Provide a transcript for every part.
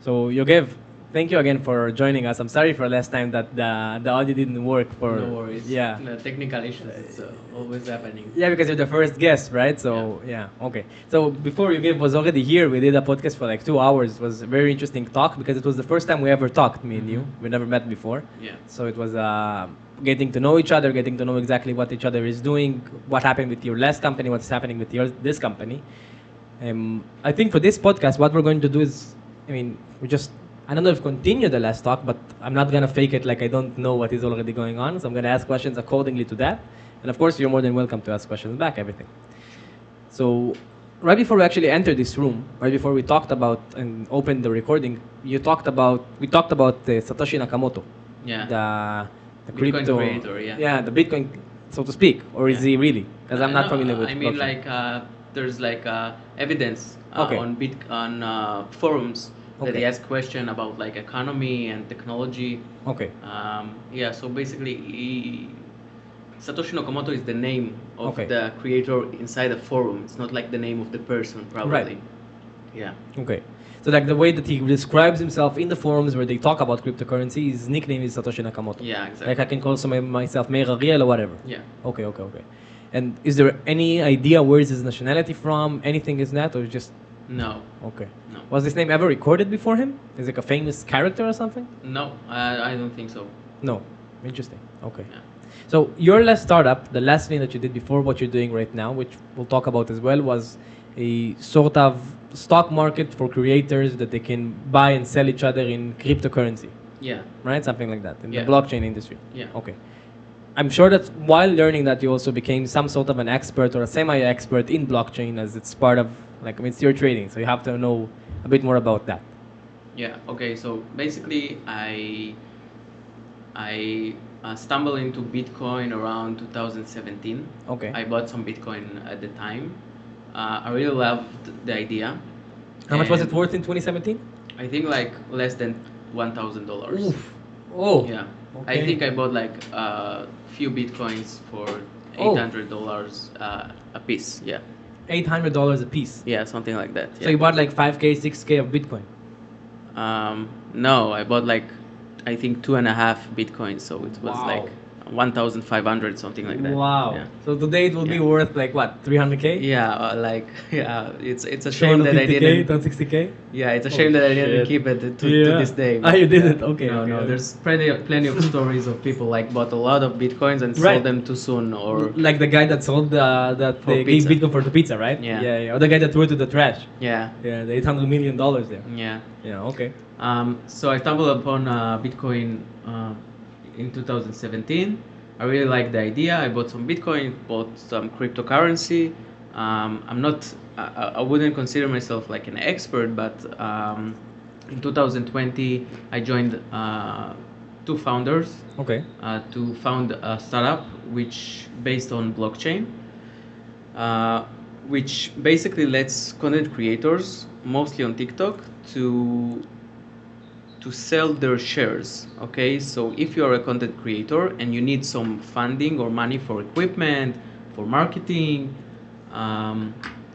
So Yogev, thank you again for joining us. I'm sorry for last time that the audio didn't work for. No worries. Yeah. The technical issues, it's always happening. Yeah, because you're the first guest, right? So yeah, okay. So before Yogev was already here, we did a podcast for like 2 hours. It was a very interesting talk because it was the first time we ever talked, me and you. We never met before. Yeah. So it was getting to know each other, getting to know exactly what each other is doing, what happened with your last company, what's happening with this company. I think for this podcast, what we're going to do is, we just, I don't know if continue the last talk, but I'm not going to fake it like I don't know what is already going on. So I'm going to ask questions accordingly to that. And of course, you're more than welcome to ask questions back, everything. So right before we actually entered this room, right before we talked about and opened the recording, we talked about Satoshi Nakamoto. Yeah. The Bitcoin crypto creator, yeah. Yeah, the Bitcoin, so to speak, or is Yeah. he really? Because I'm not No, familiar with I mean, blockchain. there's evidence Okay. on forums that Okay. they ask question about like economy and technology. Okay. Yeah. So basically, Satoshi Nakamoto is the name of Okay. the creator inside a forum. It's not like the name of the person, probably. Right. Yeah. Okay. So like the way that he describes himself in the forums where they talk about cryptocurrency, his nickname is Satoshi Nakamoto. Yeah, exactly. Like I can call myself Meir Ariel or whatever. Yeah. Okay, okay, okay. And is there any idea where is his nationality from? Anything is that or just No. okay? No. Was this name ever recorded before him? Is it like a famous character or something? No, I don't think so. No. Interesting. Okay. Yeah. So your last startup, the last thing that you did before what you're doing right now, which we'll talk about as well, was a sort of stock market for creators that they can buy and sell each other in cryptocurrency, Yeah. right? Something like that in Yeah. the blockchain industry. Yeah. Okay. I'm sure that while learning that, you also became some sort of an expert or a semi-expert in blockchain, as it's part of it's your trading, so you have to know a bit more about that. Yeah. Okay. So basically, I stumbled into Bitcoin around 2017. Okay. I bought some Bitcoin at the time. I really loved the idea. How much was it And worth in 2017? I think like less than $1,000. Oof. Oh. Yeah. Okay. I think I bought like a few Bitcoins for Oh. $800 a piece. Yeah. $800 a piece. Yeah, something like that. So you bought like 5K, 6K of Bitcoin. No, I bought like I think 2.5 Bitcoins, so it was Wow. like 1,500 something like that. Wow. Yeah. So today it will be Yeah. worth like what, 300K? Yeah, it's a shame that I 250K, didn't. 260K? Yeah, it's a shame that I didn't shit. keep it to Yeah. this day. Ah, you but, didn't? Okay, No, okay, no. okay. There's plenty of stories of people like bought a lot of bitcoins and Right. sold them too soon, or Like the guy that sold that For they gave pizza. Bitcoin for the pizza, right? Yeah. Yeah. Or the guy that threw it to the trash. yeah, Yeah, the $800 million there. yeah. Yeah, okay. So I stumbled upon Bitcoin in 2017. I really liked the idea. I bought some Bitcoin, bought some cryptocurrency. I'm not, I wouldn't consider myself like an expert, but in 2020 I joined two founders Okay. to found a startup which based on blockchain, which basically lets content creators, mostly on TikTok, to sell their shares. Okay, so if you are a content creator and you need some funding or money for equipment, for marketing,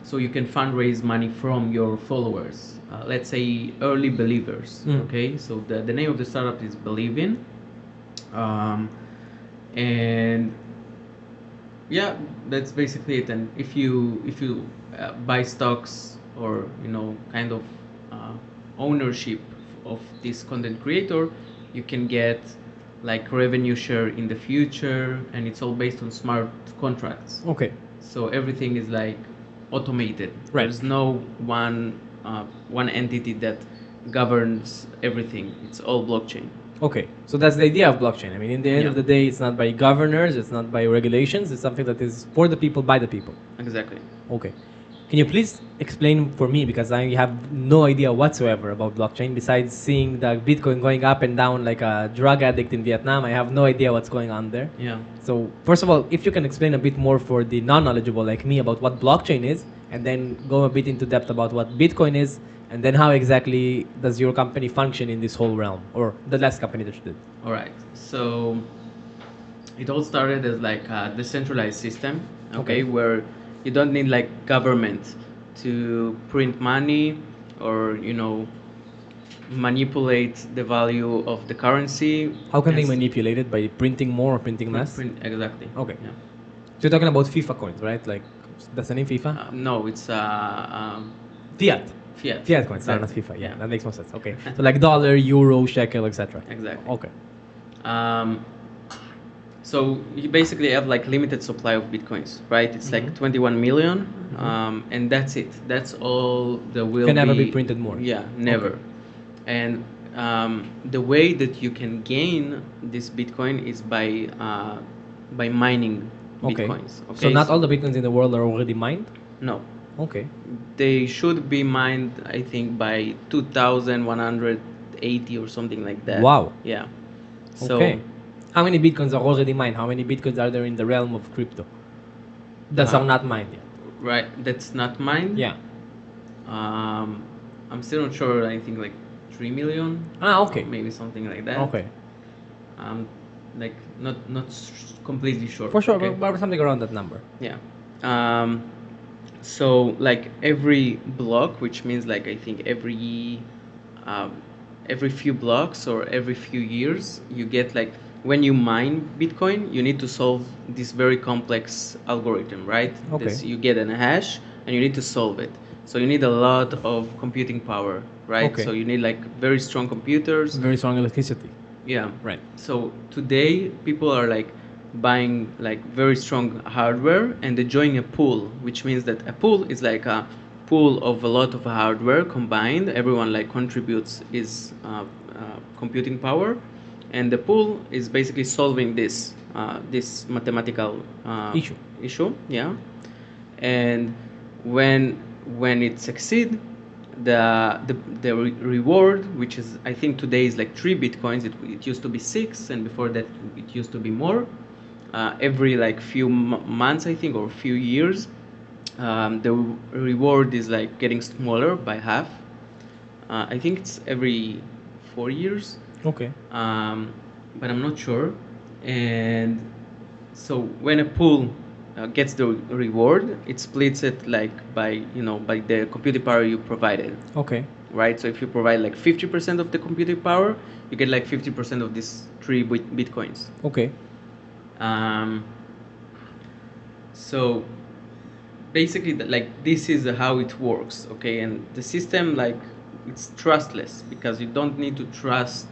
so you can fundraise money from your followers, let's say early believers. Okay, so the name of the startup is Believe In, and yeah, that's basically it. And if you buy stocks or kind of ownership of this content creator, you can get like revenue share in the future, and it's all based on smart contracts. Okay. So everything is like automated. Right. There's no one entity that governs everything. It's all blockchain. Okay, so that's the idea of blockchain. I mean, in the end Yeah. of the day, it's not by governors, it's not by regulations, it's something that is for the people, by the people. Exactly. Okay. Can you please explain for me, because I have no idea whatsoever about blockchain, besides seeing the Bitcoin going up and down like a drug addict in Vietnam. I have no idea what's going on there. Yeah. So, first of all, if you can explain a bit more for the non-knowledgeable like me about what blockchain is, and then go a bit into depth about what Bitcoin is, and then how exactly does your company function in this whole realm, or the last company that you did? All right. So it all started as like a decentralized system, Okay. where you don't need like government to print money or manipulate the value of the currency. How can and they s- manipulate it? By printing more or printing less? exactly. Okay. Yeah. So you're talking about FIFA coins, right? Like, that's the name FIFA? No, it's Fiat. fiat. Fiat coins, sorry, not Exactly. FIFA. Yeah, that makes more sense. Okay. So like dollar, euro, shekel, etc. Exactly. Okay. Um, so you basically have like limited supply of bitcoins, right? It's like 21 million, and that's it. That's all there will Can be. never be printed more. Yeah, never. Okay. And the way that you can gain this bitcoin is by mining Okay. bitcoins. Okay. So not all the bitcoins in the world are already mined? No, Okay. they should be mined. I think by 2180 or something like that. Wow. Yeah. So Okay. How many bitcoins are already mined? How many bitcoins are there in the realm of crypto that are not mined yet? right, that's not mine. Yeah. Um, I'm still not sure. I think like 3 million. Okay. Maybe something like that. Okay. Like not completely sure. For sure, Okay. but something around that number. Yeah. Um, so like every block, which means like I think um, every few blocks or every few years, you get like when you mine Bitcoin, you need to solve this very complex algorithm, right? Okay. You get a hash and you need to solve it. So you need a lot of computing power, right? Okay. So you need like very strong computers. Very strong electricity. Yeah. Right. So today people are like buying like very strong hardware and they join a pool, which means that a pool is like a pool of a lot of hardware combined. Everyone like contributes his computing power, and the pool is basically solving this mathematical issue. Yeah. And when when it succeed, the reward, which is I think today is like 3 bitcoins. It used to be 6, and before that it used to be more. Every like few months I think, or few years, the reward is like getting smaller by half. I think it's every 4 years. Okay. But I'm not sure. And so when a pool gets the reward, it splits it like by the computing power you provided. Okay. Right. So if you provide like 50% of the computing power, you get like 50% of these 3 bitcoins. Okay. Um, so basically, like this is how it works. Okay, and the system like it's trustless because you don't need to trust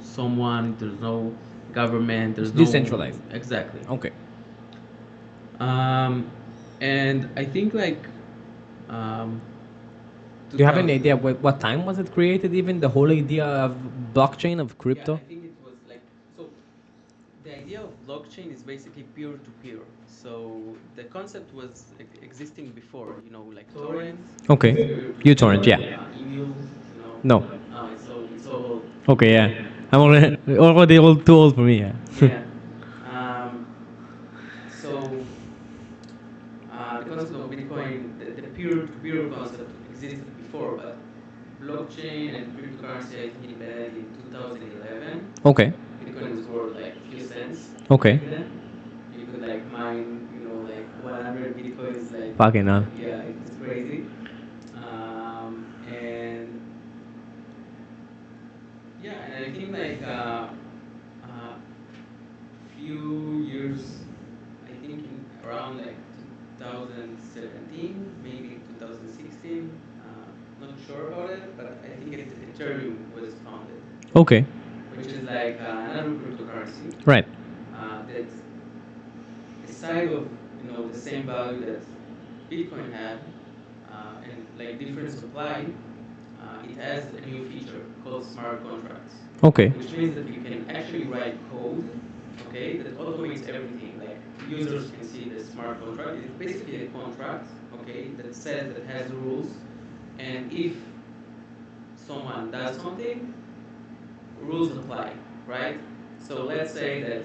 someone. There's no government. There's It's no decentralized. exactly. Okay. Um, and I think like um, Do you have any idea what time was it created? Even the whole idea of blockchain of crypto. I think it was like so. The idea of blockchain is basically peer to peer. So the concept was existing before, like torrents. Okay. uTorrent, yeah. Emails, No. it's so old. Okay, yeah. I'm already old, too old for me. Yeah. Yeah. Um, so the concept of Bitcoin, the peer-to-peer concept existed before, but blockchain and cryptocurrency I think invented in 2011. Okay. Bitcoin was worth like a few cents. Okay. Back then. You could like mine, like 100 bitcoins, like Fucking hell. yeah, it's crazy. And yeah, and I think like few years, I think around like 2017, maybe 2016. Not sure about it, but I think Ethereum was founded, Okay. which is like another cryptocurrency. Right. That's aside of the same value that Bitcoin had, and like different supply, it has a new feature called smart contracts. Okay. Which means that you can actually write code, okay, that automates everything. Like users can see the smart contract. It's basically a contract, okay, that says that has rules, and if someone does something, rules apply, right? So let's say that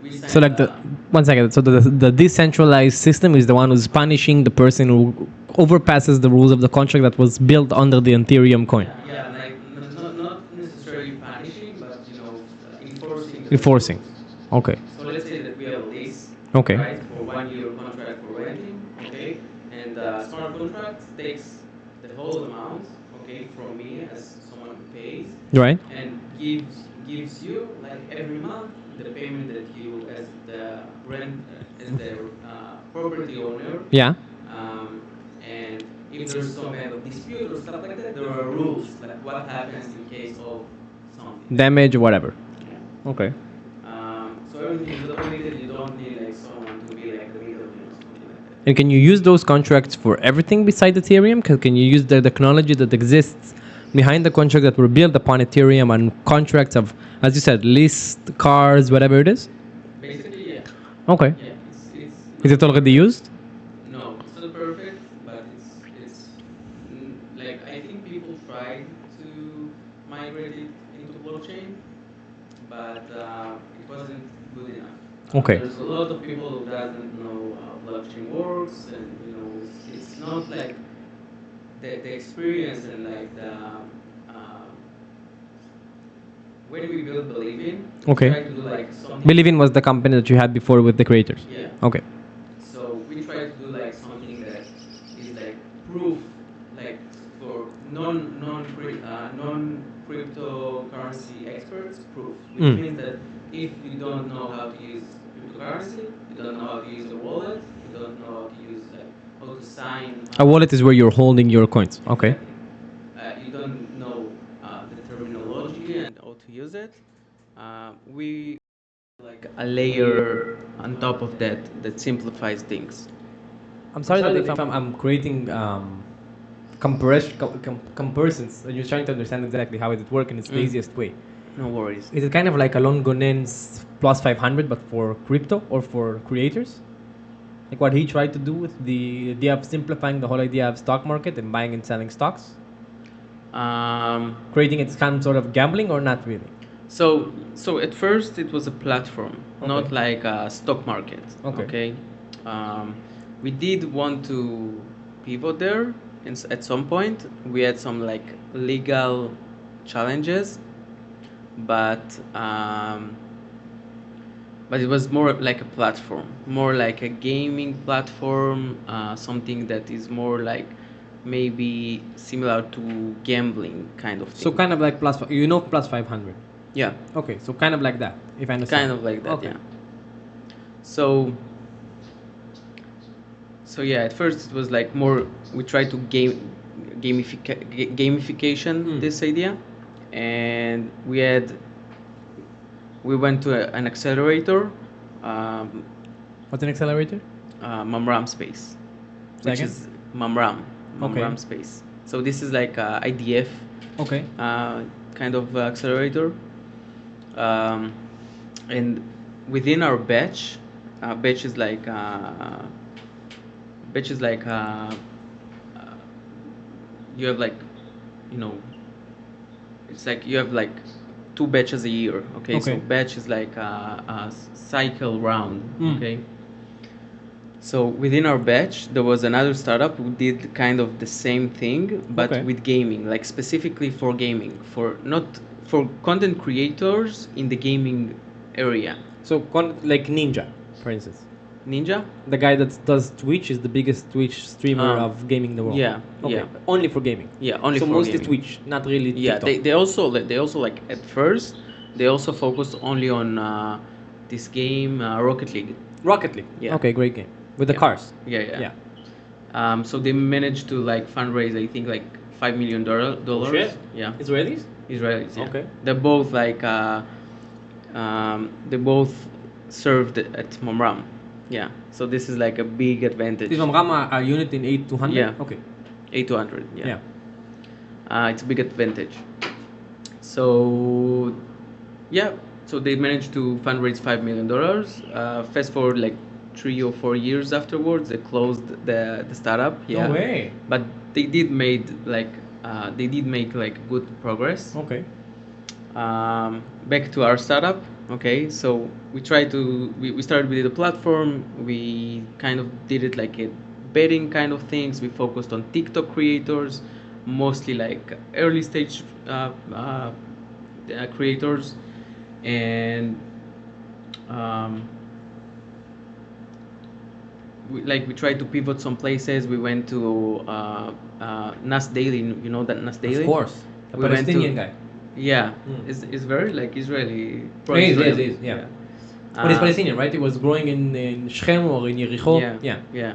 we sign. So like the 1 second. So the decentralized system is the one who's punishing the person who overpasses the rules of the contract that was built under the Ethereum coin. Yeah, like not necessarily punishing, but enforcing. Enforcing. Okay. So let's say that we have a lease, Okay. right, for 1 year contract for renting, okay, and smart contract takes the whole amount, okay, from me as someone pays Right. and gives you like every month the payment that you as the rent as the property owner. Yeah. um, and if there's some kind of dispute or stuff like that, there are rules like what happens in case of something. Damage, whatever. Yeah. Okay. So everything is automated. You don't need like someone to be like the middleman or something like that. And can you use those contracts for everything beside Ethereum? Can you use the technology that exists behind the contract that were built upon Ethereum and contracts of, as you said, list, cars, whatever it is? Basically, yeah. Okay. Yeah, it's Is it already used? no, it's not perfect, but like I think people tried to migrate it into blockchain, but it wasn't good enough. Okay. There's a lot of people who doesn't know how blockchain works, and it's not like the experience and like the when we build Believe In, we Okay. try to do like something. Believe In was the company that you had before with the creators. Yeah. Okay. So we try to do like something that is like proof, like for non cryptocurrency experts, proof, which means that if you don't know how to use cryptocurrency, you don't know how to use a wallet, you don't know how to use like how to sign. A wallet is where you're holding your coins. Okay. Exactly. You don't know the terminology and how to use it. We like a layer on top of that that simplifies things. I'm sorry that if I'm creating comparisons, and you're trying to understand exactly how it works in its the easiest way. No worries. Is it kind of like a Longonen's plus 500 but for crypto or for creators? Like what he tried to do with the idea of simplifying the whole idea of stock market and buying and selling stocks? Creating it some sort of gambling or not really? So at first it was a platform, not Okay. like a stock market. Okay. Um, we did want to pivot there, and at some point we had some like legal challenges, but um, but it was more like a platform, more like a gaming platform, something that is more like maybe similar to gambling kind of thing. So kind of like plus 500. Yeah, Okay, so kind of like that, if I understand. kind of like that. Okay. Yeah. So yeah, at first it was like more we tried to gamification this idea, and we went to an accelerator, um, What's an accelerator? Mamram Space, Say which again? is Mamram Okay. Space. So this is like IDF Okay. kind of accelerator, um, and within our batch is like you have like you know it's like you have like two batches a year. Okay, so Okay. batch is like a cycle round. Okay. So within our batch, there was another startup who did kind of the same thing, but Okay. with gaming, like specifically for gaming, for not for content creators in the gaming area. So like Ninja, for instance. Ninja? The guy that does Twitch is the biggest Twitch streamer of gaming in the world. Yeah, Okay. yeah. Only for gaming. Yeah, only so for mostly gaming. Twitch, not really Yeah, TikTok. they also like at first they also focused only on this game Rocket League. Rocket League. Yeah. Okay, great game with the Yeah. cars. Yeah. So they managed to like fundraise, I think, like $5 million. Oh, shit. Yeah. Israelis? Israelis. Yeah. Okay. They're both like they both served at Mamram. Yeah. So this is like a big advantage. Is Mamrama a unit in 8200? Yeah. Okay. A200. Yeah. Yeah. It's a big advantage. So yeah, so they managed to fundraise $5 million. Fast forward like 3 or 4 years afterwards, they closed the startup. Yeah. No way. But they did make like good progress. Okay. Back to our startup. Okay, so we started with the platform. We kind of did it like a betting kind of things. We focused on TikTok creators, mostly like early stage creators, and we tried to pivot some places. We went to Nas Daily. You know that Nas Daily? Of course. A we went to Palestinian guy. yeah, Mm. is very like Israeli, He is, pro-Israel. yeah. But he's Palestinian, right? He was growing in Shechem or in Yericho. Yeah, Yeah. yeah.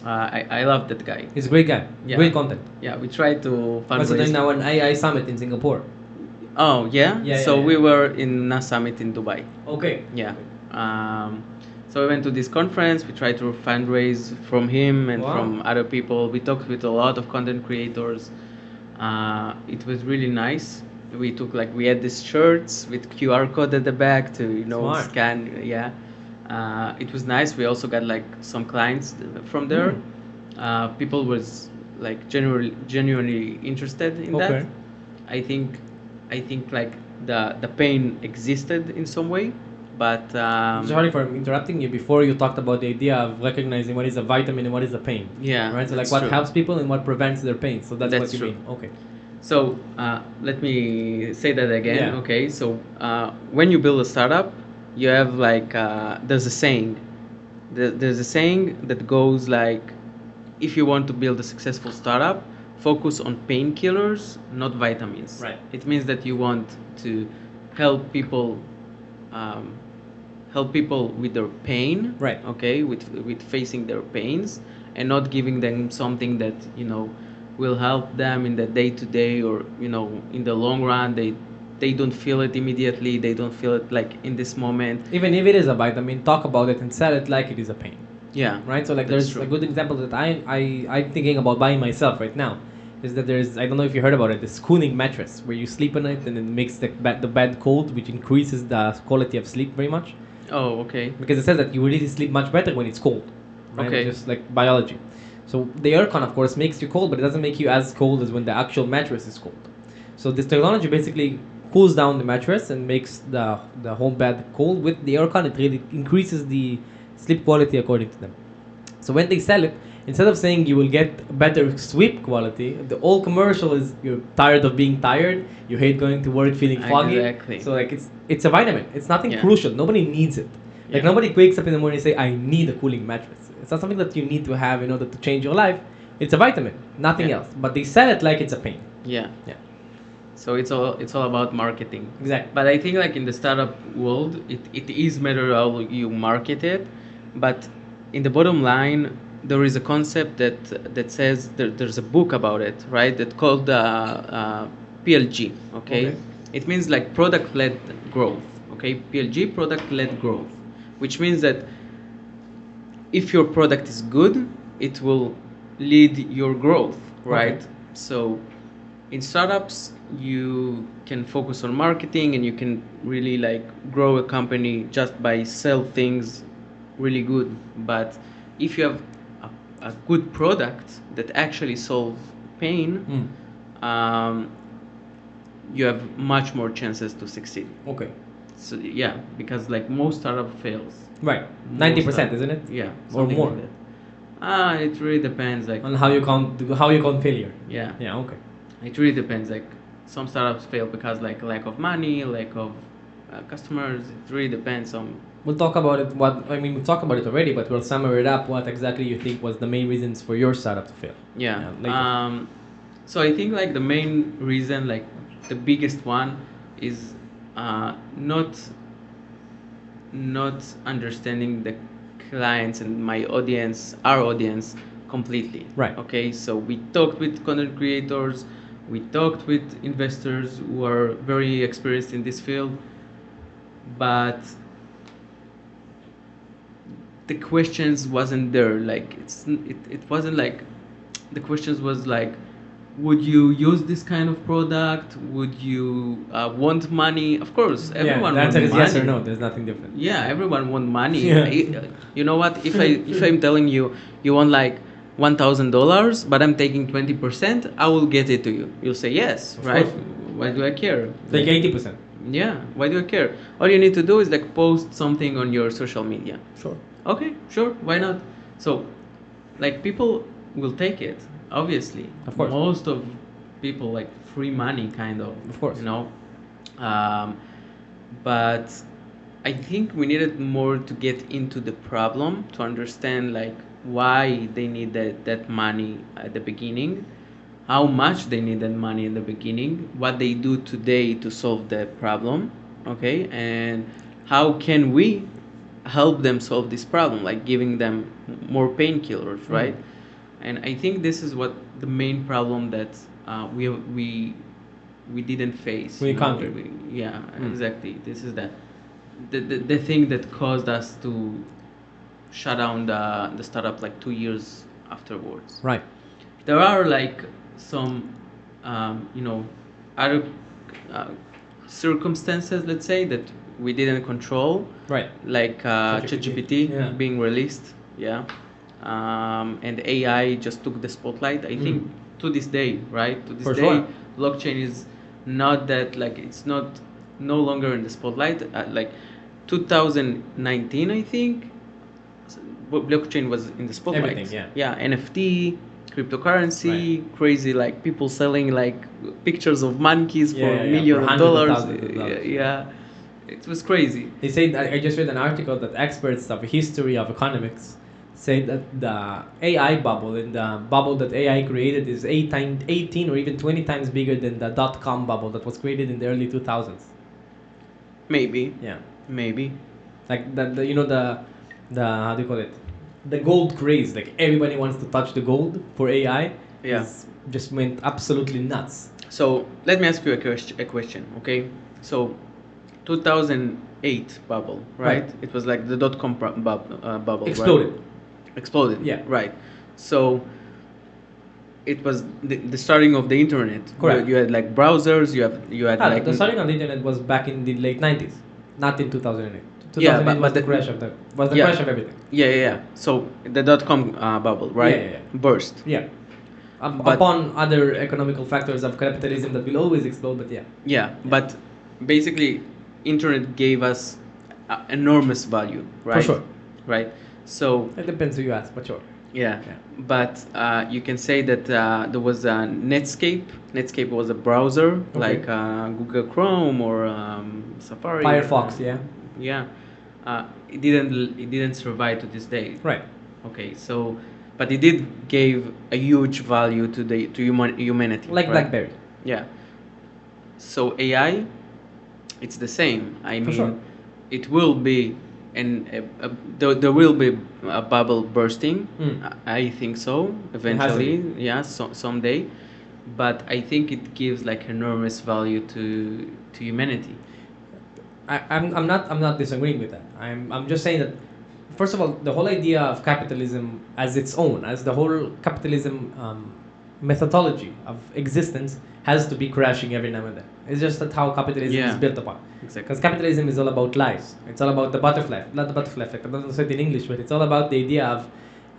I love that guy. He's a great guy. Yeah. Great content. Yeah, we tried to Also doing fundraise. now an AI summit in Singapore. Oh yeah. Yeah, So yeah, we yeah. were in NAS Summit in Dubai. Okay. Yeah. So we went to this conference. We tried to fundraise from him and Wow. from other people. We talked with a lot of content creators. It was really nice. We had these shirts with QR code at the back to Smart. scan. Yeah. It was nice. We also got like some clients from there. People was like genuinely interested in that. Okay. I think like the pain existed in some way, but Sorry for interrupting you. Before you talked about the idea of recognizing what is a vitamin and what is a pain. yeah, Right. So like that's what true. helps people and what prevents their pain. So that's what That's you true. mean. Okay. So let me say that again. Yeah. Okay, so when you build a startup, you have like there's a saying. There's a saying that goes like, if you want to build a successful startup, focus on painkillers, not vitamins. Right. It means that you want to help people, um, help people with their pain. Right. Okay, with facing their pains, and not giving them something that will help them in the day to day, or in the long run. They don't feel it immediately. They don't feel it like in this moment. Even if it is a vitamin, talk about it and sell it like it is a pain. Yeah. Right. So like That's there's true. a good example that I'm thinking about buying myself right now. Is that there's, I don't know if you heard about it, this cooling mattress where you sleep on it and it makes the bed cold, which increases the quality of sleep very much. Oh, okay. Because it says that you really sleep much better when it's cold. Right? Okay. Just like biology. So the aircon, of course, makes you cold, but it doesn't make you as cold as when the actual mattress is cold. So this technology basically cools down the mattress and makes the whole bed cold. With the aircon, it really increases the sleep quality according to them. So when they sell it, instead of saying you will get better sleep quality, the whole commercial is you're tired of being tired, you hate going to work feeling foggy. Exactly. So like it's a vitamin. It's nothing Yeah. crucial. Nobody needs it. Like Yeah. nobody wakes up in the morning and say I need a cooling mattress. It's not something that you need to have in order to change your life. It's a vitamin, nothing Yeah. else. But they sell it like it's a pain. Yeah. Yeah. So it's all about marketing. Exactly. But I think like in the startup world, it is matter how you market it. But in the bottom line, there is a concept that says there's a book about it, right? That called PLG. Okay? Okay. It means like product led growth. Okay, PLG, product led growth, which means that if your product is good, it will lead your growth, right? Okay. So in startups, you can focus on marketing and you can really like grow a company just by sell things really good. But if you have a good product that actually solve pain, you have much more chances to succeed. Okay. So yeah, because like most startup fails. Right. Most 90%, startup- isn't it? Yeah, Or something more. like that. It really depends. Like On how you count failure. yeah, Yeah. Okay. it really depends. Like some startups fail because like lack of money, lack of customers. It really depends on. We'll talk about it. We'll talk about it already, but we'll summary it up. What exactly you think was the main reasons for your startup to fail? Yeah. later. So I think like the main reason, like the biggest one, is not understanding the clients and my audience, our audience, completely. Right. Okay. So we talked with content creators, we talked with investors who are very experienced in this field, but the questions wasn't there. Like it wasn't like the questions was like, would you use this kind of product? Would you want money? Of course, everyone the answer wants is money. yes or no. There's nothing different. Yeah, everyone want money. Yeah. You know what? If I'm telling you you want like $1,000, but I'm taking 20%, I will get it to you. You'll say yes, Of right? course. Why do I care? Take 80%. Yeah, why do I care? All you need to do is like post something on your social media. Sure. Okay, sure, why not? So, like people will take it, obviously. Of course. Most of people like free money, kind of. Of course. You know, but I think we needed more to get into the problem to understand like why they need that money at the beginning. how much they needed money in the beginning, what they do today to solve the problem, okay, and how can we help them solve this problem, like giving them more painkillers, right? And I think this is what the main problem that we didn't face. We you know, encountered. yeah, exactly. This is the thing that caused us to shut down the startup like 2 years afterwards. Right. There are like some other uh, circumstances, let's say, that we didn't control, Right. like ChatGPT. ChatGPT Yeah. being released, yeah, and AI just took the spotlight. I think to this day, right, to this For day, sure. blockchain is not that, like, it's not no longer in the spotlight. Like 2019, I think, blockchain was in the spotlight. Everything, yeah. NFT, cryptocurrency, crazy, like people selling like pictures of monkeys for Yeah, millions for of hundreds of dollars. thousands of dollars, Yeah, it was crazy. They say that I just read an article that experts of history of economics say that the AI bubble and the bubble that AI created is 18 or even 20 times bigger than the dot-com bubble that was created in the early 2000s. Maybe, Yeah. maybe. Like the how do you call it? The gold craze. Like everybody wants to touch the gold for AI. Yeah. Just went absolutely nuts. So let me ask you a question, okay? So 2008 bubble, right? Right. It was like the dot-com bubble, Exploded. right? Exploded. Yeah. Right. So it was the starting of the internet. Correct. You had like browsers. You had like The starting of the internet was back in the late 90s, not in 2008. Yeah, 2008 but was the the- crash of the yeah. crash of everything. Yeah. So the dot-com bubble, right? Yeah. Burst. Yeah. But- Upon other economical factors of capitalism that will always explode, but yeah. Yeah, but basically, internet gave us enormous value, right? sure. Right. So It depends who you ask, but sure. yeah, Yeah. but you can say that there was a Netscape. Netscape was a browser like Google Chrome or Safari. Firefox, yeah. Yeah, it didn't survive to this day. Right. Okay, so but it did gave a huge value to humanity. Like right? BlackBerry. Yeah. So AI, it's the same. I mean, sure. it will be, and there will be a bubble bursting. I think so eventually. be. Yeah, someday. But I think it gives like enormous value to humanity. I'm not disagreeing with that. I'm just saying that first of all, the whole idea of capitalism as its own, as the whole capitalism methodology of existence has to be crashing every now and then. It's just that how capitalism is Yeah. built upon. Exactly. Because capitalism is all about lives. It's all about the butterfly, not the butterfly effect. I don't say it in English, but it's all about the idea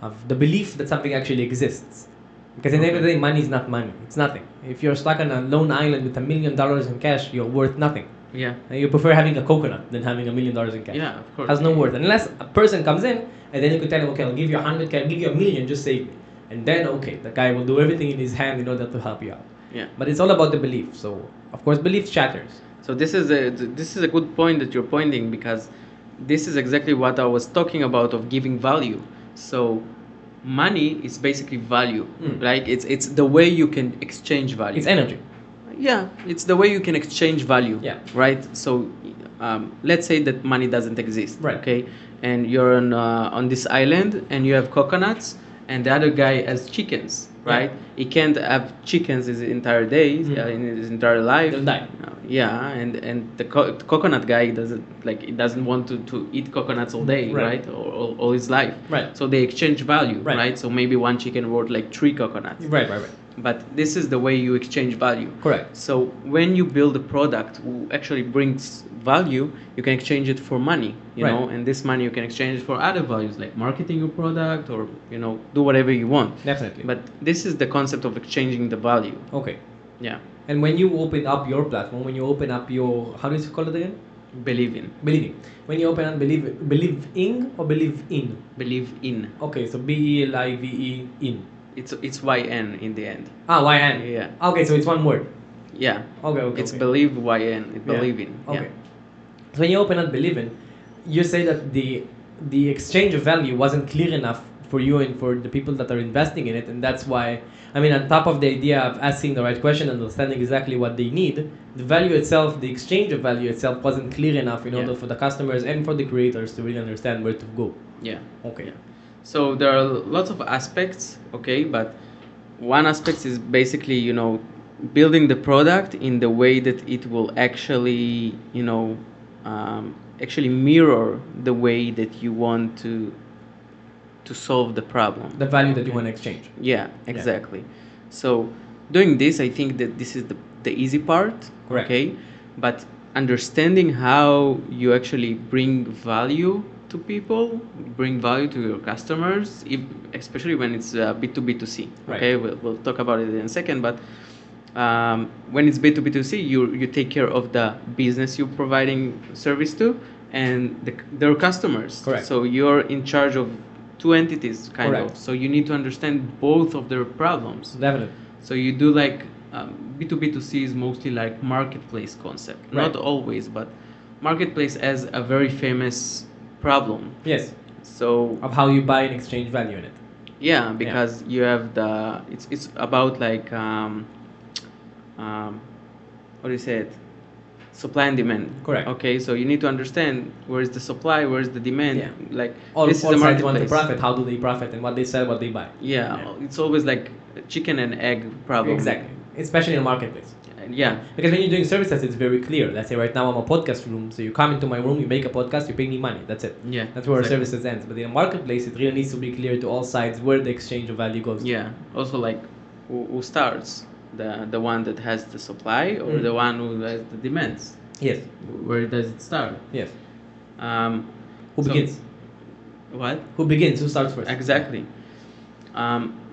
of the belief that something actually exists. Because at the end of the day, money is not money. It's nothing. If you're stuck on a lone island with $1 million in cash, you're worth nothing. Yeah. And you prefer having a coconut than having $1 million in cash. Yeah, of course. Has no worth unless a person comes in and then you can tell him, okay, I'll give you 100K, I'll give you $1 million, just save me. And then okay, the guy will do everything in his hand in order to help you out. Yeah. But it's all about the belief. So of course, belief shatters. So this is a good point that you're pointing, because this is exactly what I was talking about of giving value. So money is basically value, right? It's the way you can exchange value. It's energy. Yeah, it's the way you can exchange value. Yeah. Right. So let's say that money doesn't exist. Right. Okay. And you're on this island and you have coconuts, and the other guy has chickens. Right. He can't have chickens his entire day, in his entire life. They'll die. Yeah, and the coconut guy doesn't want to eat coconuts all day, Right. right? Or all his life. Right. So they exchange value, Right. right? So maybe one chicken worth like 3 coconuts. Right. But this is the way you exchange value. Correct. So when you build a product who actually brings value, you can exchange it for money, you Right. know, and this money you can exchange it for other values like marketing your product, or do whatever you want. Definitely. But this is the concept of exchanging the value. Okay. Yeah. And when you open up your platform, when you open up your, how do you call it again? Believe in. Believing. When you open up believing or believe in? Believe in. Okay, so BELIVE in. It's YN in the end. YN. Yeah. Okay, so it's one word. Yeah. Okay. It's believe YN. It Yeah. believe in. Okay. Yeah. So when you open up believe in, you say that the exchange of value wasn't clear enough for you and for the people that are investing in it. And that's why, I mean, on top of the idea of asking the right question and understanding exactly what they need, the value itself, the exchange of value itself wasn't clear enough in order for the customers and for the creators to really understand where to go. Yeah. Okay. Yeah. So there are lots of aspects, okay, but one aspect is basically, building the product in the way that it will actually, actually mirror the way that you want to solve the problem. The value that you want to exchange. Yeah, exactly. So doing this, I think that this is the easy part. Correct. Okay, but understanding how you actually bring value to people, bring value to your customers, especially when it's B2B2C. Right. Okay, we'll talk about it in a second, but when it's B2B2C, you take care of the business you're providing service to and their customers. Correct. So you're in charge of two entities, kind Correct. of. So you need to understand both of their problems. Definitely. So you do like B2B2C is mostly like marketplace concept. Right. Not always, but marketplace has a very famous problem. Yes. So Of how you buy and exchange value in it. yeah, because you have it's about like what do you say it? Supply and demand. Correct. Okay, so you need to understand where is the supply, where is the demand. Yeah. Like All this is sides the want to marketplace. profit. How do they profit and what they sell, what they buy. Yeah, it's always like a chicken and egg problem. Exactly. Especially in a marketplace. And yeah, Because when you're doing services, it's very clear. Let's say right now I'm a podcast room, so you come into my room, you make a podcast, you pay me money. That's it. yeah. That's where exactly. our services ends. But in a marketplace, it really needs to be clear to all sides where the exchange of value goes. Yeah. Also, like who starts? The one that has the supply or Mm. the one who has the demands? Yes. Where does it start? Yes. Um, Who so- begins? What? Who begins? Who starts first? Exactly.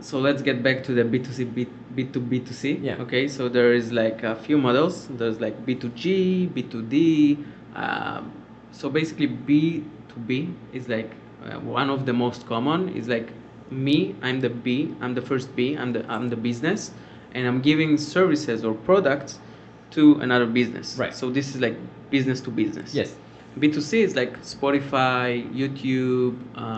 So let's get back to the B2C, B2B2C. Yeah. Okay, so there is like a few models. There's like B2G, B2D. So basically B2B is like one of the most common. Is like me, I'm the B, I'm the first B, I'm the business, and I'm giving services or products to another business. Right. So this is like business to business. Yes. B2C is like Spotify, YouTube.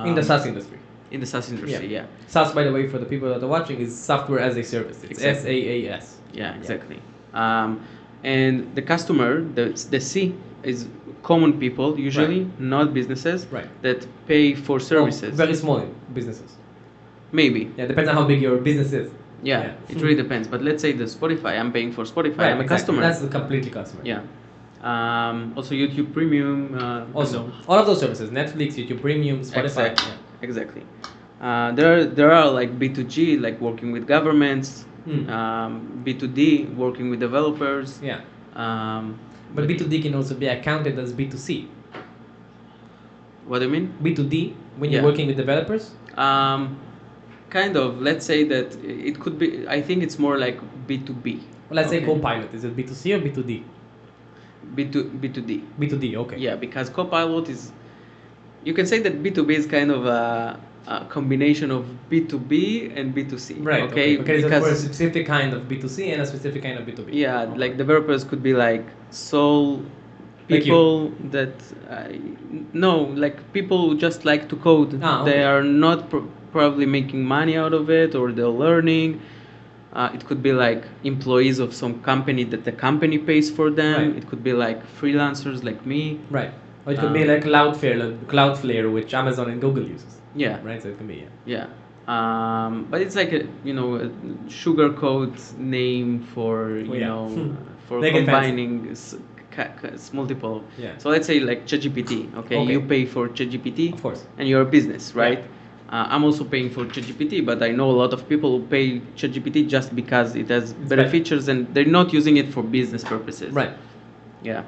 In the SaaS industry. In the SaaS industry, yeah. SaaS, by the way, for the people that are watching, is software as a service. It's Exactly. SaaS. Yeah, exactly. And the customer, the C, is common people usually, not businesses, Right. that pay for services. Very small businesses. Maybe. Yeah, depends on how big your business is. Yeah, it really depends. But let's say the Spotify, I'm paying for Spotify. Right, I'm a exactly. customer. That's the completely customer. Yeah. Also YouTube Premium. Also, all of those services: Netflix, YouTube Premium, Spotify. Exactly. Exactly. There are like B2G, like working with governments. B2D, working with developers. Yeah. But B2D can also be accounted as B2C. What do you mean? B2D, when you're Yeah. working with developers? Kind of. Let's say that it could be. I think it's more like B2B. Well, let's say Okay. Copilot. Is it B2C or B2D? B2D. B2D, okay. Yeah, because Copilot is. You can say that B2B is kind of a combination of B2B and B2C. Right, Okay. Because it's for a specific kind of B2C and a specific kind of B2B. Yeah, Okay. like developers could be like sole Like you. people that no, like people who just like to code. Ah, okay. They are not probably making money out of it, or they're learning. It could be like employees of some company that the company pays for them. Right. It could be like freelancers like me. Right. Or it could be like Cloudflare, which Amazon and Google uses. Yeah. Right, so it can be, yeah. Yeah. But it's like a sugar coat name for for Make it fancy. combining multiple. Yeah. So let's say like ChatGPT. Okay, Okay. you pay for ChatGPT. Of course. And you're a business, right? Yeah. I'm also paying for ChatGPT, but I know a lot of people who pay ChatGPT just because it has better better. features and they're not using it for business purposes. Right. Yeah.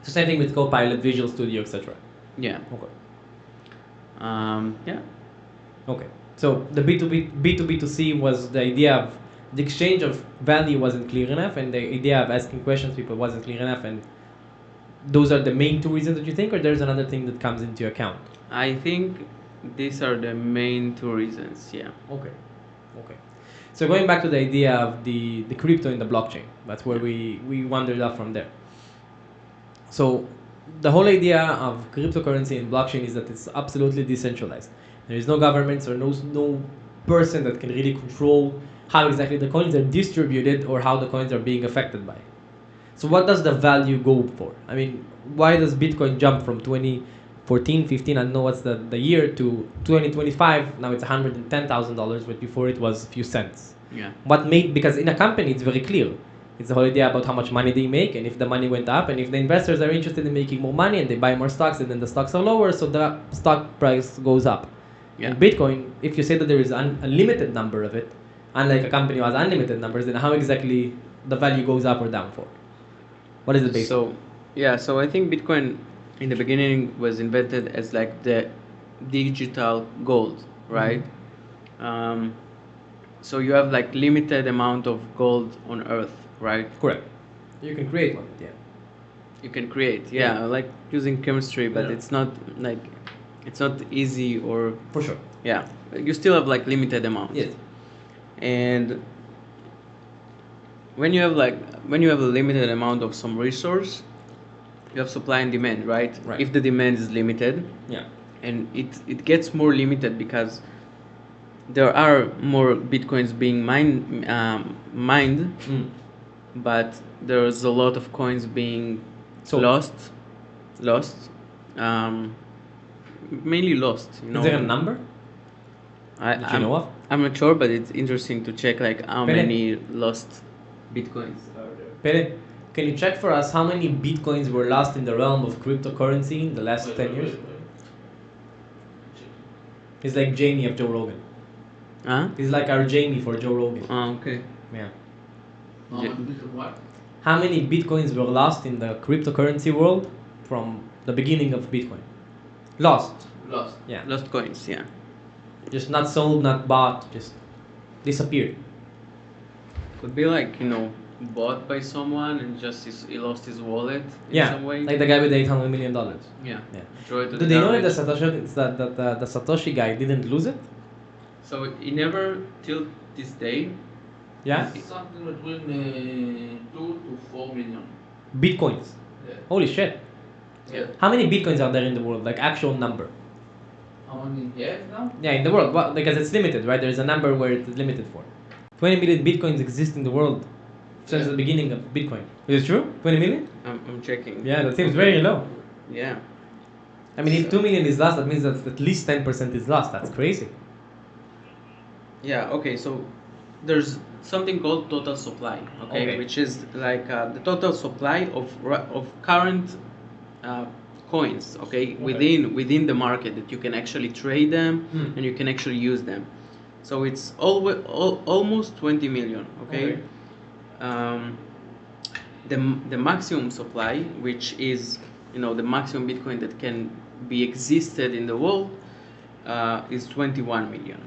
So same thing with Copilot, Visual Studio, etc. Yeah. Okay. Yeah. Okay. So the B2B2C was the idea of the exchange of value wasn't clear enough, and the idea of asking questions people wasn't clear enough, and those are the main two reasons that you think, or there's another thing that comes into account? I think these are the main two reasons. Yeah. Okay. Okay. So going back to the idea of the crypto in the blockchain, that's where we wandered off from there. So the whole idea of cryptocurrency and blockchain is that it's absolutely decentralized. There is no governments or no person that can really control how exactly the coins are distributed or how the coins are being affected by. So what does the value go for? I mean, why does Bitcoin jump from 2014, 15, I don't know what's the year, to 2025? Now it's $110,000, but before it was a few cents. Yeah. What made, because in a company it's very clear. It's the whole idea about how much money they make, and if the money went up, and if the investors are interested in making more money and they buy more stocks, and then the stocks are lower, so the stock price goes up. Yeah. In Bitcoin, if you say that there is a limited number of it, unlike a company who has unlimited numbers, then how exactly the value goes up or down for? What is the base? So, yeah, so I think Bitcoin in the beginning was invented as like the digital gold, right? So you have like limited amount of gold on Earth, right? Correct. You can create one, yeah. You can create, yeah, like using chemistry, but Yeah. it's not like it's not easy or For sure. yeah. You still have like limited amounts. Yes. And when you have a limited amount of some resource, you have supply and demand, right? Right. If the demand is limited, Yeah. and it gets more limited because there are more bitcoins being mined, but there's a lot of coins being So- lost, mainly lost. You know, Is there a number? I, that you know of? I'm not sure, but it's interesting to check like how Pele? many lost bitcoins are there. Pele, can you check for us how many bitcoins were lost in the realm of cryptocurrency in the last 10 years? He's like Jamie of Joe Rogan. Huh? He's like our Jamie for Joe Rogan. Oh, okay. Yeah. What? How many bitcoins were lost in the cryptocurrency world from the beginning of Bitcoin? Lost. Lost. Yeah. Lost coins, yeah. Just not sold, not bought, just disappeared. Could be like, bought by someone and just he lost his wallet in Yeah. some way. Like the guy with the $800 million. Yeah. Yeah. Throw it to Do the they know that garbage. the Satoshi guy didn't lose it? So he never, till this day, Yeah? Something between 2 to 4 million. Bitcoins. Yeah. Holy shit. Yeah. How many bitcoins are there in the world? Like actual number? How many years now? Yeah, in the world. Well, because it's limited, right? There's a number where it's limited for. 20 million bitcoins exist in the world since Yeah. the beginning of Bitcoin. Is it true? 20 million? I'm checking. Yeah, that seems very low. Yeah. I mean, if 2 million is lost, that means that at least 10% is lost. That's crazy. Yeah, okay, so there's something called total supply, Okay. which is like the total supply of current coins, within the market that you can actually trade them Mm. and you can actually use them. So it's almost 20 million, okay? Okay. The maximum supply, which is the maximum Bitcoin that can be existed in the world, is 21 million.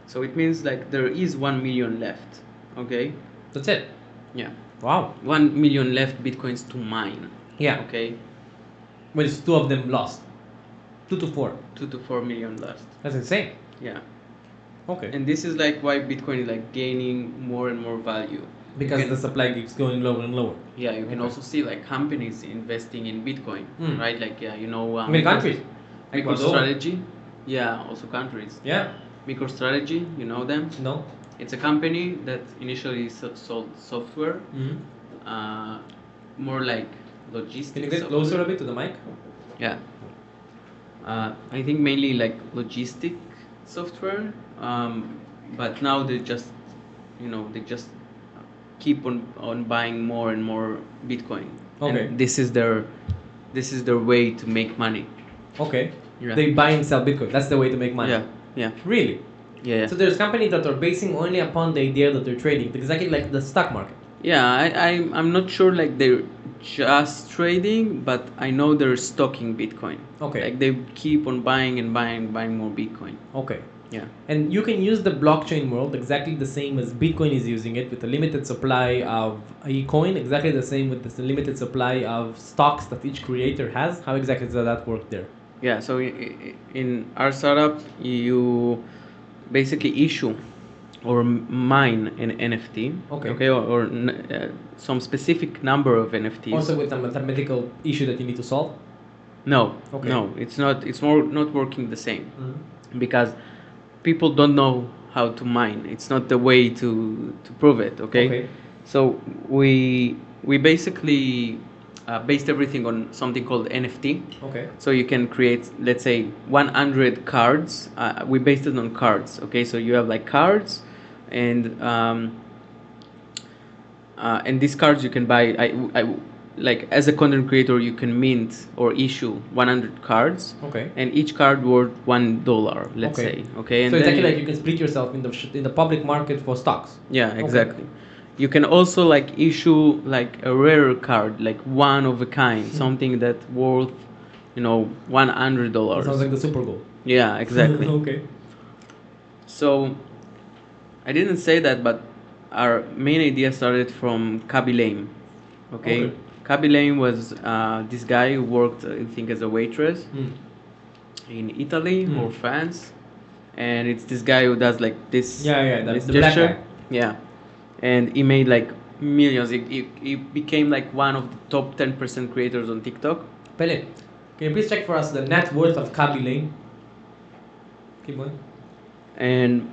So it means like there is 1 million left, okay? That's it. Yeah, Wow. 1 million left Bitcoins to mine, Yeah. okay? Well, it's 2 of them lost. 2 to 4. 2 to 4 million left. That's insane. Yeah, Okay. and this is like why Bitcoin is like gaining more and more value. Because You the can- supply keeps going lower and lower. Yeah, you can Okay. also see like companies investing in Bitcoin, Mm. right? Like Many countries. Ecuador. MicroStrategy. Yeah, also countries. Yeah. MicroStrategy, you know them? No. It's a company that initially sold software, Mm-hmm. more like logistics. Can you get software. closer a bit to the mic? Yeah. I think mainly like logistic software, but now they just keep on buying more and more Bitcoin. Okay. And this is their way to make money. Okay. Yeah. They buy and sell Bitcoin. That's the way to make money. Yeah. Yeah. Really? Yeah. So there's companies that are basing only upon the idea that they're trading, exactly like the stock market. Yeah, I'm not sure like they're just trading, but I know they're stocking Bitcoin. Okay. Like they keep on buying and buying more Bitcoin. Okay. Yeah. And you can use the blockchain world exactly the same as Bitcoin is using it, with a limited supply of a coin, exactly the same with this limited supply of stocks that each creator has. How exactly does that work there? Yeah, so in our startup, you basically issue or mine an NFT. Okay. Or some specific number of NFTs. Also with a mathematical issue that you need to solve? No, Okay. no, it's not. It's more not working the same. Mm-hmm. because people don't know how to mine. It's not the way to prove it. Okay. Okay. So we basically based everything on something called NFT. Okay. So you can create, let's say, 100 cards. We based it on cards. Okay. So you have like cards, and these cards you can buy. Like as a content creator, you can mint or issue 100 cards. Okay. And each card worth $1, let's Okay. say. Okay. And So it's then actually like you can split yourself in the public market for stocks. yeah, exactly. You can also like issue like a rare card, like one of a kind, something that worth, $100. It sounds like the Super Bowl. Yeah, exactly. Okay. So I didn't say that, but our main idea started from Kaby Lame. Okay. Okay. Kaby Lame was this guy who worked, I think, as a waitress Mm. in Italy Mm. or France, and it's this guy who does like this. Yeah, this the black gesture. guy. Yeah, and he made like millions. He became like one of the top 10% creators on TikTok. Pele, can you please check for us the net worth of Kaby Lane? Keep going. And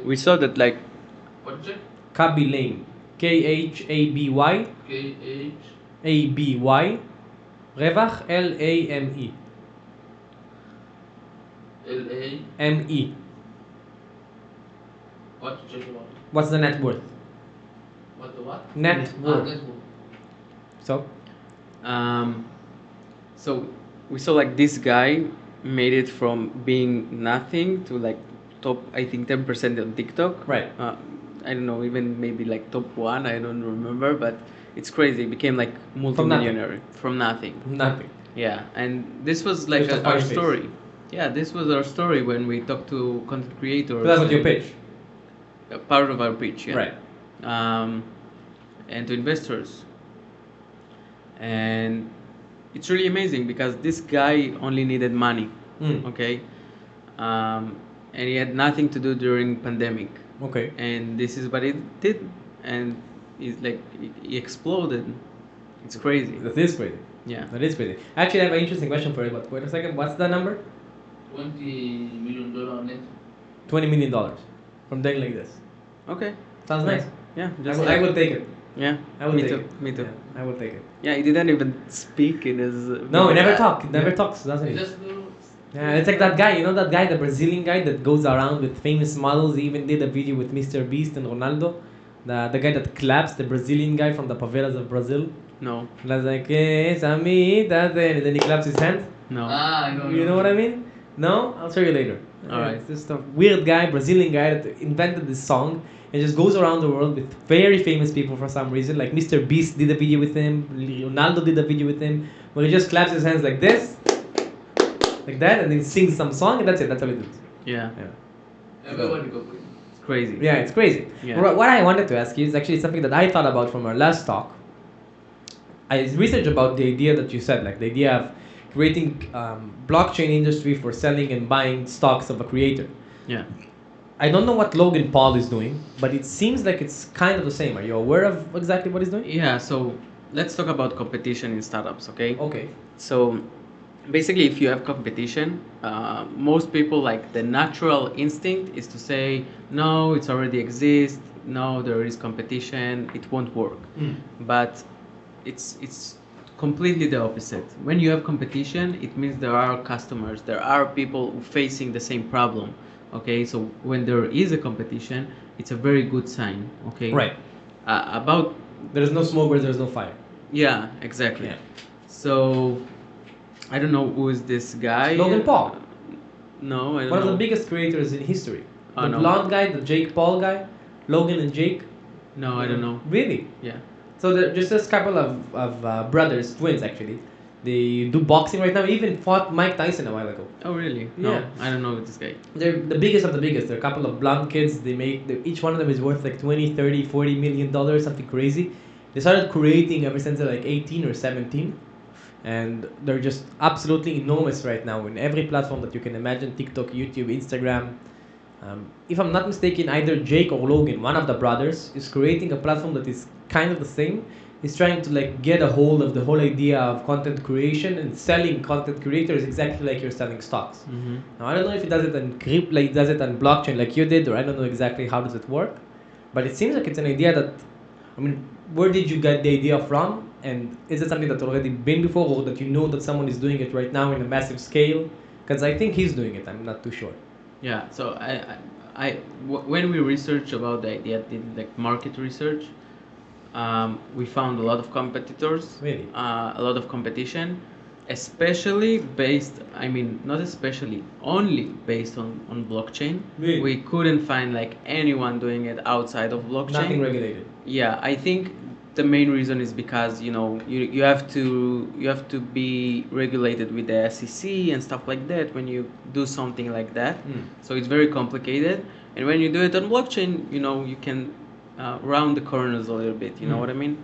we saw that like What check? Kaby Lane. KHABY KH ABY רווח LAME LA. ME. What check what? What's the net worth? What the what? Net worth. Net worth. So um, so we saw like this guy made it from being nothing to like top, I think, 10% on TikTok. right. I don't know, even maybe like top one. I don't remember, but it's crazy. It became like multi-millionaire from nothing. Nothing. Yeah, and this was like Just a our funny face. story. Yeah, this was our story when we talked to content creators. So that's what your pitch. Part of our pitch, yeah. Right. And to investors. And it's really amazing because this guy only needed money, Mm. okay? And he had nothing to do during pandemic. Okay. And this is what he did, and he's like he exploded. It's crazy. That is crazy. Yeah. That is crazy. Actually, I have an interesting question for you, but wait a second. What's the number? $20 million net. $20 million from doing like this. Okay. Sounds nice. Yeah. I will take it. Yeah. I will me take too. it. Me too. Yeah, I will take it. Yeah. He didn't even speak in his. No, he never talks. He never talks, doesn't he? Just do. Yeah, it's like that guy, you know that guy, the Brazilian guy that goes around with famous models. He even did a video with Mr. Beast and Ronaldo. The guy that claps, the Brazilian guy from the favelas of Brazil. No. That's like, hey, Sammy, and then he claps his hands. No. I know. You know what I mean? No? I'll show you later. Alright. It's just a weird guy, Brazilian guy that invented this song and just goes around the world with very famous people for some reason. Like Mr. Beast did a video with him, Ronaldo did a video with him, where he just claps his hands like this, like that, and then sings some song, and that's it. That's how he does. Yeah. Yeah. Everybody go crazy. It's crazy. Yeah, it's crazy. Yeah. What I wanted to ask you is actually something that I thought about from our last talk. I researched about the idea that you said, like the idea of creating blockchain industry for selling and buying stocks of a creator. Yeah. I don't know what Logan Paul is doing, but it seems like it's kind of the same. Are you aware of exactly what he's doing? Yeah. So let's talk about competition in startups. Okay. Okay. So basically, if you have competition, most people, like, the natural instinct is to say, no, it's already exists. No, there is competition. It won't work. But it's completely the opposite. When you have competition, it means there are customers. There are people facing the same problem. Okay. So when there is a competition, it's a very good sign. Okay. Right. About There's no smoke where there's no fire. yeah, exactly. Yeah. So I don't know who is this guy. Logan Paul. No, I don't One know. of the biggest creators in history. Oh, The no. blonde guy, the Jake Paul guy, Logan and Jake. No, I don't know. Really? Yeah. So there's just this couple of brothers, twins actually. They do boxing right now. Even fought Mike Tyson a while ago. Oh, really? No, Yeah. I don't know this guy. They're the biggest of the biggest. They're a couple of blonde kids. Each one of them is worth like 20, 30, 40 million dollars, something crazy. They started creating ever since they're like 18 or 17. And they're just absolutely enormous right now in every platform that you can imagine: TikTok, YouTube, Instagram. If I'm not mistaken, either Jake or Logan, one of the brothers, is creating a platform that is kind of the same, is trying to like get a hold of the whole idea of content creation and selling content creators exactly like you're selling stocks. Mm-hmm. Now I don't know if it does it on crypto, like does it on blockchain like you did, or I don't know exactly how does it work, but it seems like it's an idea that, I mean, where did you get the idea from, and is it something that's already been before, or that you know that someone is doing it right now in a massive scale? Because I think he's doing it. I'm not too sure. Yeah. So when we researched about the idea, did like market research, we found a lot of competitors, Really? a lot of competition, especially based, I mean, not especially, only based on blockchain. Really? We couldn't find like anyone doing it outside of blockchain. Nothing regulated. Yeah, I think the main reason is because you have to be regulated with the SEC and stuff like that when you do something like that. So it's very complicated, and when you do it on blockchain, you can round the corners a little bit. You know what I mean?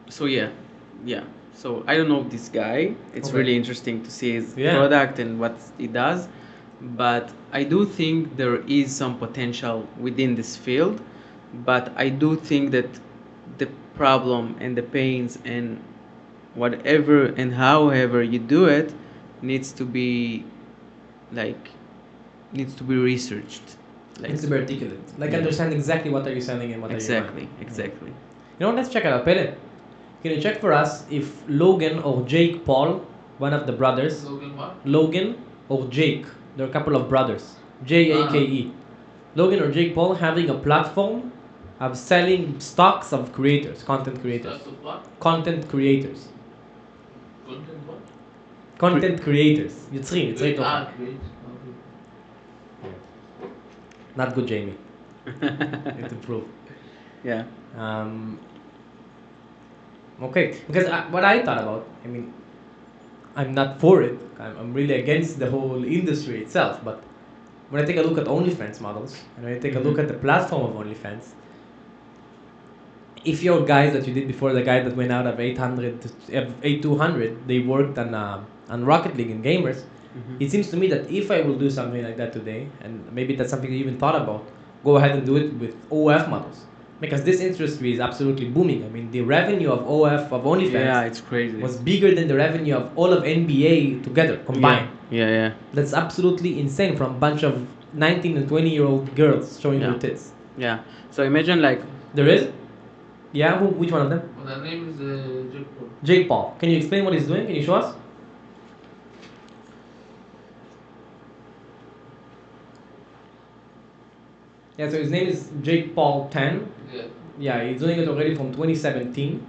So yeah. So I don't know this guy. It's Okay. really interesting to see his Yeah. product and what he does, but I do think there is some potential within this field. But I do think that the problem and the pains and whatever and however you do it needs to be like needs to be researched. Like, Needs to be articulate. Like Yeah. understand exactly what are you selling and what exactly, are you buying. exactly. You know what? Let's check it out. Pele, can you check for us if Logan or Jake Paul, one of the brothers, Logan what? Logan or Jake, they're a couple of brothers, Jake. Logan or Jake Paul having a platform of selling stocks of creators, content creators. Start of what? Content creators. Content what? Content creators. יוצרים Great. תוכן. Great. Okay. Not good, Jamie. Need to improve. Yeah. Okay, because what I thought about, I mean, I'm not for it. I'm really against the whole industry itself. But when I take a look at OnlyFans models, and when I take a look at the platform of OnlyFans, if your guys that you did before, the guy that went out of 800 to 8200, they worked on Rocket League and gamers. It seems to me that if I will do something like that today, and maybe that's something you even thought about, go ahead and do it with OF models. Because this industry is absolutely booming. I mean, the revenue of OF, of OnlyFans, Yeah, it's crazy. was bigger than the revenue of all of NBA together, combined. Yeah. That's absolutely insane from a bunch of 19 and 20-year-old girls showing Yeah. their tits. Yeah. So imagine like There is? Yeah, which one of them? Well, the name is Jake Paul. Jake Paul. Can you explain what he's doing? Can you show us? Yeah, so his name is Jake Paul 10. Yeah. Yeah, he's doing it already from 2017.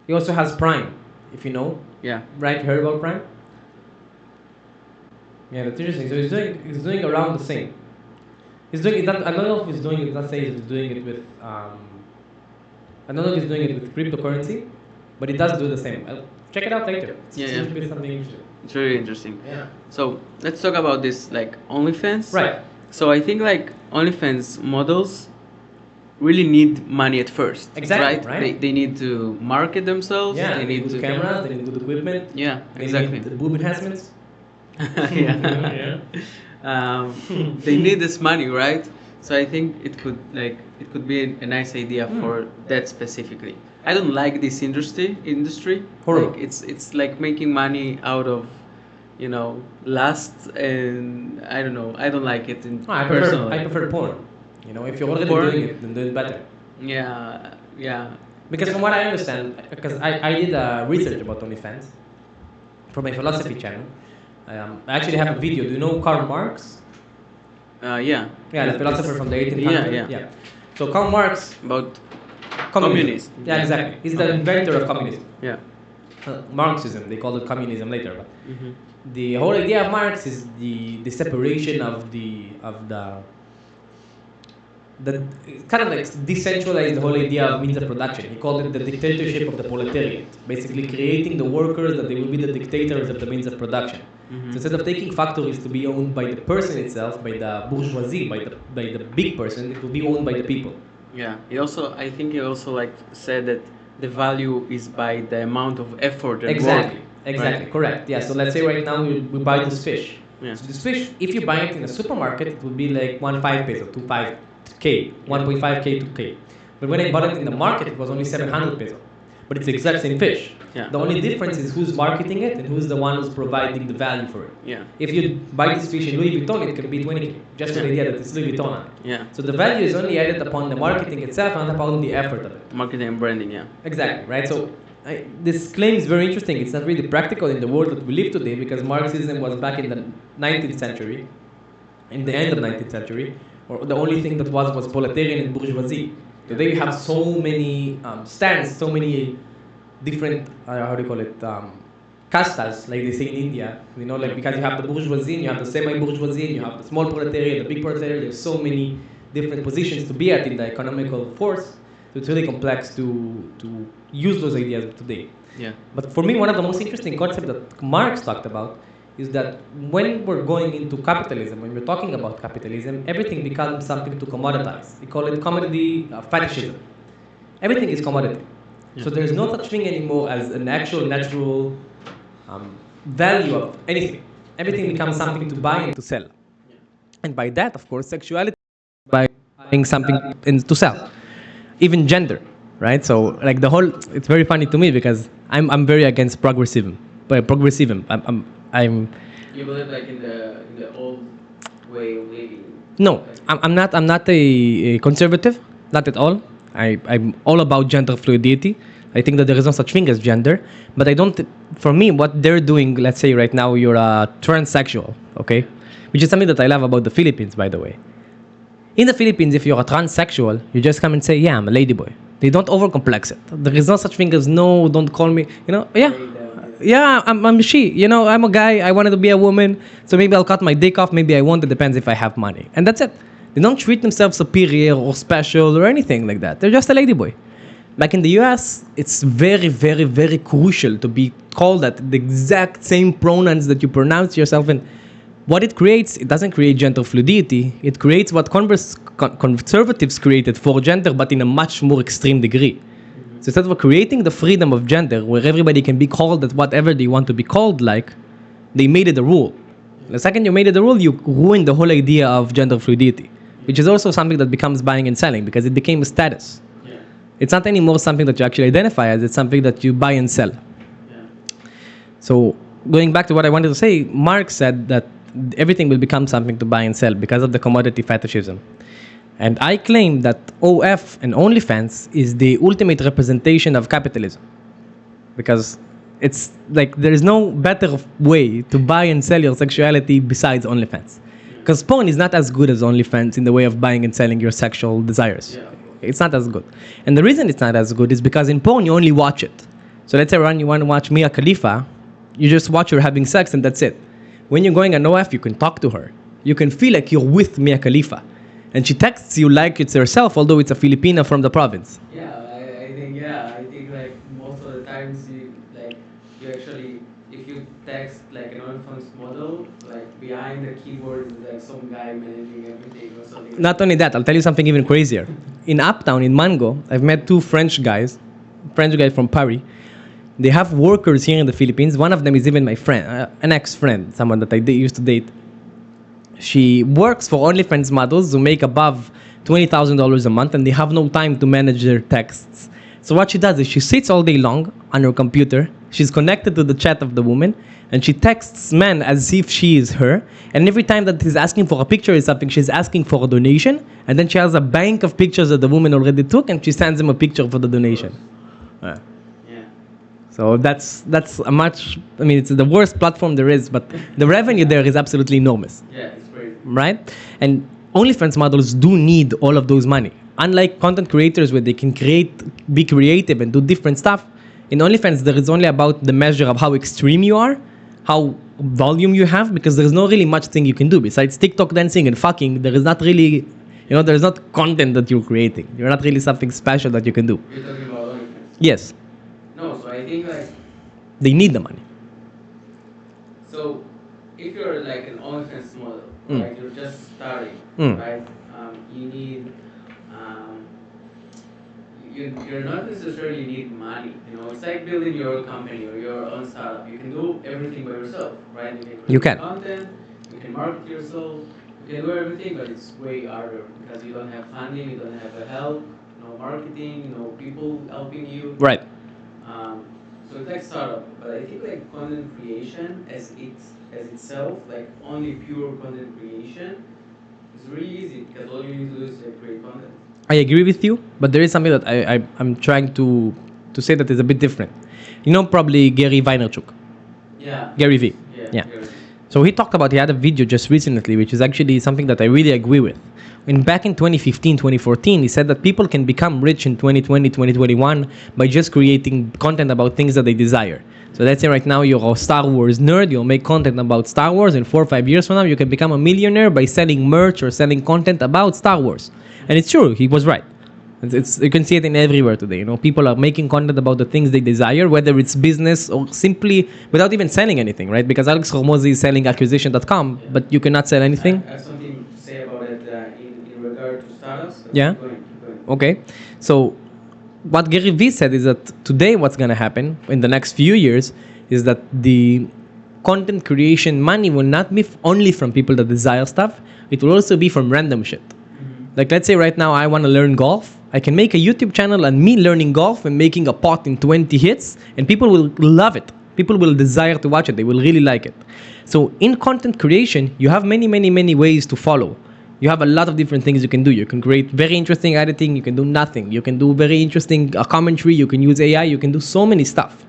He also has Prime, if you know. yeah. Right, you heard about Prime? Yeah, that's interesting. So he's doing around the same. He's doing it. I don't know if he's doing it. Let's say he's doing it with. I don't know if he's doing it with cryptocurrency, but he does do the same. I'll check it out later. Yeah, Seems yeah. to be something interesting. It's really interesting. Yeah. So let's talk about this like OnlyFans. Right. So I think like OnlyFans models really need money at first. Exactly, right. They need to market themselves. Yeah, They need good to cameras. They need good equipment. Yeah, They exactly. need the boob enhancements. yeah. They need this money, right? So I think it could be a nice idea for that specifically. I don't like this industry. Horrible. Like, it's like making money out of lust, and I don't know. I don't like it in No, I personally. prefer porn. You know, if you're already Porn? doing it, then do it better. Yeah. Because from what I understand, because I did research about OnlyFans for my philosophy channel. I actually have a video. Do you know Karl Marx? Yeah. Yeah, the philosopher from the 1800s. Yeah. So Karl Marx, About communism. Yeah, exactly. He's the inventor of communism. yeah. Marxism. They called it communism later, but the whole idea of Marx is the separation of the kind of like decentralized the whole idea of means of production. He called it the dictatorship of the proletariat, basically creating the workers that they will be the dictators of the means of production. So instead of taking factories to be owned by the person itself, by the bourgeoisie, by the big person, it will be owned by the people. Yeah. I think he also like said that the value is by the amount of effort and Exactly, work. exactly, right? correct. Yeah, so let's say right now we buy this fish. Yeah. So this fish, if you buy it in a supermarket, it will be like 1 5 peso, 2 5 K, 1.5K to K. But when I bought it in the market, it was only 700 pesos. But it's the exact same fish. Yeah. The only difference is who's marketing it and who's the one who's providing the value for it. Yeah. If you buy this fish in Louis Vuitton, it can be 20K, just for the idea that it's Louis Vuitton on it. Yeah. So the value is only added upon the marketing itself and upon the effort of it. Marketing and branding, yeah. Exactly, right? So this claim is very interesting. It's not really practical in the world that we live today because Marxism was back in the 19th century, in the end of the 19th century, or the only thing that was proletarian and bourgeoisie. Today we have so many stands, so many different, how do you call it, castas, like they say in India. You know, like because you have the bourgeoisie, and you have the semi-bourgeoisie, and you have the small proletariat, the big proletariat. There's so many different positions to be at in the economical force. So it's really complex to use those ideas today. Yeah. But for me, one of the most interesting concepts that Marx talked about is that when we're going into capitalism, when we're talking about capitalism, everything becomes something to commoditize. We call it commodity fetishism. Everything is commodity. So there's no such thing anymore as an actual natural value of anything. Everything becomes something to buy and to sell. And by that, of course, sexuality by buying something to sell. Even gender, right? So like the whole, it's very funny to me because I'm very against progressivism. I'm You believe like in the old way of living? no, I'm not a conservative, not at all. I'm all about gender fluidity. I think that there is no such thing as gender, but I don't. For me, what they're doing, let's say right now you're a transsexual, okay, which is something that I love about the Philippines, by the way. In the Philippines, if you're a transsexual, you just come and say, yeah, I'm a ladyboy. They don't overcomplex it. There is no such thing as no, don't call me, yeah, I'm she. I'm a guy. I wanted to be a woman, so maybe I'll cut my dick off. Maybe I won't. It depends if I have money, and that's it. They don't treat themselves superior or special or anything like that. They're just a ladyboy. Back in the US, it's very, very, very crucial to be called at the exact same pronouns that you pronounce yourself in. What it creates, it doesn't create gender fluidity. It creates what conservatives created for gender, but in a much more extreme degree. So instead of creating the freedom of gender, where everybody can be called at whatever they want to be called like, they made it a rule. The second you made it a rule, you ruined the whole idea of gender fluidity, which is also something that becomes buying and selling because it became a status. Yeah. It's not anymore something that you actually identify as, it's something that you buy and sell. Yeah. So going back to what I wanted to say, Marx said that everything will become something to buy and sell because of the commodity fetishism. And I claim that OF and OnlyFans is the ultimate representation of capitalism. Because it's like there is no better way to buy and sell your sexuality besides OnlyFans. Because porn is not as good as OnlyFans in the way of buying and selling your sexual desires. Yeah. It's not as good. And the reason it's not as good is because in porn you only watch it. So let's say you want to watch Mia Khalifa, you just watch her having sex and that's it. When you're going on OF, you can talk to her. You can feel like you're with Mia Khalifa. And she texts you like it's herself, although it's a Filipina from the province. Yeah, I think like most of the times you actually, if you text like an OnlyFans model, like behind the keyboard is like some guy managing everything or something. Not only that, I'll tell you something even crazier. In Uptown, in Mango, I've met two French guys from Paris. They have workers here in the Philippines. One of them is even my friend, an ex-friend, someone that I used to date. She works for OnlyFans models who make above $20,000 a month and they have no time to manage their texts. So what she does is she sits all day long on her computer, she's connected to the chat of the woman, and she texts men as if she is her, and every time that he's asking for a picture or something, she's asking for a donation, and then she has a bank of pictures that the woman already took, and she sends him a picture for the donation. Yeah. So that's a much, it's the worst platform there is, but the revenue there is absolutely enormous. Yeah, it's great. Right? And OnlyFans models do need all of those money. Unlike content creators where they can be creative and do different stuff, in OnlyFans there is only about the measure of how extreme you are, how volume you have, because there's no really much thing you can do. Besides TikTok dancing and fucking, there is not really, there's not content that you're creating. You're not really something special that you can do. You're talking about OnlyFans? Yes. No, so I think like, They need the money. so if you're like an OnlyFans model, like you're just starting, right? You need, you're not necessarily need money. It's like building your own company or your own startup. You can do everything by yourself, right? You can create You can. content, you can market yourself, you can do everything, but it's way harder because you don't have funding, you don't have help, no marketing, no people helping you. Right. Um, so it's like startup, but I think like content creation as itself, like only pure content creation, is really easy because all you need to do is like create content. I agree with you, but there is something that I'm trying to say that is a bit different. You know, probably Gary Vaynerchuk. Yeah. Gary V. Yeah. So he talked about, he had a video just recently, which is actually something that I really agree with. When back in 2015, 2014, he said that people can become rich in 2020, 2021 by just creating content about things that they desire. So let's say right now you're a Star Wars nerd, you'll make content about Star Wars, and 4 or 5 years from now you can become a millionaire by selling merch or selling content about Star Wars. And it's true, he was right. You can see it in everywhere today. You know, people are making content about the things they desire, whether it's business or simply without even selling anything, right? Because Alex Hormozy is selling acquisition.com, but you cannot sell anything. I have something to say about it in regard to startups. But Yeah. Keep going. Okay. So what Gary Vee said is that today what's going to happen in the next few years is that the content creation money will not be only from people that desire stuff, it will also be from random shit. Like let's say right now I want to learn golf. I can make a YouTube channel and me learning golf and making a pot in 20 hits, and people will love it. People will desire to watch it. They will really like it. So in content creation, you have many ways to follow. You have a lot of different things you can do. You can create very interesting editing. You can do nothing. You can do very interesting commentary. You can use AI. You can do so many stuff.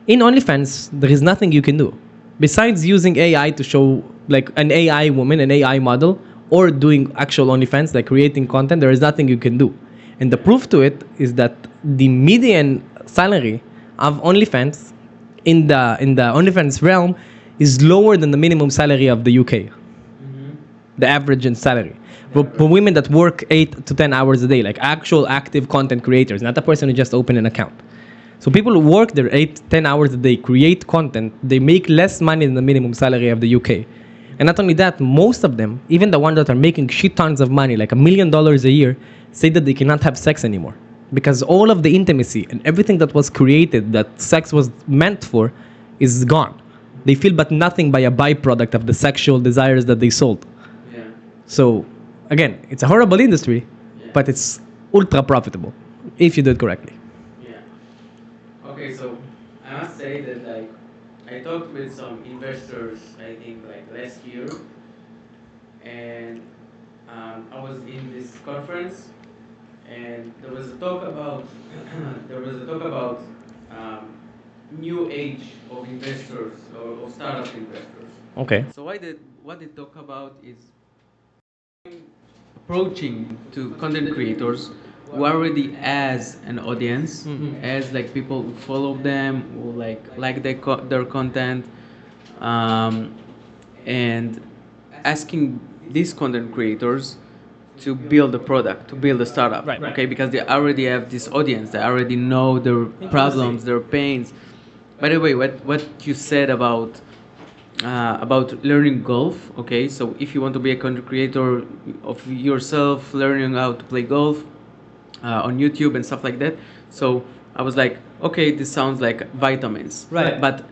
In OnlyFans, there is nothing you can do besides using AI to show like an AI woman, an AI model, or doing actual OnlyFans, like creating content. There is nothing you can do. And the proof to it is that the median salary of OnlyFans in the OnlyFans realm is lower than the minimum salary of the UK. The average in salary. For women that work 8 to 10 hours a day, like actual active content creators, not a person who just opened an account. So people who work their 8, 10 hours a day, create content, they make less money than the minimum salary of the UK. And not only that, most of them, even the ones that are making shit tons of money, like $1 million a year, say that they cannot have sex anymore. Because all of the intimacy and everything that was created, that sex was meant for, is gone. They feel but nothing by a byproduct of the sexual desires that they sold. Yeah. So, again, it's a horrible industry, but it's ultra profitable if you do it correctly. Yeah. Okay, so I must say that like I talked with some investors, I think like last year, and I was in this conference, and there was a talk about new age of investors or of startup investors. Okay. So what they talk about is approaching to content creators who already has an audience, as like people who follow them, who like their content, um, and asking these content creators to build a product, to build a startup, Right. okay? Because they already have this audience, they already know their problems, their pains. By the way, what you said about learning golf, okay? So if you want to be a content creator of yourself, learning how to play golf on YouTube and stuff like that. So I was like, okay, this sounds like vitamins. Right. But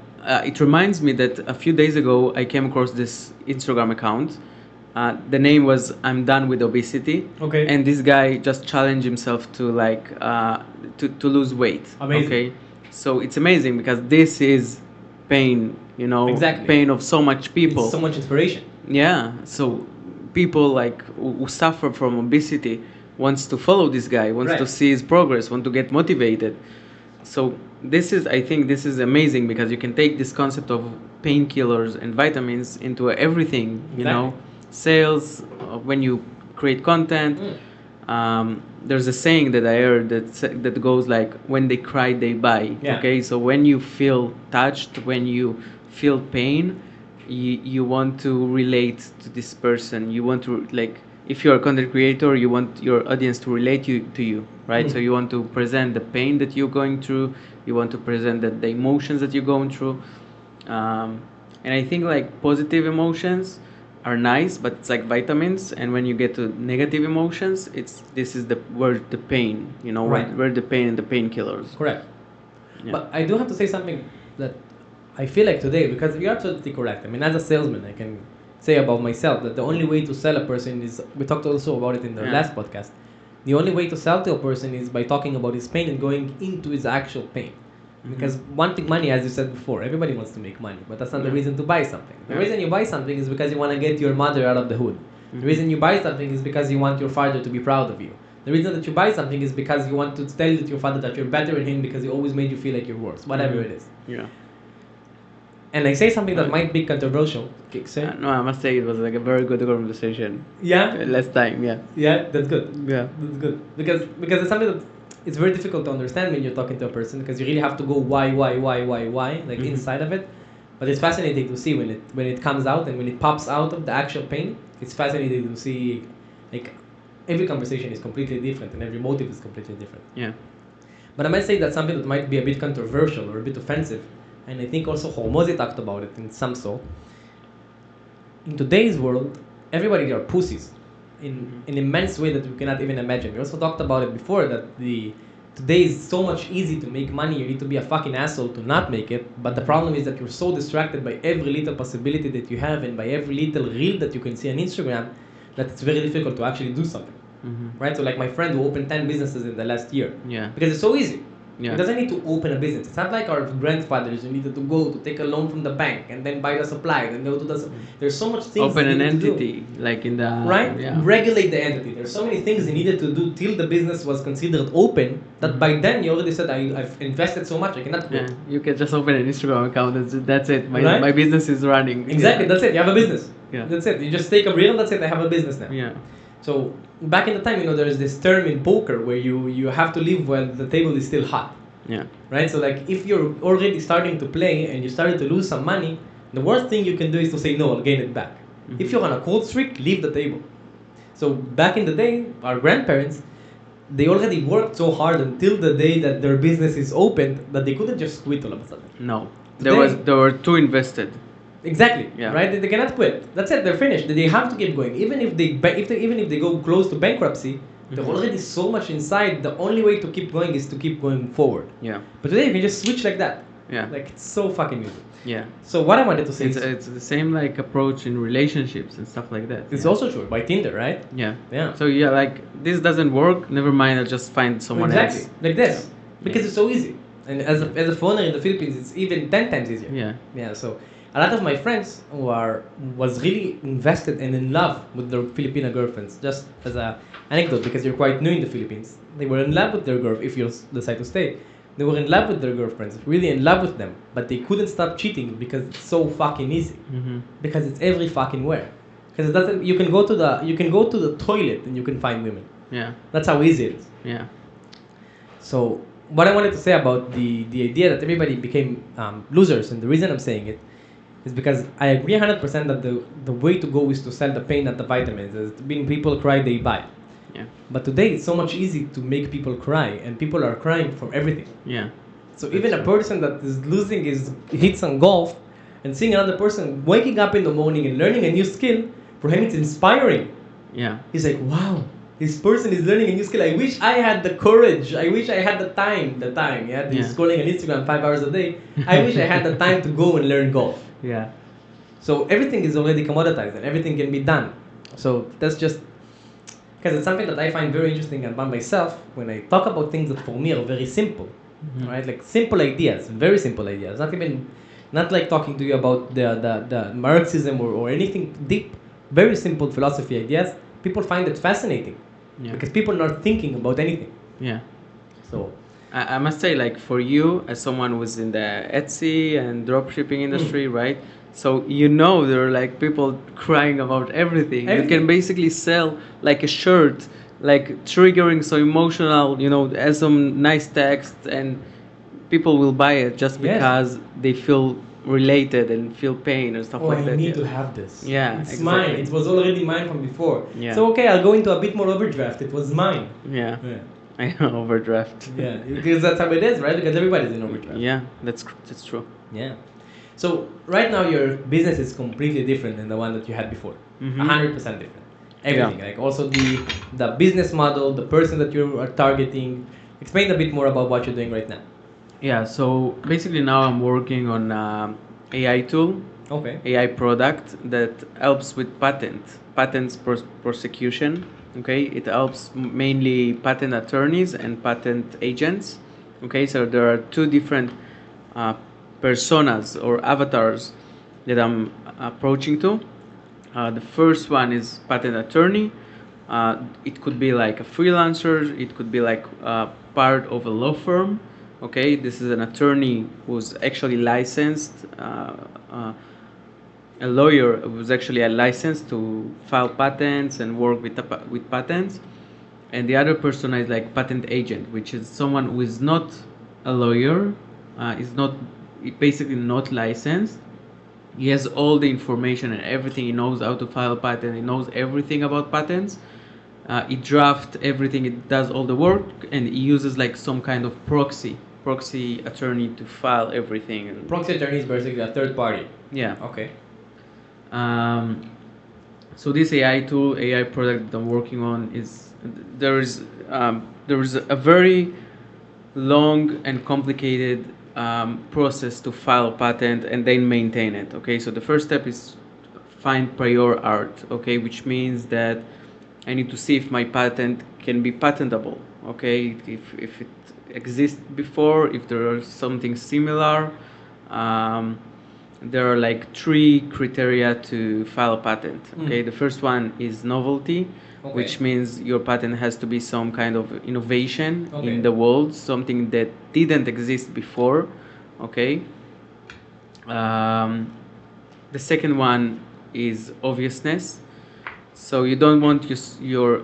it reminds me that a few days ago I came across this Instagram account. The name was "I'm done with obesity." Okay. And this guy just challenged himself to like to lose weight. Amazing. Okay. So it's amazing because this is pain, you know, Exactly. pain of so much people. It's so much inspiration. Yeah, so people like who suffer from obesity wants to follow this guy, wants to Right. see his progress, want to get motivated. So I think this is amazing because you can take this concept of painkillers and vitamins into everything, you know, sales, when you create content. There's a saying that I heard that goes like, when they cry, they buy. Yeah. Okay, so when you feel touched, when you feel pain, you want to relate to this person. You want to, like, if you're a content creator, you want your audience to relate to you, right? So you want to present the pain that you're going through. You want to present the emotions that you're going through. And I think like positive emotions are nice, but it's like vitamins. And when you get to negative emotions, this is where the pain, you know, Right. where the pain and the painkillers. Correct. Yeah. But I do have to say something that I feel like today, because you're absolutely correct. I mean, as a salesman, I can say about myself that the only way to sell a person is, we talked also about it in the Yeah. last podcast, the only way to sell to a person is by talking about his pain and going into his actual pain. Because wanting money, as you said before, everybody wants to make money, but that's not the Yeah. reason to buy something. The Yeah. reason you buy something is because you want to get your mother out of the hood. The Mhm. reason you buy something is because you want your father to be proud of you. The reason that you buy something is because you want to tell your father that you're better than him because he always made you feel like you're worse, whatever Mhm. it is. Yeah. And I say something that Right. might be controversial. Okay, say. No, I must say it was like a very good conversation. Yeah? Last time, yeah. Yeah, that's good. Yeah. That's good. Because it's something that it's very difficult to understand when you're talking to a person because you really have to go why, like Mhm. inside of it. But it's fascinating to see when it comes out and when it pops out of the actual pain. It's fascinating to see, like, every conversation is completely different and every motive is completely different. Yeah. But I might say that's something that might be a bit controversial or a bit offensive, and I think also Hormozy talked about it in some sort. In today's world, everybody are pussies in an immense way that we cannot even imagine. We also talked about it before that today is so much easy to make money. You need to be a fucking asshole to not make it. But the problem is that you're so distracted by every little possibility that you have and by every little reel that you can see on Instagram that it's very difficult to actually do something. Mm-hmm. Right? So like my friend who opened 10 businesses in the last year. Yeah. Because it's so easy. Yeah. He doesn't need to open a business. It's not like our grandfathers who needed to go to take a loan from the bank and then buy the supplies and go to the. There's so much things. Open they an needed to do. entity, like in the Right? Yeah. Regulate the entity. There's so many things they needed to do till the business was considered open that by then you already said, I've invested so much, I cannot Yeah. quit. You can just open an Instagram account. That's it. Right? My business is running. Exactly, that's it. You have a business. Yeah. That's it. You just take a reel, that's it, I have a business now. Yeah. So back in the time, there's this term in poker where you have to leave while the table is still hot. Yeah. Right? So like if you're already starting to play and you started to lose some money, the worst thing you can do is to say no, I'll gain it back. Mm-hmm. If you're on a cold streak, leave the table. So back in the day, our grandparents, they already worked so hard until the day that their business is opened that they couldn't just quit all of a sudden. No. Today- There were too invested. Exactly. Yeah. Right? They cannot quit. That's it. They're finished. They have to keep going. Even if they go close to bankruptcy, they're Mhm. already so much inside. The only way to keep going is to keep going forward. Yeah. But today you can just switch like that. Yeah. Like it's so fucking easy. Yeah. So what I wanted to say It's the same like approach in relationships and stuff like that. it's Yeah. also true by Tinder, right? Yeah. Yeah. So yeah, like this doesn't work. Never mind. I'll just find someone exactly. else. Like this. Because it's so easy. And as a foreigner in the Philippines, it's even 10 times easier. Yeah. Yeah. So a lot of my friends was really invested and in love with their Filipino girlfriends. Just as a anecdote, because you're quite new in the Philippines, they were in love with their girl. If you decide to stay, they were in love with their girlfriends, really in love with them, but they couldn't stop cheating because it's so fucking easy. Mm-hmm. Because it's every fucking where. Because it doesn't. You can go to the toilet and you can find women. Yeah. That's how easy it is. Yeah. So what I wanted to say about the idea that everybody became losers, and the reason I'm saying it is because I agree 100% that the way to go is to sell the pain, not the vitamins. As being people cry, they buy. Yeah. But today it's so much easy to make people cry, and people are crying for everything. Yeah. So even a person that is losing his hits on golf and seeing another person waking up in the morning and learning a new skill, for him it's inspiring. Yeah. He's like, wow, this person is learning a new skill. I wish I had the courage. I wish I had the time. Yeah, he's Yeah. scrolling on Instagram 5 hours a day. I wish I had the time to go and learn golf. Yeah. So everything is already commoditized and everything can be done. So that's just because it's something that I find very interesting about myself when I talk about things that for me are very simple, Mhm. right? Like simple ideas, very simple ideas. Not like talking to you about the Marxism or anything deep. Very simple philosophy ideas. People find it fascinating Yeah. because people are not thinking about anything. Yeah. So I must say, like for you, as someone who's in the Etsy and dropshipping industry, right? So there are like people crying about everything. You can basically sell like a shirt, like triggering, so emotional, has some nice text, and people will buy it just Yes. because they feel related and feel pain and stuff oh, like I that. need yeah. to have this. Yeah, it's exactly. mine. It was already mine from before. Yeah. So okay, I'll go into a bit more overdraft. It was mine. Yeah. Yeah. I know, overdraft. Yeah, because that's how it is, right? Because everybody's in overdraft. Yeah, that's true. Yeah. So right now your business is completely different than the one that you had before. Mhm. 100% different. Everything, like also the business model, the person that you are targeting. Explain a bit more about what you're doing right now. Yeah, so basically now I'm working on AI tool Okay. AI product that helps with patents prosecution. Okay, it helps mainly patent attorneys and patent agents. Okay, so there are two different uh, personas or avatars that I'm approaching to. The first one is patent attorney. It could be like a freelancer. It could be like part of a law firm. Okay, this is an attorney who's actually licensed. A lawyer who's actually a license to file patents and work with patents. And the other persona is like patent agent, which is someone who is not a lawyer, is not basically not licensed. He has all the information and everything. He knows how to file a patent. He knows everything about patents. He drafts everything. He does all the work, and he uses like some kind of proxy attorney to file everything. And Proxy attorney is basically a third party. yeah. Okay. Um, so this AI tool, AI product that I'm working on is there is a very long and complicated process to file a patent and then maintain it. Okay, so the first step is find prior art. Okay, which means that I need to see if my patent can be patentable. Okay, if it exists before, if there is something similar. There are like three criteria to file a patent. Okay, the first one is novelty, Okay. which means your patent has to be some kind of innovation Okay. in the world, something that didn't exist before. Okay. Um, the second one is obviousness. So you don't want your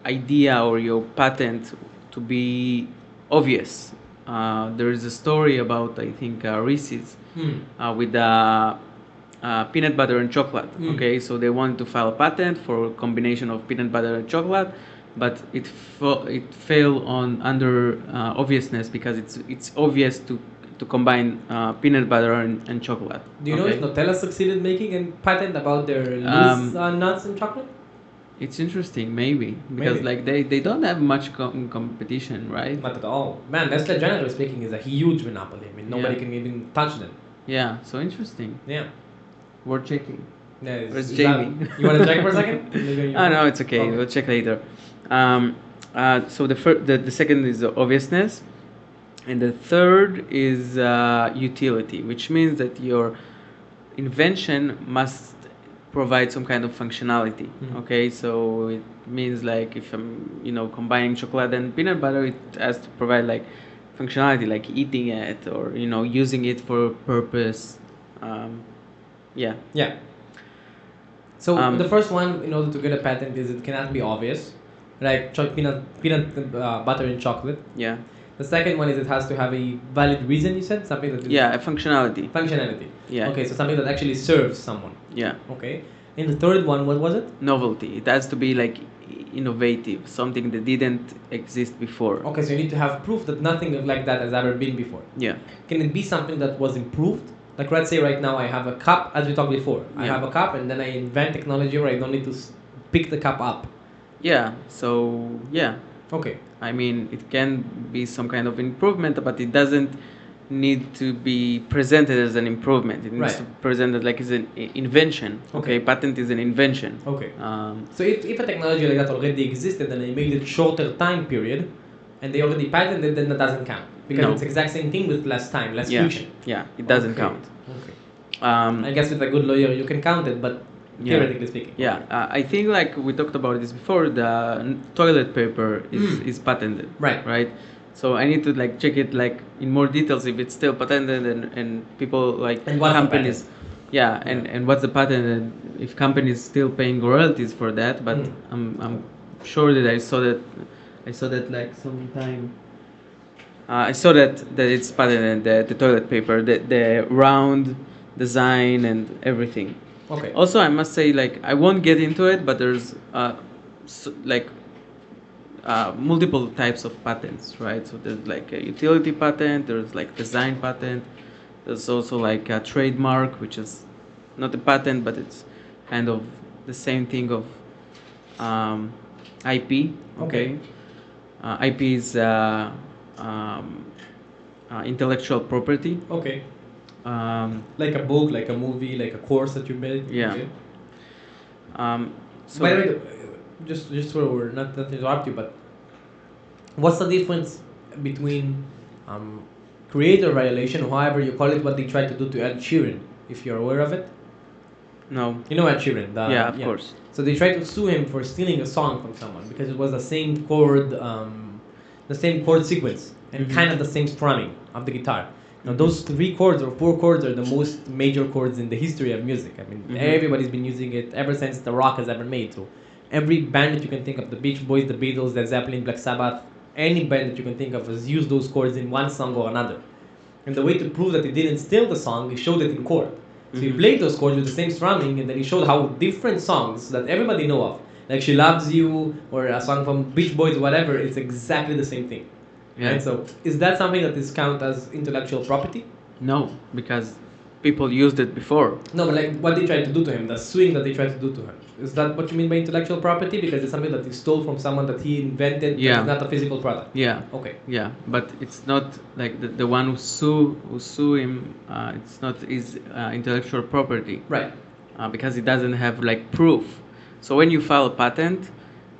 idea or your patent to be obvious. There is a story about, I think, Reese's with peanut butter and chocolate. Okay, so they wanted to file a patent for a combination of peanut butter and chocolate, but it failed on under obviousness because it's obvious to combine peanut butter and chocolate. Do you know if Nutella succeeded making a patent about their loose nuts and chocolate? It's interesting, maybe because Maybe. like they don't have much competition, right? Not at all. Man, Nestle, generally speaking, is a huge monopoly. I mean, nobody Yeah. can even touch them. Yeah, so interesting. Yeah. We're checking. Yeah, Where's is Jamie? that- you want to check for a second? Oh no, it's okay. Okay. We'll check later. So the second is obviousness, and the third is utility, which means that your invention must provide some kind of functionality. Okay, so it means like if I'm combining chocolate and peanut butter, it has to provide like functionality, like eating it or using it for a purpose. Yeah. Yeah. So Um, the first one, in order to get a patent, is it cannot be obvious, like peanut butter and chocolate. Yeah. The second one is it has to have a valid reason. You said something that is Yeah, a functionality. functionality. Yeah. Okay, so something that actually serves someone. Yeah. Okay. And the third one, what was it? Novelty. It has to be like innovative, something that didn't exist before. Okay, so you need to have proof that nothing like that has ever been before. Yeah. Can it be something that was improved? Like let's say right now I have a cup, as we talked before. I Yeah. have a cup and then I invent technology where I don't need to pick the cup up. Yeah. So yeah. Okay. I mean, it can be some kind of improvement, but it doesn't need to be presented as an improvement. It needs Right. to be presented like it's an invention. Okay. Patent is an invention. Okay. So if a technology like that already existed and they made it shorter time period, and they already patented, then that doesn't count because No. it's the exact same thing with less time, less Yeah. fusion. Yeah. It doesn't Okay. count. Okay. Um, I guess with a good lawyer you can count it, but Yeah. theoretically speaking. Yeah, I think like we talked about this before. The toilet paper is patented. Right. Right. So I need to like check it like in more details if it's still patented and people like And what's the companies. Yeah, and what's the patent and if companies still paying royalties for that? But I'm sure that I saw that like sometime. I saw that it's patented the toilet paper, the round design and everything. Okay. Also, I must say, like, I won't get into it, but there's multiple types of patents, right? So there's like a utility patent, there's like design patent, there's also like a trademark, which is not a patent, but it's kind of the same thing of IP. Okay. IP is intellectual property. Okay. Like a book, like a movie, like a course that you made. Yeah. Okay. So By the way, just so we're not to interrupt you, but what's the difference between um, creator violation, or however you call it, what they tried to do to Ed Sheeran, if you're aware of it? no. You know Ed Sheeran, Yeah, of course. So they tried to sue him for stealing a song from someone because it was the same chord sequence, and Mhm. kind of the same strumming of the guitar. Now Mhm. those 3 chords or 4 chords are the most major chords in the history of music. I mean, Mhm. everybody's been using it ever since the rock has ever made. So every band that you can think of, the Beach Boys, the Beatles, Led Zeppelin, Black Sabbath, any band that you can think of has used those chords in one song or another. And the way to prove that he didn't steal the song, he showed it in chord. So he Mhm. played those chords with the same strumming, and then he showed how different songs that everybody know of, like "She Loves You" or a song from Beach Boys, whatever, it's exactly the same thing. Yeah. Right? So is that something that is count as intellectual property? No, because people used it before. No, but like what they tried to do to him, the swing that they tried to do to him. Is that what you mean by intellectual property? Because it's something that he stole from someone that he invented, but Yeah. it's not a physical product. Yeah. Okay. Yeah, but it's not like the one who sue him. It's not his intellectual property. Right. Because it doesn't have like proof. So when you file a patent,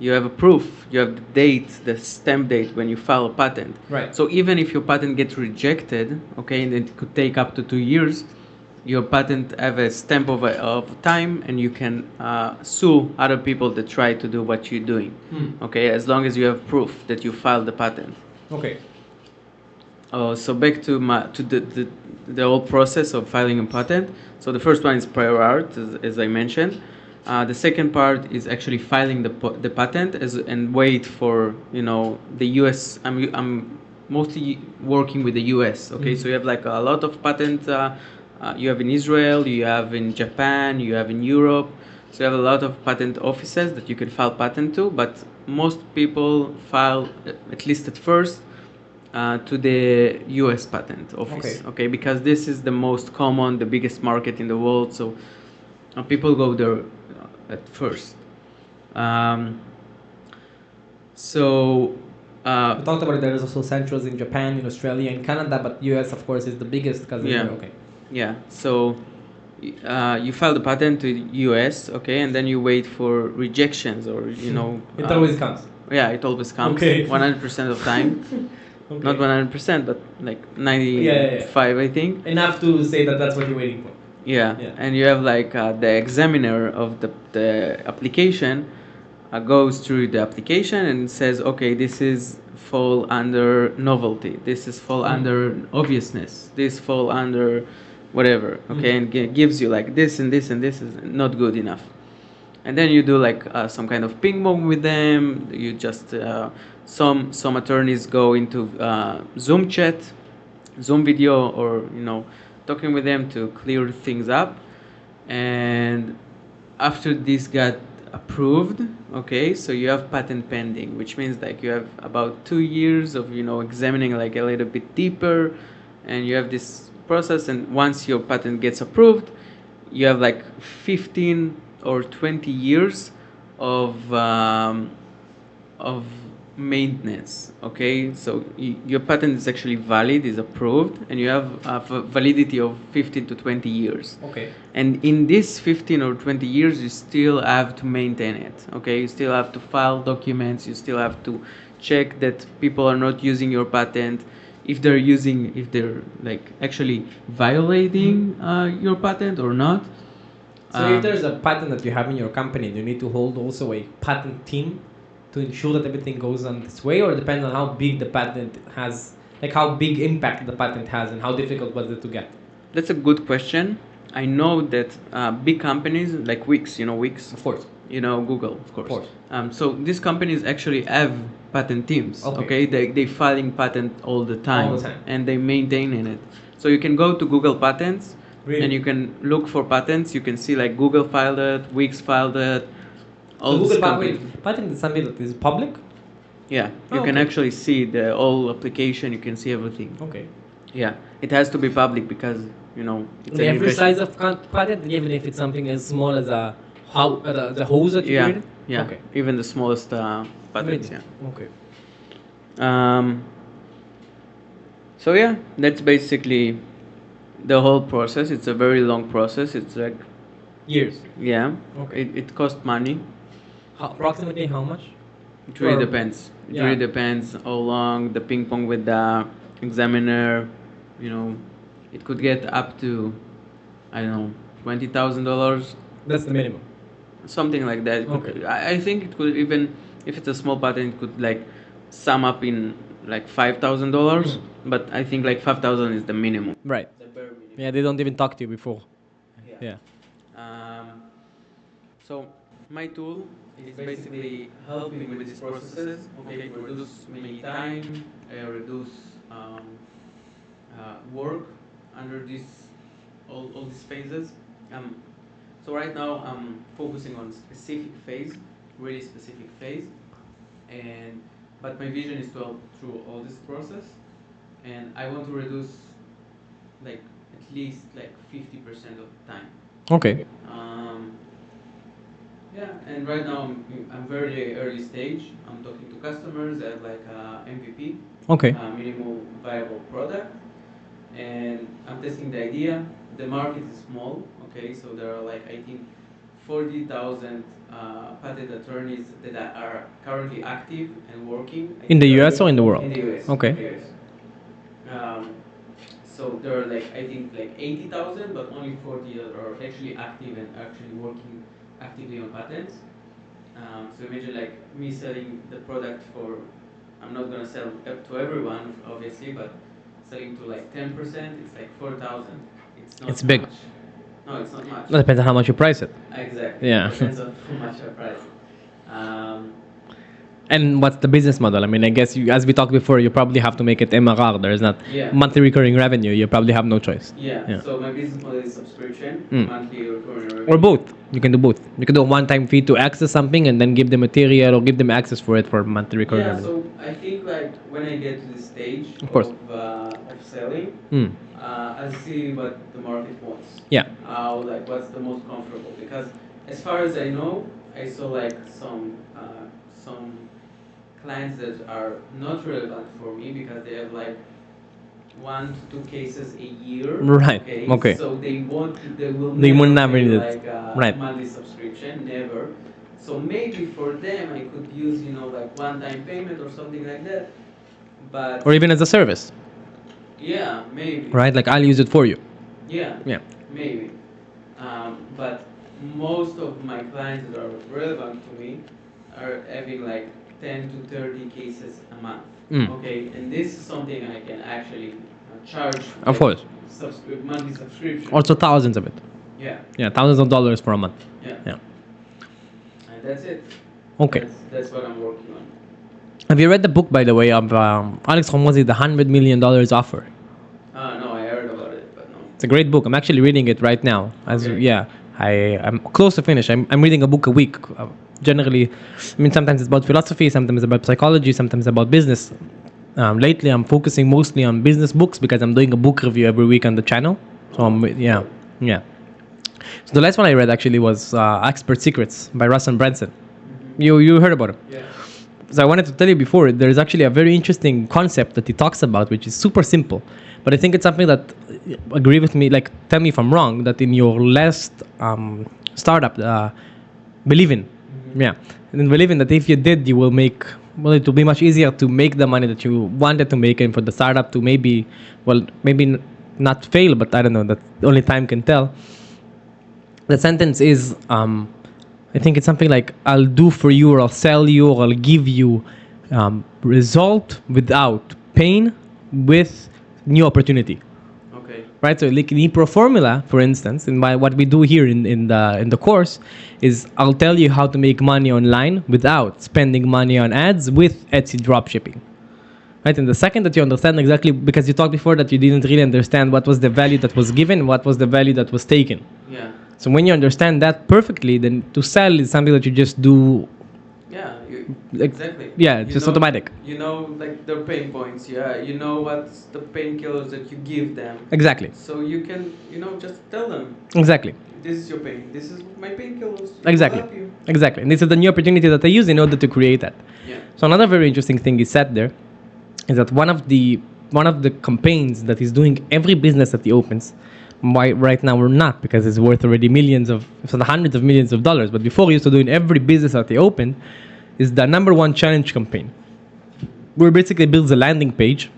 you have a proof. You have the date, the stamp date when you file a patent. Right. So even if your patent gets rejected, okay, and it could take up to 2 years, your patent have a stamp of time, and you can sue other people that try to do what you're doing. Okay, as long as you have proof that you filed the patent. Okay. So back to the whole process of filing a patent. So the first one is prior art, as I mentioned. The second part is actually filing the patent and wait for the U.S. I'm mostly working with the U.S. Okay, so you have like a lot of patent. You have in Israel, you have in Japan, you have in Europe. So you have a lot of patent offices that you can file patent to, but most people file, at least at first, to the U.S. Patent Office. Okay. Okay, because this is the most common, the biggest market in the world. So people go there at first. Um, so. We talked about it. There is also centers in Japan, in Australia, in Canada, but US, of course, is the biggest because Yeah. okay. Yeah. So you file the patent to U.S. Okay, and then you wait for rejections, or It always comes. Yeah, it always comes. Okay. 100% of time. Okay. Not 100%, but like 95, Yeah. I think. Enough to say that that's what you're waiting for. Yeah. Yeah. And you have like the examiner of the application goes through the application and says, okay, this is fall under novelty, this is fall under obviousness, this fall under whatever, okay, and gives you like this and this and this is not good enough. And then you do like some kind of ping pong with them. You just some attorneys go into Zoom chat, Zoom video, or talking with them to clear things up. And after this got approved, okay, so you have patent pending, which means like you have about 2 years of examining like a little bit deeper, and you have this process. And once your patent gets approved, you have like 15 or 20 years of maintenance. Okay, so your patent is actually valid, is approved, and you have a validity of 15 to 20 years. Okay. And in this 15 or 20 years, you still have to maintain it. Okay, you still have to file documents, you still have to check that people are not using your patent. If they're like actually violating your patent or not. So if there's a patent that you have in your company, do you need to hold also a patent team to ensure that everything goes on this way, or depends on how big the patent has, like how big impact the patent has, and how difficult was it to get? That's a good question. I know that big companies like Wix, Wix, Of course. Google, of course. Of course. So these companies actually have patent teams. Okay. They filing patent all the time. All the time. And they maintaining it. So you can go to Google Patents. Really? And you can look for patents. You can see like Google filed it, Wix filed it. All So these Google companies. patent is something that is public? Yeah, you Oh, can okay. actually see the whole application. You can see everything. Okay. Yeah, it has to be public because it's And an every investment. size of patent, even if it's something as small as the hose that you Yeah, created? yeah. Okay. Even the smallest patents. Amazing. Yeah. Okay. So yeah, that's basically the whole process. It's a very long process. It's like, Years. yeah, Okay. it costs money. Approximately how much? It really Or- depends. It yeah. really depends how long the ping pong with the examiner. You know, it could get up to, I don't know, $20,000, That's the minimum. something like that. It could, Okay. I think it could even, if it's a small patent, it could like sum up in like $5,000. But I think like 5,000 is the minimum. Right. The bare minimum. Yeah, they don't even talk to you before. Yeah. So my tool is basically helping with these processes. Okay, to reduce maybe time, reduce work under these all these phases. Um, so right now I'm focusing on specific phase, really specific phase, and but my vision is to help through all this process, and I want to reduce like at least like 50% of the time. Okay. Um, yeah, and right now I'm very early stage. I'm talking to customers at like MVP, Okay. minimal viable product, and I'm testing the idea. The market is small, okay, so there are like I think 40,000 patent attorneys that are currently active and working. In the US or in the world? In the US. Okay. In the US. Um, so there are like I think like 80,000, but only 40 are actually active and actually working actively on patents. So imagine like me selling the product for, I'm not gonna sell to everyone obviously, but selling to like 10%, it's like 4,000. It's not It's big. much. No, it's not much. That depends on how much you price it. Exactly. Yeah. Depends on how much I price it. And what's the business model? I mean, I guess you, as we talked before, you probably have to make it MRR. There is not Yeah. monthly recurring revenue. You probably have no choice. Yeah. So my business model is subscription, Mm. monthly recurring revenue. Or both. You can do both. You can do a one-time fee to access something and then give them material or give them access for it for monthly recurring Yeah. revenue. So I think like when I get to this stage Of course. of selling, Mm. I'll see what the market wants. Yeah. How like what's the most comfortable? Because as far as I know, I saw like some clients that are not relevant for me because they have like 1 to 2 cases a year. Right. Okay. So they will They never will never pay need it. like a Right. monthly subscription, never. So maybe for them I could use like one-time payment or something like that. But Or even as a service, yeah, maybe. right? Like I'll use it for you. Yeah. Yeah. Maybe. But most of my clients that are relevant to me are having like 10 to 30 cases a month. Mm. Okay, and this is something I can actually charge. Of course. Monthly subscription. Also thousands of it. Yeah. Yeah, thousands of dollars for a month. Yeah. Yeah. And that's it. Okay. That's what I'm working on. Have you read the book, by the way, of Alex Hormozi, The $100 Million Offer? No, I heard about it, but no. It's a great book. I'm actually reading it right now. Okay. Yeah, I'm close to finish. I'm reading a book a week. Generally, I mean, sometimes it's about philosophy, sometimes about psychology, sometimes about business. Lately, I'm focusing mostly on business books because I'm doing a book review every week on the channel. So yeah. So the last one I read actually was Expert Secrets by Russell Brunson. You heard about him? Yeah. So I wanted to tell you before, there's actually a very interesting concept that he talks about, which is super simple. But I think it's something that, agree with me, like tell me if I'm wrong, that in your last startup, believe in. Yeah. And then believe in that if you did, you will make, well, it will be much easier to make the money that you wanted to make and for the startup to maybe not fail, but I don't know, that only time can tell. The sentence is, I think it's something like, I'll do for you or I'll sell you or I'll give you result without pain with new opportunity. Okay. Right? So like in ePro formula, for instance, what we do here in the course is I'll tell you how to make money online without spending money on ads with Etsy dropshipping. Right? And the second that you understand exactly, because you talked before that you didn't really understand what was the value that was given, what was the value that was taken. Yeah. So when you understand that perfectly, then to sell is something that you just do. Yeah, Like, exactly. yeah, it's just automatic. You know, like their pain points. Yeah, you know what's the painkillers that you give them. Exactly. So you can, just tell them, Exactly. this is your pain. This is my painkillers. Exactly. Will help you. Exactly. And this is the new opportunity that I use in order to create that. Yeah. So another very interesting thing he said there is that one of the one of the campaigns that he's doing every business that he opens. Why right now we're not, because it's worth already millions of, if not hundreds of millions of dollars. But before he used to do in every business that he opened, is the number one challenge campaign, where basically builds a landing page.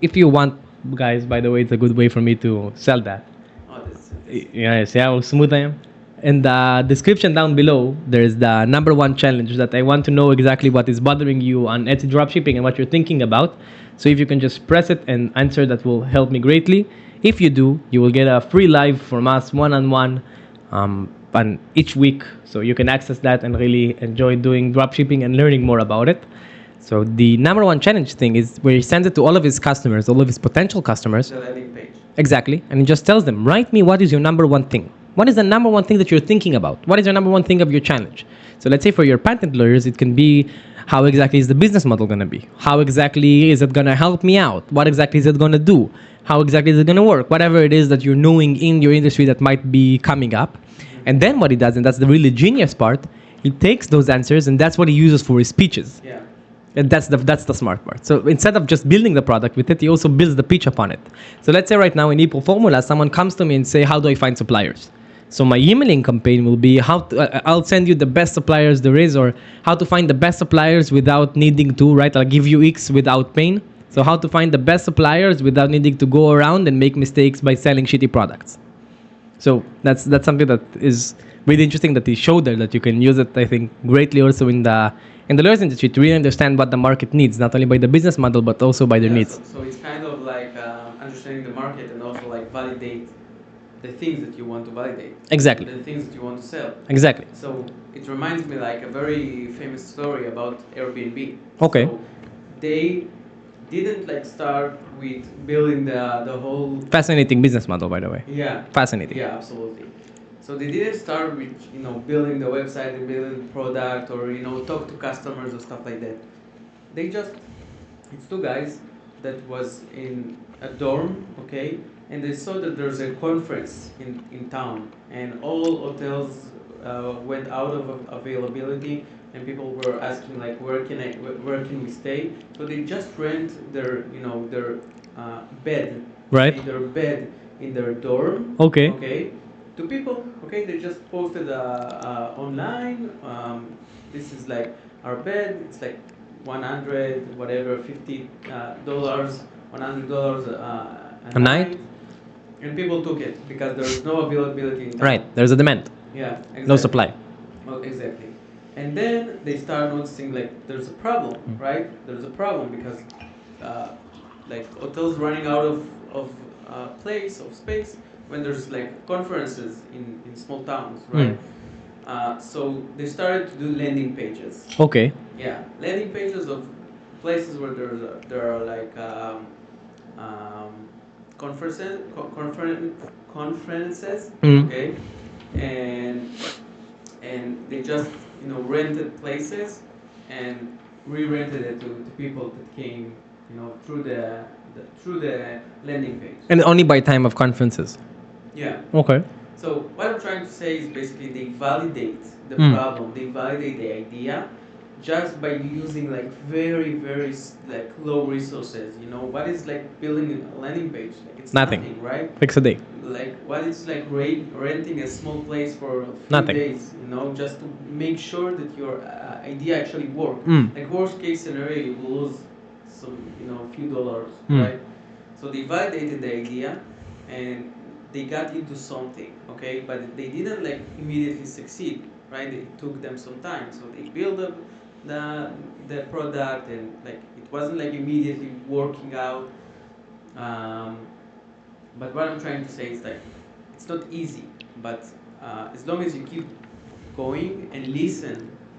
If you want, guys, by the way, it's a good way for me to sell that. Oh, that's Yeah, see how smooth I am? In the description down below, there's the number one challenge that I want to know exactly what is bothering you on Etsy dropshipping and what you're thinking about. So if you can just press it and answer, that will help me greatly. If you do, you will get a free live from us one-on-one and each week. So you can access that and really enjoy doing dropshipping and learning more about it. So the number one challenge thing is where he sends it to all of his customers, all of his potential customers. the landing page. Exactly. And he just tells them, write me what is your number one thing. What is the number one thing that you're thinking about? What is your number one thing of your challenge? So let's say for your patent lawyers, it can be, how exactly is the business model going to be? How exactly is it going to help me out? What exactly is it going to do? How exactly is it going to work? Whatever it is that you're knowing in your industry that might be coming up. And then what he does, and that's the really genius part, he takes those answers and that's what he uses for his speeches. Yeah. And that's the smart part. So instead of just building the product with it, he also builds the pitch upon it. So let's say right now in Equal Formula, someone comes to me and say, how do I find suppliers? So my emailing campaign will be I'll send you the best suppliers there is, or how to find the best suppliers without needing to, right? I'll give you X without pain. So how to find the best suppliers without needing to go around and make mistakes by selling shitty products. So that's something that is really interesting that he showed there, that you can use it, I think, greatly also in the lawyers industry to really understand what the market needs, not only by the business model but also by their needs. So it's kind of like understanding the market and also like validate the things that you want to validate. Exactly. The things that you want to sell. Exactly. So it reminds me like a very famous story about Airbnb. Okay. So they didn't like start with building the whole. Fascinating business model, by the way. Yeah. Fascinating. Yeah, absolutely. So they didn't start with building the website and building the product or talk to customers or stuff like that. They just it's two guys that was in a dorm, okay, and they saw that there's a conference in town and all hotels went out of availability and people were asking like where can we stay? So they just rent their bed, Right. their bed in their dorm, Okay. okay, to people. Okay, they just posted online. This is like our bed. It's like 100 whatever $50 $100 A night? and people took it because there's no availability in town. Right. There's a demand. Yeah, exactly. No supply. Oh, exactly. And then they start noticing like there's a problem, right? There's a problem because like hotels running out of space when there's like conferences in small towns, right? So they started to do landing pages. Okay. Yeah, landing pages of places where there are like conferences, okay, and they just rented places and re-rented it to people that came through the landing page. And only by time of conferences. Yeah. Okay. So what I'm trying to say is basically they validate the problem, they validate the idea just by using like very like low resources. What is like building a landing page? Like it's nothing, right? Fix a day. Like what is like renting a small place for a few Nothing. days, just to make sure that your idea actually works. Like worst case scenario, you will lose some, few dollars, right? So they validated the idea and they got into something, okay? But they didn't like immediately succeed, right? It took them some time. So they built up the product and like it wasn't like immediately working out. But what I'm trying to say is like it's not easy, but as long as you keep going and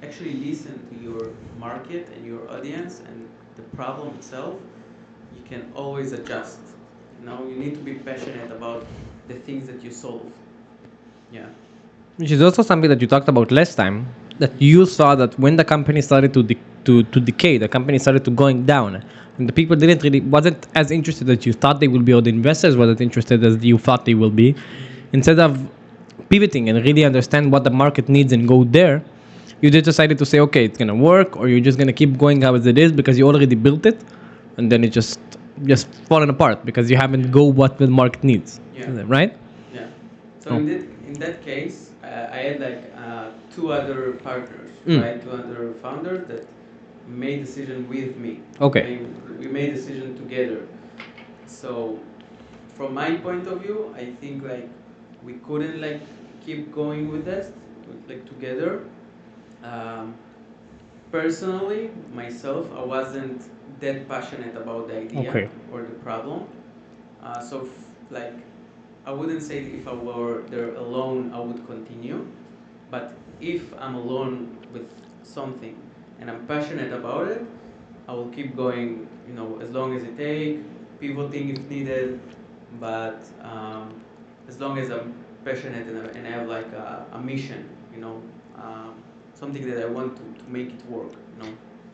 actually listen to your market and your audience and the problem itself, you can always adjust. You need to be passionate about the things that you solve. Yeah. Which is also something that you talked about last time, that you saw that when the company started to decay, the company started to going down, and the people wasn't as interested as you thought they will be, or the investors wasn't interested as you thought they will be. Instead of pivoting and really understand what the market needs and go there, you just decided to say, okay, it's gonna work, or you're just gonna keep going how as it is because you already built it, and then it just just fallen apart because you haven't go what the market needs. Yeah. Right? Yeah. So Oh. in that case, I had like two other partners, Mm. right? Two other founders that made decision with me. Okay. We made decision together. So from my point of view, I think like we couldn't like keep going with this like together. Um, Personally, myself, I wasn't that passionate about the idea Okay. or the problem. Like, I wouldn't say if I were there alone, I would continue. But if I'm alone with something and I'm passionate about it, I will keep going. You know, as long as it takes, pivoting if needed. But as long as I'm passionate and I have like a mission, you know, something that I want to make it work. You know.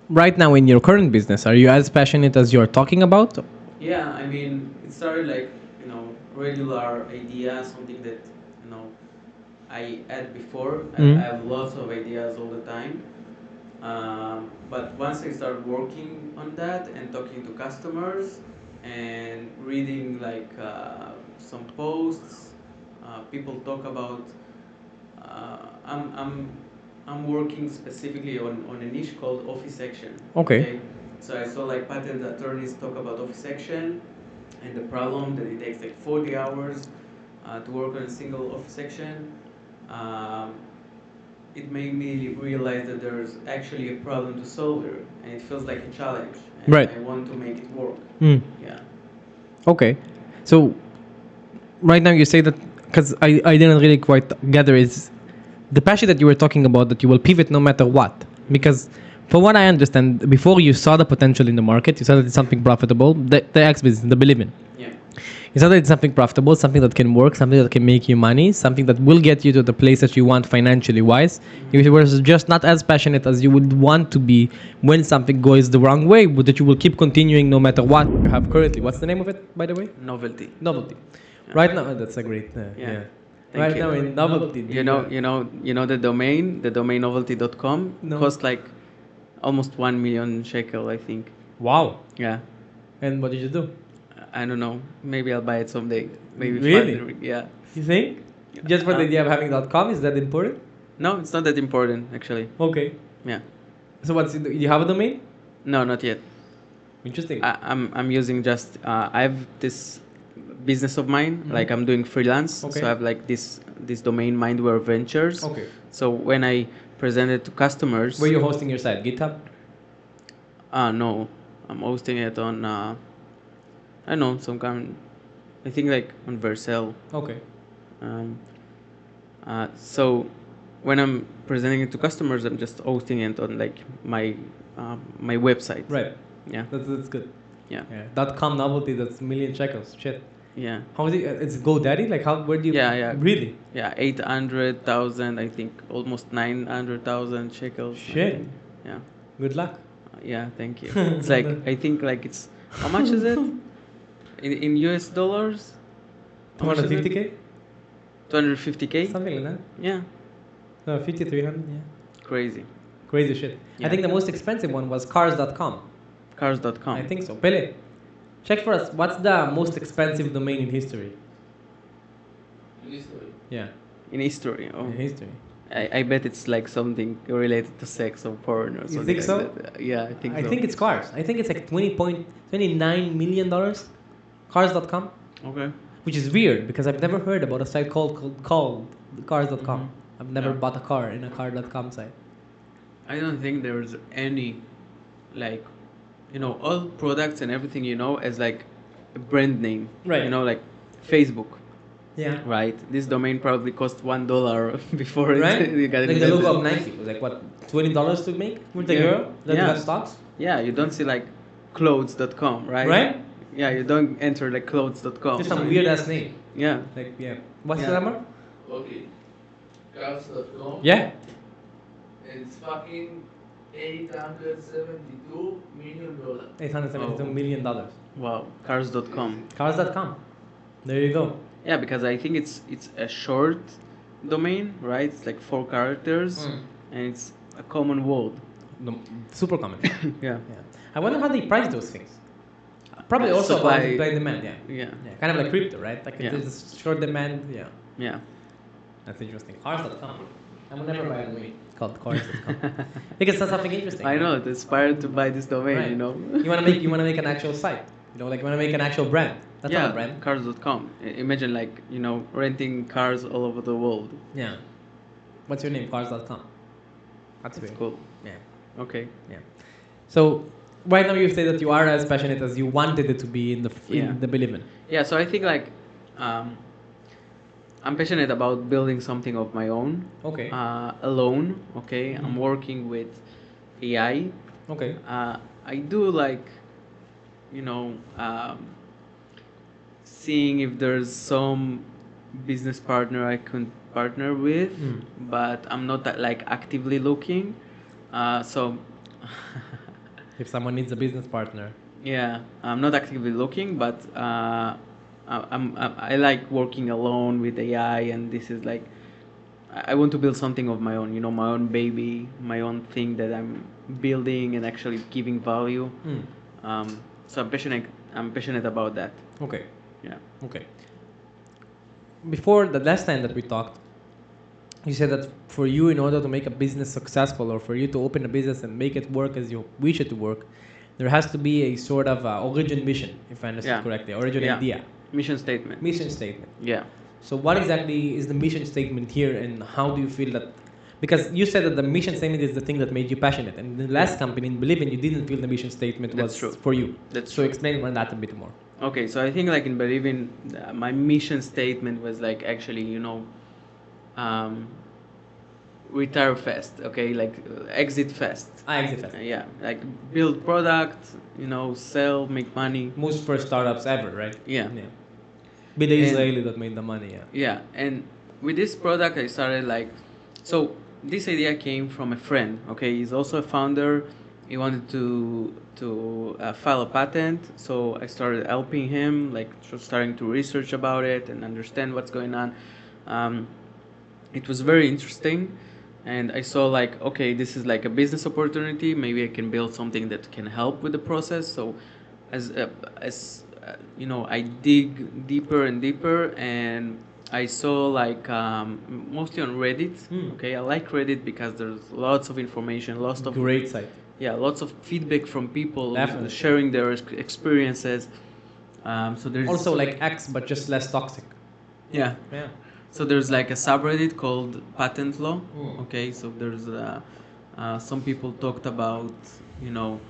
Right now in your current business, are you as passionate as you're talking about? Yeah, I mean, it started like, you know, regular idea, something that, you know, I had before. Mm. I have lots of ideas all the time. But once I started working on that and talking to customers and reading like some posts, people talk about. Uh, I'm, I'm, I'm working specifically on a niche called office section. Okay. So I saw like patent attorneys talk about office section and the problem that it takes like 40 hours to work on a single office section. Um, it made me realize that there's actually a problem to solve here, and it feels like a challenge. And Right. I want to make it work. Mm. Yeah. Okay. So right now you say that because I didn't really quite gather is the passion that you were talking about that you will pivot no matter what. Because from what I understand, before you saw the potential in the market, you saw that it's something profitable, the X business, the believe in. Yeah. You saw that it's something profitable, something that can work, something that can make you money, something that will get you to the place that you want financially wise. You were just not as passionate as you would want to be when something goes the wrong way, but that you will keep continuing no matter what you have currently. What's the name of it, by the way? Novelty. Novelty. Right now, that's a great. Yeah. Thank Right you. now in novelty. You know the domain novelty.com No. cost like almost 1 million shekel, I think. Wow. Yeah. And what did you do? I don't know. Maybe I'll buy it someday. Maybe Really? further. Yeah. You think? Just for the idea of having .com, is that important? No, it's not that important actually. Okay. Yeah. So what's you have a domain? No, not yet. Interesting. I'm using just I have this business of mine, like I'm doing freelance. Okay. So I have like this domain Mindware Ventures. Okay. So when I present it to customers, Where are you hosting your site? GitHub? no, I'm hosting it on I don't know, some kind, I think like on Vercel. Okay. So when I'm presenting it to customers, I'm just hosting it on like my website. Right. Yeah. That's good. Yeah. Yeah. .com novelty, that's million shekels. Shit. Yeah. How is it? It's GoDaddy? Like how? Where do you? Yeah. Really? Yeah, 800,000, I think, almost 900,000 shekels. I Shit. think. Yeah. Good luck. Yeah, thank you. It's like, I think like it's, how much is it? In US dollars? How much is it? 250k? 250K? Something like that. Yeah. 50, 300. Yeah. Crazy. Crazy shit. I Yeah. think the most expensive one was cars.com. Cars.com. I think so. Pele, check for us. What's the most expensive domain in history? History. Yeah, In history. Oh. in history. I bet it's like something related to sex or porn or You something. think like so? that. Yeah, I think so. I think it's cars. I think it's like $29 million. Cars.com, Okay. which is weird because I've never heard about a site called cars.com. I've never Yeah. bought a car in a car.com site. I don't think there's any, like, all products and everything, as like a brand name. Right. Like Facebook, Yeah. right? This domain probably cost $1 before Right? it got Like the invented. logo of Nike was like what, $20 to make with the Yeah. euro that Yeah. got stocks? Yeah, you don't see like clothes.com, right? Right? Yeah, you don't enter like clothes.com. Just some weird ass name. Yeah. Like yeah. What's Yeah. the number? Okay. Cars.com. Yeah. It's fucking $872 million. $872 Oh. million. Wow. Cars.com. Cars.com. There you go. Yeah, because I think it's a short domain, right? It's like 4 characters, and it's a common word. Super common. Yeah. Yeah. I wonder how they price those things. Probably also supply. about supply and demand. Yeah. Yeah. Yeah. Kind of like crypto, right? Like Yeah. there's a short demand. Yeah. Yeah. That's interesting. Cars.com. I will never buy a domain. It's called cars.com. Because that's something interesting. I right? know. It's inspired to buy this domain. Right. You know. You wanna make an actual site. You know, like you wanna make an actual brand. That's not a Yeah, brand. cars.com. Imagine like renting cars all over the world. Yeah. What's your name? Cars.com. That's It's weird. cool. Yeah. Okay. Yeah. So right now you say that you are as passionate as you wanted it to be in Yeah. the believing. Yeah. So I think like um, I'm passionate about building something of my own. Okay. Alone. Okay. I'm Mhm. working with AI. Okay. I do like you know seeing if there's some business partner I could partner with, Mm. but I'm not that like actively looking. So If someone needs a business partner. yeah, I'm not actively looking, but I like working alone with AI, and this is like I want to build something of my own. My own baby, my own thing that I'm building and actually giving value. Mm. So I'm passionate. I'm passionate about that. Okay. Yeah. Okay. Before the last time that we talked, you said that for you, in order to make a business successful, or for you to open a business and make it work as you wish it to work, there has to be a sort of origin mission, if I understood Yeah. correctly, origin Yeah. idea, Mission statement. mission statement. Yeah. So what exactly is the mission statement here, and how do you feel that? Because you said that the mission statement is the thing that made you passionate, and in the last company, in Believe In, you didn't feel the mission statement That's was true. for you. That's so true. explain on that a bit more. Okay, so I think like in Believing, my mission statement was like actually, um, retire fast. Okay, like exit fast. Exit fast. Yeah, like build product, sell, make money. Most first startups ever, right? Yeah. Be the And- Israeli that made the money, yeah. Yeah, and with this product, I started like, so this idea came from a friend. Okay, he's also a founder. He wanted to file a patent, so I started helping him, like starting to research about it and understand what's going on. Um, it was very interesting, and I saw like, okay, this is like a business opportunity. Maybe I can build something that can help with the process. So, as I dig deeper and deeper, and I saw like mostly on Reddit. Okay, I like Reddit because there's lots of information, lots of Great site. yeah, lots of feedback from people Definitely. sharing their experiences. So there's Also like X, but just less toxic. yeah. Yeah. So there's like a subreddit called patent law. Mm. Okay, so there's some people talked about you know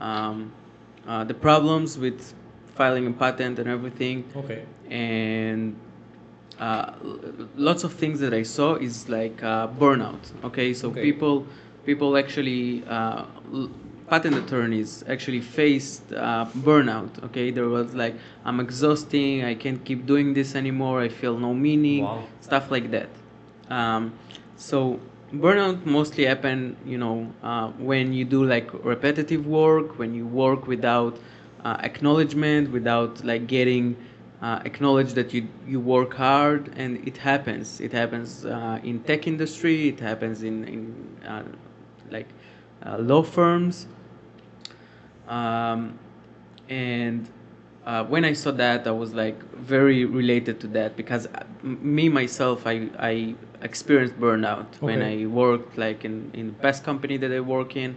um, the problems with filing a patent and everything, Okay. and lots of things that I saw is like burnout. Okay, so Okay. people actually patent attorneys actually faced burnout. Okay, there was like, I'm exhausting, I can't keep doing this anymore, I feel no meaning, Wow. stuff like that. So burnout mostly happen when you do like repetitive work, when you work without acknowledgement, without like getting acknowledge that you work hard. And it happens in tech industry, it happens in like law firms. um, and when I saw that, I was like very related to that, because me myself, I experienced burnout when Okay. I worked like in the past company that I work in.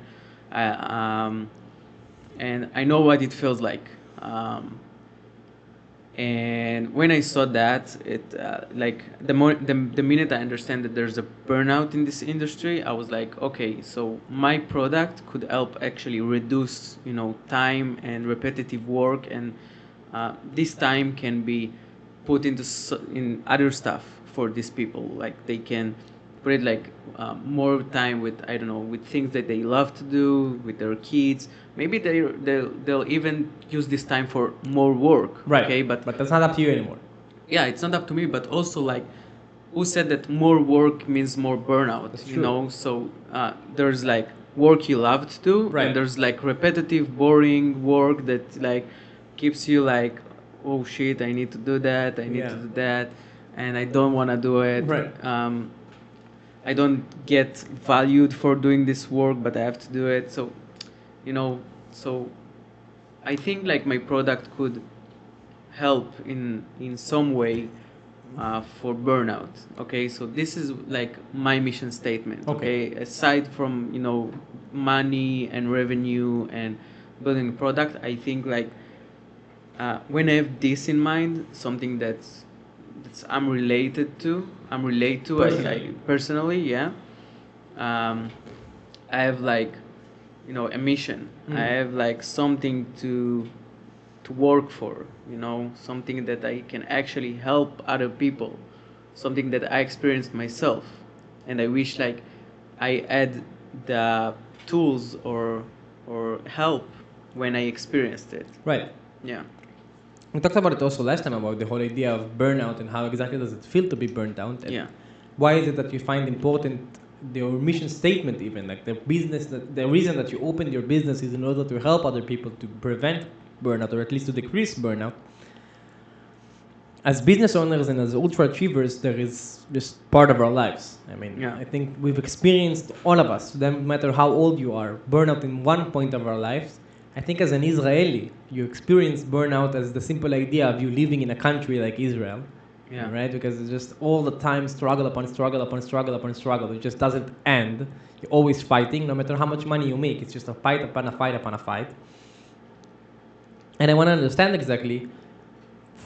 And I know what it feels like. And when I saw that, it like the minute I understand that there's a burnout in this industry, I was like, okay, so my product could help actually reduce time and repetitive work, and this time can be put in other stuff for these people. Like they can put it like more time with, I don't know, with things that they love to do with their kids. Maybe they'll even use this time for more work. Right. Okay, but that's not up to you anymore. yeah, it's not up to me, but also like, who said that more work means more burnout? That's you true. know so there's like work you love to do, Right. and there's like repetitive boring work that like keeps you like, oh shit, I need to do that, I need Yeah. to do that, and I don't want to do it. Right. I don't get valued for doing this work, but I have to do it. So you know so I think like my product could help in some way for burnout. Okay, so this is like my mission statement. Okay. Okay, aside from money and revenue and building a product, I think like when I have this in mind, something that's I'm related to Personally. personally, yeah. I have like a mission. I have like something to work for, something that I can actually help other people, something that I experienced myself, and I wish like I had the tools or help when I experienced it. Right. Yeah. We talked about it also last time about the whole idea of burnout and how exactly does it feel to be burnt out. And Yeah. why is it that you find important your mission statement even like the reason that you opened your business is in order to help other people to prevent burnout or at least to decrease burnout. As business owners and as ultra achievers, there is just part of our lives. I mean, Yeah. I think we've experienced, all of us, no matter how old you are, burnout in one point of our lives. I think as an Israeli, you experience burnout as the simple idea of you living in a country like Israel. Yeah. Right? Because it's just all the time struggle upon struggle upon struggle upon struggle. It just doesn't end. You're always fighting, no matter how much money you make. It's just a fight upon a fight upon a fight. And I want to understand exactly,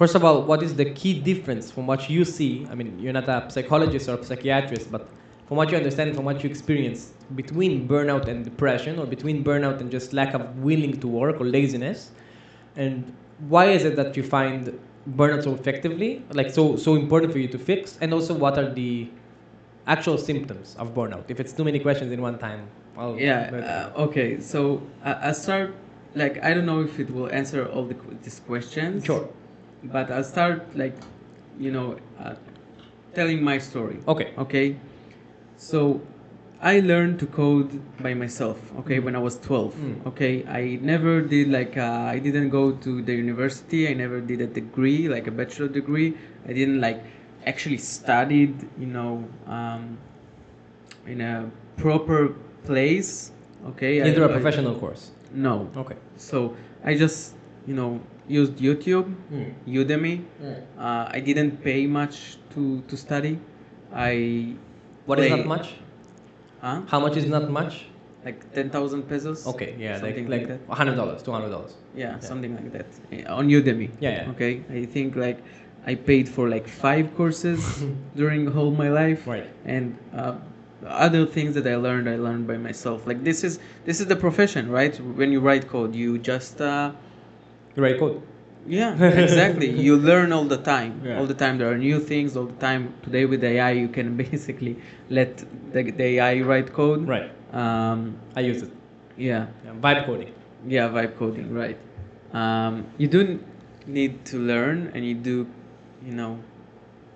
first of all, what is the key difference from what you see? I mean, you're not a psychologist or a psychiatrist, but from what you understand, from what you experience, between burnout and depression, or between burnout and just lack of willing to work or laziness, and why is it that you find burnout so effectively, like so important for you to fix, and also what are the actual symptoms of burnout? If it's too many questions in one time, I'll Yeah. Okay. So I'll start. Like I don't know if it will answer all these questions. Sure. But I'll start like, telling my story. Okay. Okay. So I learned to code by myself. Okay, when I was 12. Okay, I never did like I didn't go to the university. I never did a degree like a bachelor degree. I didn't like actually studied. In a proper place. Okay. Is there a professional course? No. Okay. So I just used YouTube, Udemy. I didn't pay much to study. I What is play- not much? Huh? How much is not much? Like 10,000 pesos. Okay, yeah, Something like that. $100, $200. Yeah, something like that on Udemy. Yeah. Okay, I think like I paid for like 5 courses during whole my life. Right. And other things that I learned by myself. Like this is the profession, right? When you write code, you just You write code. yeah, exactly. You learn all the time. Yeah. All the time there are new things. All the time. Today with AI, you can basically let the AI write code. Right. I use it. Yeah. Yeah, vibe coding. Yeah, vibe coding, right. You do need to learn, and you do,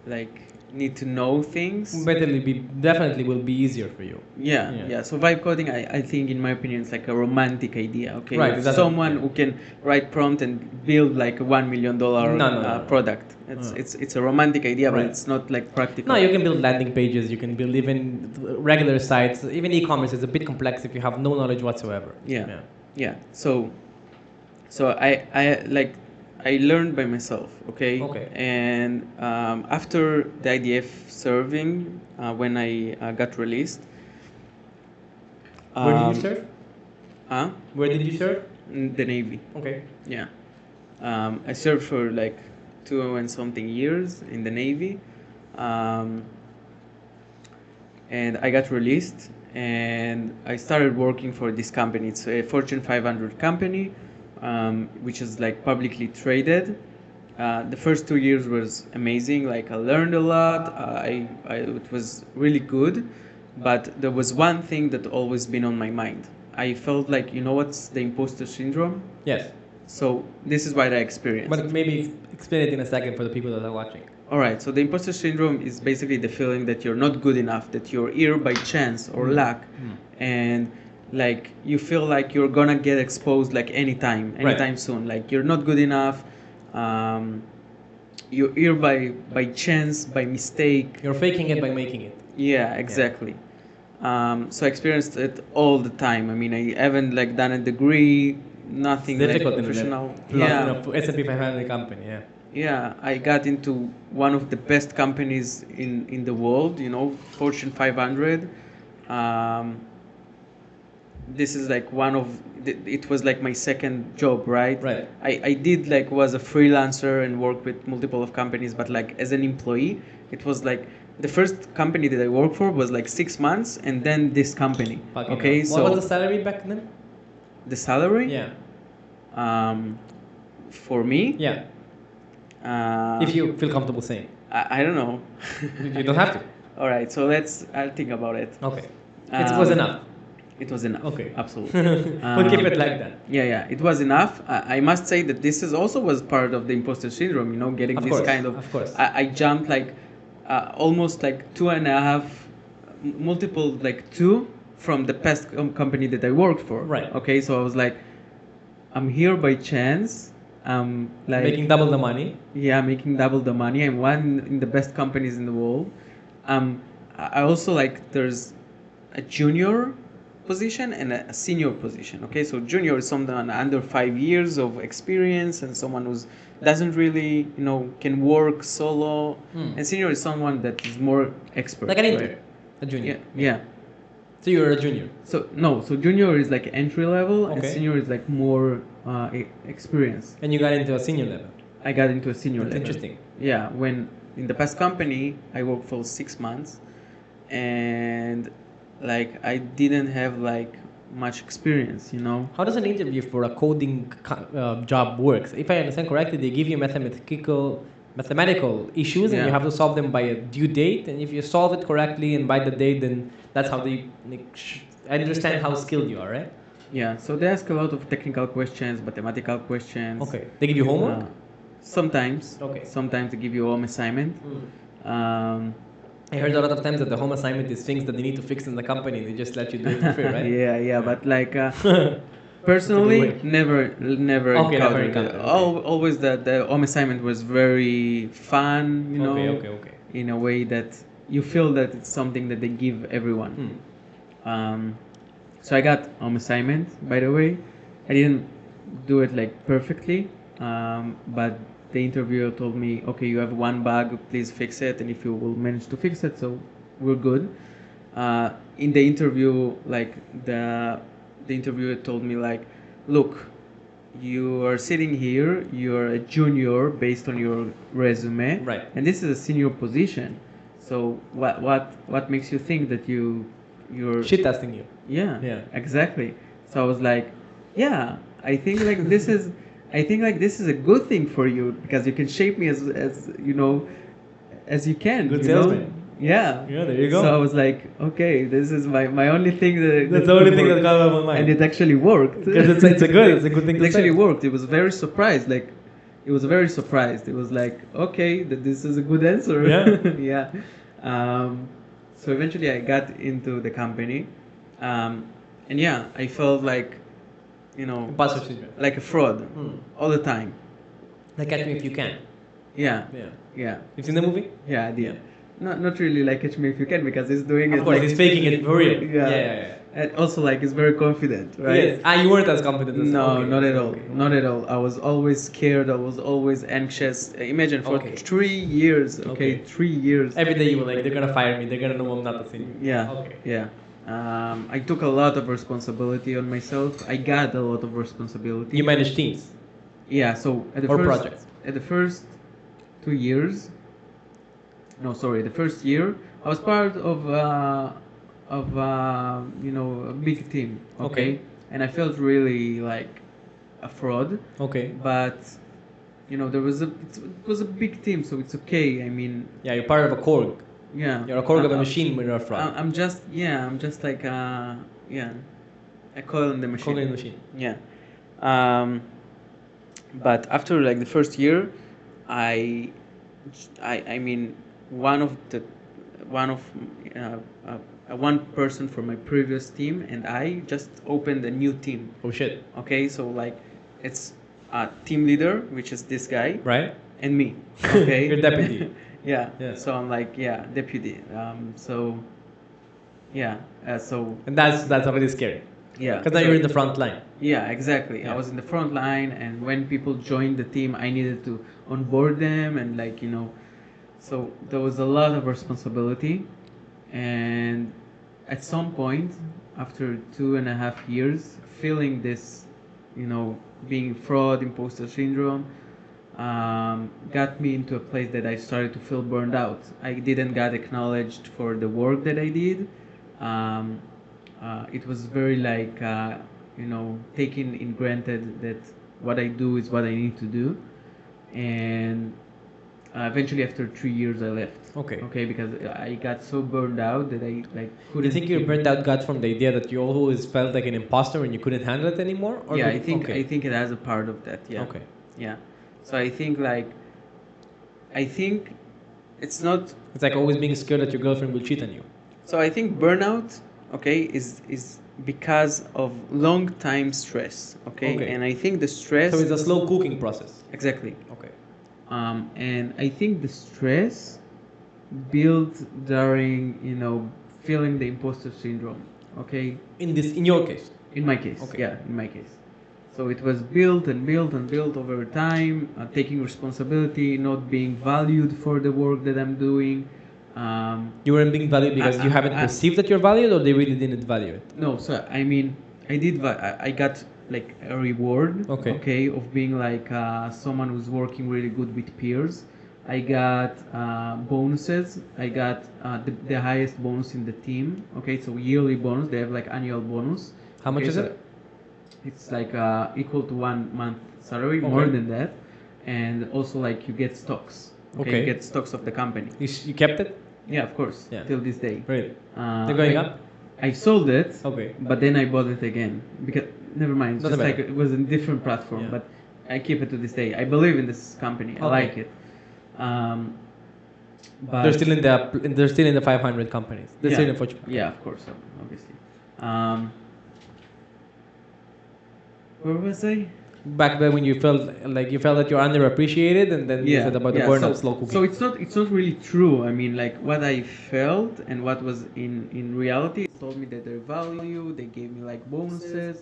like need to know things. Definitely will be easier for you. Yeah, Yeah. yeah. So vibe coding, I think, in my opinion, it's like a romantic idea. Okay, Right, If exactly. someone who can write prompt and build like a $1 million No. product. It's a romantic idea, but Right. it's not like practical. No, you can build landing pages. You can build even regular sites. Even e-commerce is a bit complex if you have no knowledge whatsoever. Yeah. So I like I learned by myself. Okay. Okay. And after the IDF serving, when I got released. Where did you serve? Huh? Where did you serve? In the Navy. Okay. Yeah. I served for like 2 and something years in the Navy. And I got released and I started working for this company. It's a Fortune 500 company, which is like publicly traded. The first 2 years was amazing. Like I learned a lot. It was really good, but there was one thing that always been on my mind. I felt like, what's the imposter syndrome? Yes. So this is what I experienced. But maybe explain it in a second for the people that are watching. All right. So the imposter syndrome is basically the feeling that you're not good enough, that you're here by chance or luck, and like you feel like you're gonna get exposed like anytime soon. Like you're not good enough. You're here by chance, by mistake. You're faking it by making it. Yeah, exactly. So I experienced it all the time. I mean, I haven't like done a degree, nothing It's like difficult professional. in Yeah, a S&P 500 company. Yeah. yeah. I got into one of the best companies in the world. Fortune 500. Um, this is like it was like my second job, right? Right. I did like was a freelancer and worked with multiple of companies, but like as an employee, it was like the first company that I worked for was like 6 months, and then this company. Fucking Okay, hell. so What was the salary back then? the salary, Yeah. um, for me, Yeah. uh, If you feel comfortable saying. I don't know. You don't have to. All right, so I'll think about it. Okay. It was enough. It was enough. Okay. Absolutely. We'll keep it like that. Yeah, it was enough. I must say that this is also was part of the imposter syndrome. Getting Of this course, kind of course. I jumped like almost like 2.5, multiple like two from the past company that I worked for. Right. Okay, so I was like, I'm here by chance. Like Making double the money. yeah, making double the money. I'm one in the best companies in the world. I also like there's a junior position and a senior position. Okay, so junior is someone under 5 years of experience and someone who's doesn't really can work solo, and senior is someone that is more expert. Like an intern. right? A junior. Yeah. So you're a junior. So junior is like entry level, and Okay. senior is like more experience. And you got into a senior level. I got into a senior That's level. interesting. Yeah, when in the past company I worked for 6 months, and like I didn't have like much experience. How does an interview for a coding job works? If I understand correctly, they give you mathematical issues, and you Yeah. have to solve them by a due date. And if you solve it correctly and by the date, then that's how they understand how skilled you are, right? Yeah, so they ask a lot of technical questions, mathematical questions. Okay. They give you homework. Sometimes. Okay. Sometimes they give you home assignment. Um, I heard a lot of times that the home assignment is things that they need to fix in the company. They just let you do it for free, right? yeah, but like personally, way. never Okay, never encountered it. encountered, okay. Always the home assignment was very fun, Okay. in a way that you feel that it's something that they give everyone. So I got home assignment, by the way. I didn't do it like perfectly, but the interviewer told me, okay, you have one bug, please fix it, and if you will manage to fix it, so we're good. In the interview, like the interviewer told me like, look, you are sitting here, you're a junior based on your resume, Right. and this is a senior position. So what makes you think that you're Shit testing you. yeah, exactly. So I was like, yeah, I think like this is a good thing for you because you can shape me as as you can. Good you know? salesman. Yeah. Yeah, there you go. So I was like, okay, this is my only thing That's the only thing that comes up on and mind. it actually worked. Because it's a good thing It to actually say. worked. It was very surprised. Like, it was very surprised. It was like, okay, that this is a good answer. Yeah. yeah. So eventually I got into the company, and yeah, I felt like, Imposter syndrome. like a fraud all the time. Like Catch Me If You Can. Yeah. Yeah. Yeah. You've seen the movie? Yeah, I did. Not really like Catch Me If You Can because he's doing it. Of course, like, he's faking it for real. Yeah. Yeah. And also, like, he's very confident, right? Yes. You weren't as confident as No, okay, not at all. okay. Not at all. I was always scared. I was always anxious. Imagine for Okay. 3 years. Okay, Okay. 3 years. Every day you were like, they're gonna fire me. They're gonna know I'm not a senior. Yeah. Okay. Yeah. I took a lot of responsibility on myself. I got a lot of responsibility. You manage teams. Yeah. So at the Or first projects. at the first 2 years. No, sorry. The first year, I was part of a big team. Okay. And I felt really like a fraud. Okay. But there was it was a big team, so it's okay. I mean, Yeah, you're part of a Korg. yeah, You're a Korg of a machine when you're a fraud. I'm just like a coil in the machine. Korg in the machine. Yeah. But after like the first year, I mean one person from my previous team and I just opened a new team. Oh shit. Okay, so like it's a team leader, which is this guy, Right? and me. Okay, Your deputy. yeah. Yeah. So I'm like, yeah, deputy. So yeah. So And that's already scary. Yeah. Because now you're in the front line. Yeah, exactly. Yeah. I was in the front line, and when people joined the team, I needed to onboard them, and like so there was a lot of responsibility. And at some point, after 2.5 years, feeling this, being fraud, imposter syndrome, got me into a place that I started to feel burned out. I didn't get acknowledged for the work that I did. Um, it was very like taken in granted that what I do is what I need to do, and eventually after 3 years I left. Okay. Okay, because I got so burned out that I like couldn't. Do you think your burnt out got from the idea that you always felt like an imposter and you couldn't handle it anymore? Or Yeah, did- I think it has a part of that. Yeah. Okay. Yeah. So I think it's not. It's like always being scared that your girlfriend will cheat on you. So I think burnout, okay, is because of long time stress, okay? Okay. And I think the stress. So it's a slow cooking process. Exactly. Okay. And I think the stress built during feeling the imposter syndrome, okay? In your case. In my case, Okay. yeah, in my case. So it was built and built and built over time, taking responsibility, not being valued for the work that I'm doing. You weren't being valued because you haven't perceived that you're valued, or they really didn't value it? No, so I mean, I got like a reward, Okay. of being like someone who's working really good with peers. I got bonuses. I got the highest bonus in the team. Okay, so yearly bonus. They have like annual bonus. How much Okay, is so it? It's like equal to 1 month salary, more Okay. than that, and also like you get stocks. Okay. You get stocks of the company. You kept it? Yeah, of course. Yeah. Till this day. Really? They're They're going up? I sold it. Okay. But then I bought it again because never mind. It's Doesn't just like matter. it was a different platform, Yeah. but I keep it to this day. I believe in this company. I Okay. like it. But They're still in the 500 companies. They're still in the Fortune. yeah, of course, obviously. Where was I? Back then when you felt that you're underappreciated, and then you said about the burnout slow cooking. So it's not really true. I mean, like what I felt and what was in reality. It told me that their value. They gave me like bonuses.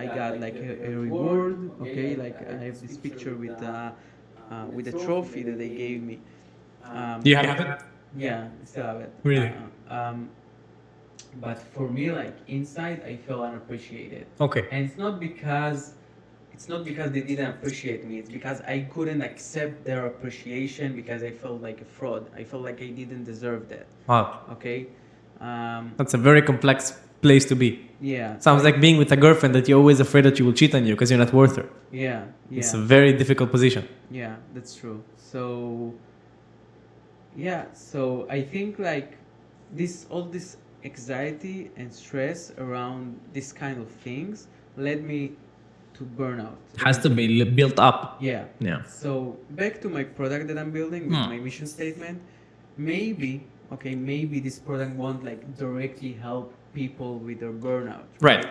I got like a reward. Okay, like I have this picture with a trophy that they gave me. Do you have it? Yeah, I still have it. Really? But for me, like inside, I feel unappreciated. Okay. And it's not because they didn't appreciate me. It's because I couldn't accept their appreciation because I felt like a fraud. I felt like I didn't deserve that. Wow. Okay. That's a very complex place to be. Yeah. Sounds like being with a girlfriend that you're always afraid that she will cheat on you because you're not worth her. Yeah. Yeah. It's a very difficult position. Yeah, that's true. So yeah, so I think like all this anxiety and stress around this kind of things led me to burnout. Has to be built up. Yeah. Yeah. So back to my product that I'm building with my mission statement. Maybe this product won't like directly help people with their burnout. Right.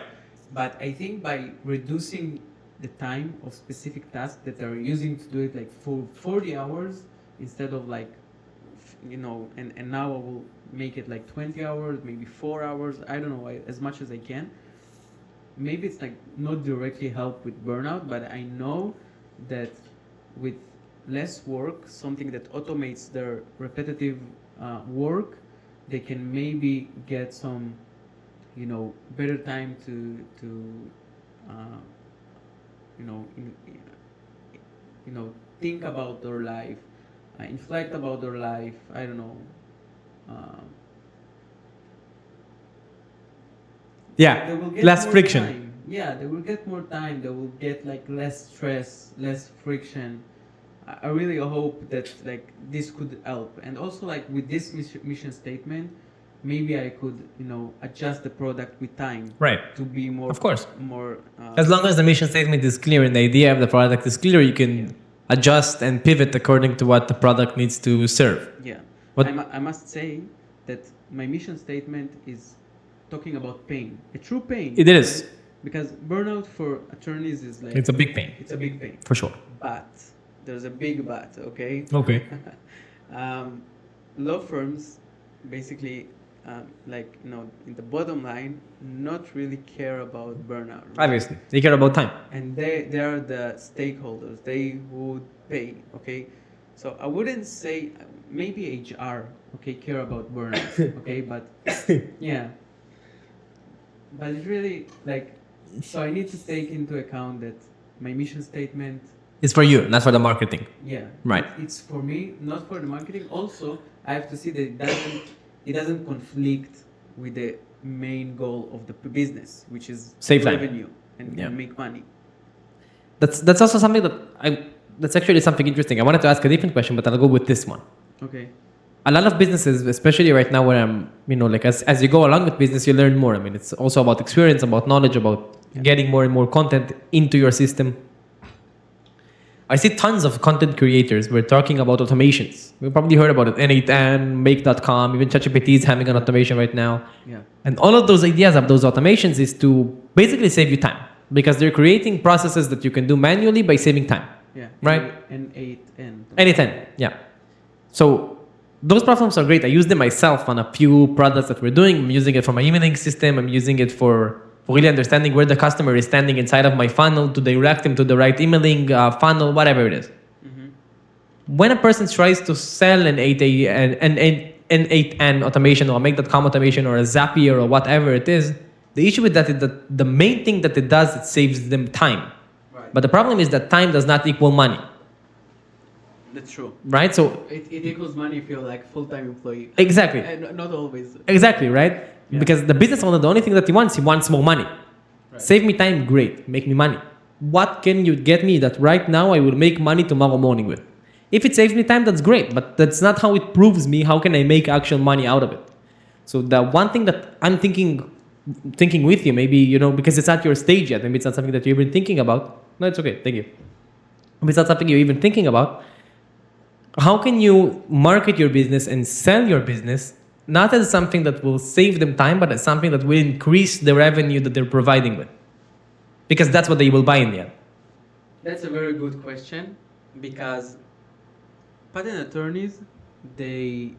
But I think by reducing the time of specific tasks that they're using to do it like for 40 hours instead of like and now I will make it like 20 hours, maybe 4 hours, I don't know, as much as I can. Maybe it's like not directly help with burnout, but I know that with less work, something that automates their repetitive work, they can maybe get some better time to think about their life, inflect about their life. I don't know. Yeah. They will get Less more friction. time. Yeah, they will get more time. They will get like less stress, less friction. I really hope that like this could help. And also like with this mission statement, maybe I could adjust the product with time. Right. To be more. Of course. More. As long as the mission statement is clear and the idea of the product is clear, you can adjust and pivot according to what the product needs to serve. Yeah. What- I must say that my mission statement is talking about pain, a true pain. It is. Right? Because burnout for attorneys is like It's a big pain. It's a big pain. For sure. But there's a big but. Okay. Okay. Law firms basically like in the bottom line, not really care about burnout. Right? Obviously, they care about time. And they are the stakeholders. They would pay. Okay, so I wouldn't say maybe HR. Okay, care about burnout. Okay, but yeah, but it's really like, so I need to take into account that my mission statement. It's for you, not for the marketing. Yeah. Right. It's for me, not for the marketing. Also, I have to see that it doesn't conflict with the main goal of the business, which is Save time. revenue and Yeah. make money. That's also something that's actually something interesting. I wanted to ask a different question, but I'll go with this one. Okay. A lot of businesses, especially right now where I'm, like as you go along with business, you learn more. I mean, it's also about experience, about knowledge, about getting more and more content into your system. I see tons of content creators. We're talking about automations. We've probably heard about it. N8N, Make.com, even ChatGPT is having an automation right now. Yeah. And all of those ideas of those automations is to basically save you time because they're creating processes that you can do manually by saving time. Yeah. Right? N8N. N8N, yeah. So those platforms are great. I use them myself on a few products that we're doing. I'm using it for my emailing system. I'm using it for really understanding where the customer is standing inside of my funnel to direct him to the right emailing funnel, whatever it is. Mm-hmm. When a person tries to sell an N8N automation or a Make.com automation or a Zapier or whatever it is, the issue with that is that the main thing that it does, it saves them time. Right. But the problem is that time does not equal money, That's true. right? So It equals money if you're like full-time employee. exactly. Not always. Exactly, right? Yeah. Because the business owner, the only thing that he wants more money. Right. Save me time, great. Make me money. What can you get me that right now I will make money tomorrow morning with? If it saves me time, that's great. But that's not how it proves me. How can I make actual money out of it? So the one thing that I'm thinking with you, maybe, because it's not your stage yet. Maybe it's not something that you're even thinking about. No, it's okay. Thank you. If it's not something you're even thinking about, how can you market your business and sell your business not as something that will save them time, but as something that will increase the revenue that they're providing with? Because that's what they will buy in the end. That's a very good question because patent attorneys, they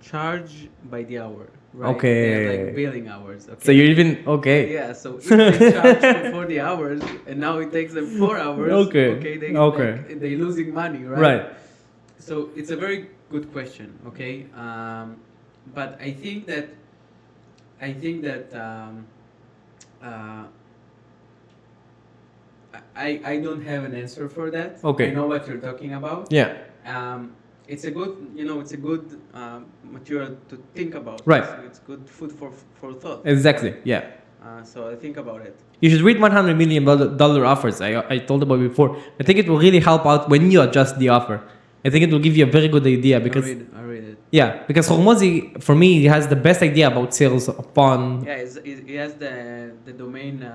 charge by the hour, right? Okay. They're like billing hours. Okay. So you're even, okay. Yeah, so if they charge for 40 hours and now it takes them 4 hours, Okay. they're losing money, right? Right. So it's a very good question, okay? But I think that I don't have an answer for that. Okay. I know what you're talking about. Yeah. It's a good material to think about. Right. It's good food for thought. Exactly. Yeah. So I think about it. You should read $100 million offers. I told about it before. I think it will really help out when you adjust the offer. I think it will give you a very good idea because I read it. yeah, because Hormozi, for me, he has the best idea about sales upon Yeah, he has the domain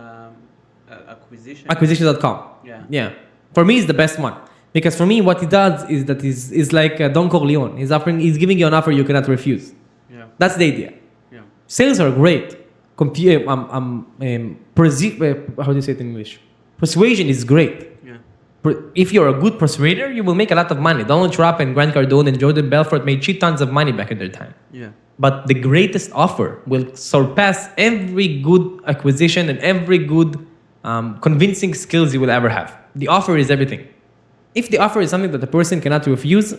acquisition. acquisition.com. Yeah. Yeah. For me, it's the best one. Because for me, what he does is that he's like Don Corleone. He's giving you an offer you cannot refuse. Yeah. That's the idea. Yeah. Sales are great. How do you say it in English? Persuasion is great. Yeah. If you're a good persuader, you will make a lot of money. Donald Trump and Grant Cardone and Jordan Belfort made shit tons of money back in their time. Yeah. But the greatest offer will surpass every good acquisition and every good convincing skills you will ever have. The offer is everything. If the offer is something that the person cannot refuse,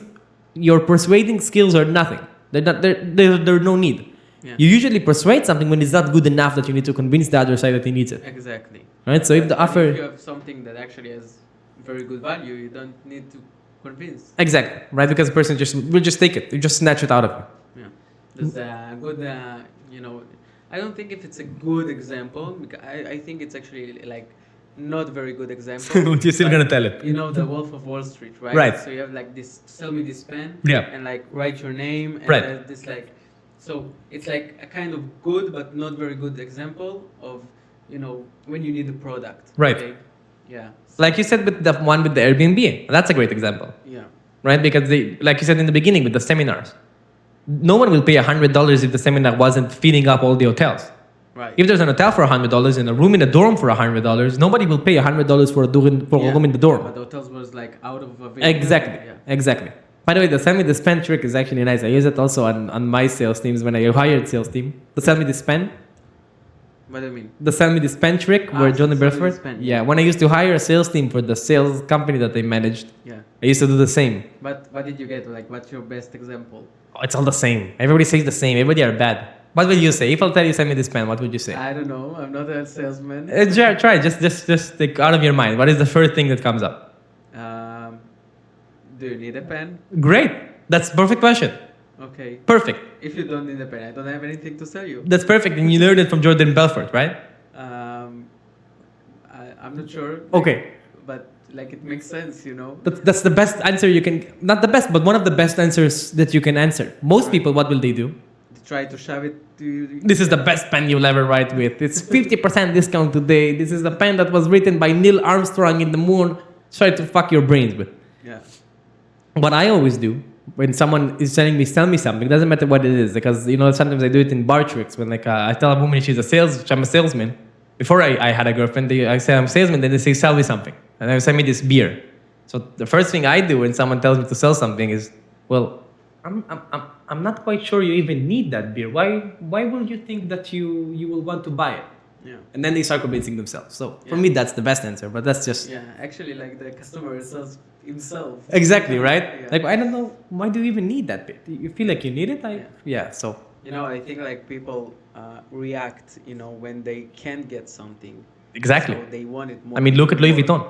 your persuading skills are nothing. There's no need. Yeah. You usually persuade something when it's not good enough that you need to convince the other side that he needs it. Exactly. Right? So if the offer... If you have something that actually has very good value, you don't need to convince. Exactly. Right? Because the person will just take it. You just snatch it out of you. Yeah. There's a good, I don't think if it's a good example, because I think it's actually like not very good example. You're still but going to tell it. You know the Wolf of Wall Street, right? Right. So you have like this, sell me this pen. Yeah. And like write your name. And Right. there's this like, so it's like a kind of good but not very good example of, when you need a product. Right. Okay? Yeah. Like you said with the one with the Airbnb. That's a great example. Yeah. Right? Because like you said in the beginning with the seminars, no one will pay $100 if the seminar wasn't filling up all the hotels. Right. If there's an hotel for $100 and a room in a dorm for $100, nobody will pay $100 for a room in the dorm. But the hotels was like out of availability. Exactly. Yeah. Exactly. By the way, the sell me this pen trick is actually nice. I use it also on my sales teams when I hired sales team. The sell me this pen. What do you mean? The sell me this pen trick where Johnny sell me Belfort. this pen, Yeah, yeah. when I used to hire a sales team for the sales company that I managed, Yeah. I used to do the same. But what did you get? Like, what's your best example? Oh, it's all the same. Everybody says the same. Everybody are bad. What will you say? If I'll tell you send me this pen, what would you say? I don't know. I'm not a salesman. Try. Just take out of your mind. What is the first thing that comes up? Do you need a pen? Great. That's perfect question. Okay. Perfect. If you don't need a pen, I don't have anything to sell you. That's perfect. And you learned it from Jordan Belfort, right? I'm not sure. Okay. But like it makes sense, you know. That's the best answer you can. Not the best, but one of the best answers that you can answer. Most people, what will they do? They try to shove it to you. This is the best pen you'll ever write with. It's 50% discount today. This is the pen that was written by Neil Armstrong in the moon. Try to fuck your brains with. Yeah. What I always do when someone is telling me, sell me something, it doesn't matter what it is, because sometimes I do it in bar tricks when I tell a woman I'm a salesman. Before I had a girlfriend, I say I'm a salesman, then they say sell me something, and they send me this beer. So the first thing I do when someone tells me to sell something is, well, I'm not quite sure you even need that beer. Why will you think that you will want to buy it? Yeah. And then they start convincing themselves. So for me, that's the best answer. But that's just Yeah. Actually, like the customer sells himself. exactly right. Yeah. Like I don't know, why do you even need that bit? You feel like you need it? So You know, I think like people react, when they can't get something. exactly. So they want it more. I mean, look at Louis Vuitton.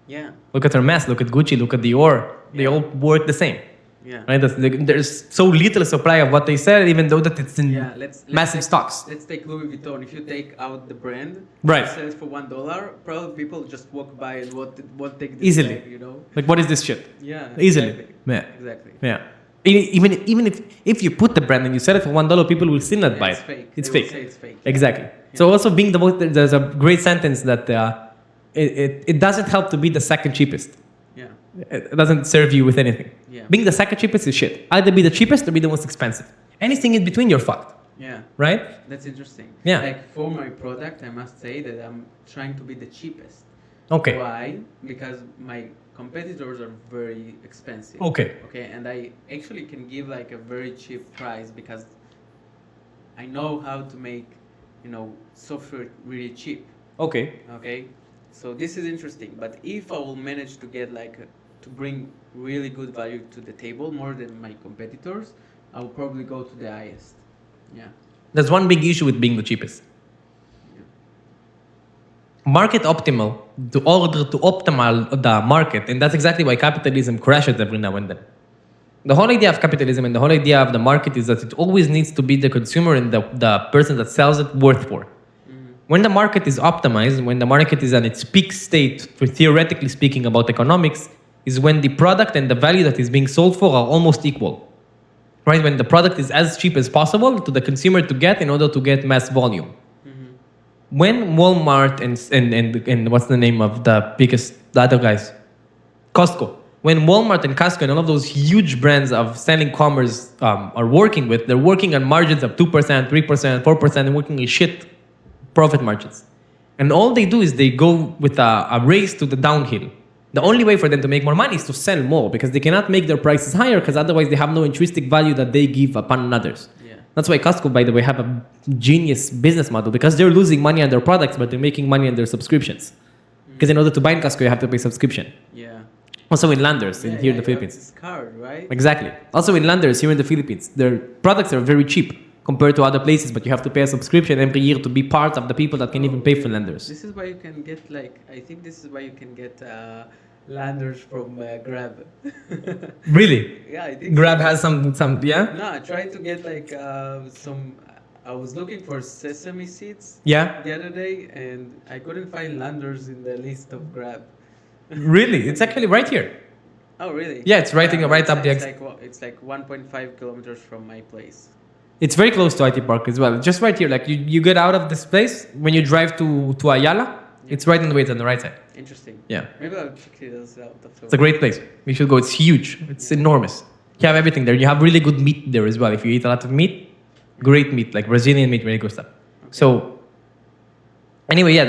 Yeah. Look at Hermes. Look at Gucci. Look at Dior. They all work the same. Yeah. Right? There's so little supply of what they sell, even though that it's in Yeah. Let's massive take, stocks. Let's take Louis Vuitton. If you take out the brand, Right. sell it for $1, probably people just walk by and won't take this Easily. bag, Like, what is this shit? Yeah. Easily. Exactly. Yeah. Exactly. Yeah. Even if you put the brand and you sell it for $1, people will still not buy It's it. fake. It's They will fake. say it's fake. Exactly. So also being there's a great sentence that it doesn't help to be the second cheapest. Yeah. It doesn't serve you with anything. Yeah. Being the second cheapest is shit. Either be the cheapest or be the most expensive. Anything in between, you're fucked. Yeah. Right? That's interesting. Yeah. Like for my product, I must say that I'm trying to be the cheapest. Okay. Why? Because my competitors are very expensive. Okay. Okay, and I actually can give like a very cheap price because I know how to make, software really cheap. Okay. Okay, so this is interesting. But if I will manage to get to bring really good value to the table more than my competitors, I will probably go to the highest. Yeah. There's one big issue with being the cheapest. Market optimal to order to optimal the market, and that's exactly why capitalism crashes every now and then. The whole idea of capitalism and the whole idea of the market is that it always needs to be the consumer and the person that sells it worth for. When the market is optimized, when the market is at its peak state, for theoretically speaking about economics, is when the product and the value that is being sold for are almost equal. Right? When the product is as cheap as possible to the consumer to get in order to get mass volume. When Walmart and what's the name of the other guys? Costco. When Walmart and Costco and all of those huge brands of selling commerce are working with, they're working on margins of 2%, 3%, 4%, and working a shit profit margins. And all they do is they go with a race to the downhill. The only way for them to make more money is to sell more because they cannot make their prices higher because otherwise they have no intrinsic value that they give upon others. Yeah. That's why Costco, by the way, have a genius business model because they're losing money on their products, but they're making money on their subscriptions. Because in order to buy in Costco, you have to pay subscription. Yeah. Also in Landers, here in the you have Philippines. this card, right? Exactly. Also in Landers, here in the Philippines, their products are very cheap compared to other places, but you have to pay a subscription every year to be part of the people that can even pay for Landers. This is why you can get I think this is why you can get landers from Grab. Really? Yeah, I think Grab so. has some, yeah? No, I tried to get some. I was looking for sesame seeds Yeah? the other day, and I couldn't find landers in the list of Grab. Really? It's actually right here. Oh, really? Yeah, it's right up the it's ex- it's like 1.5 kilometers from my place. It's very close to IT Park as well. Just right here. Like you get out of this place, when you drive to Ayala, it's right on the way to the right side. Interesting. Yeah. Maybe I'll check it out after. It's a great place. You should go. It's huge. It's enormous. You have everything there. You have really good meat there as well. If you eat a lot of meat, great meat, like Brazilian meat, really good stuff. Okay. So anyway, yeah,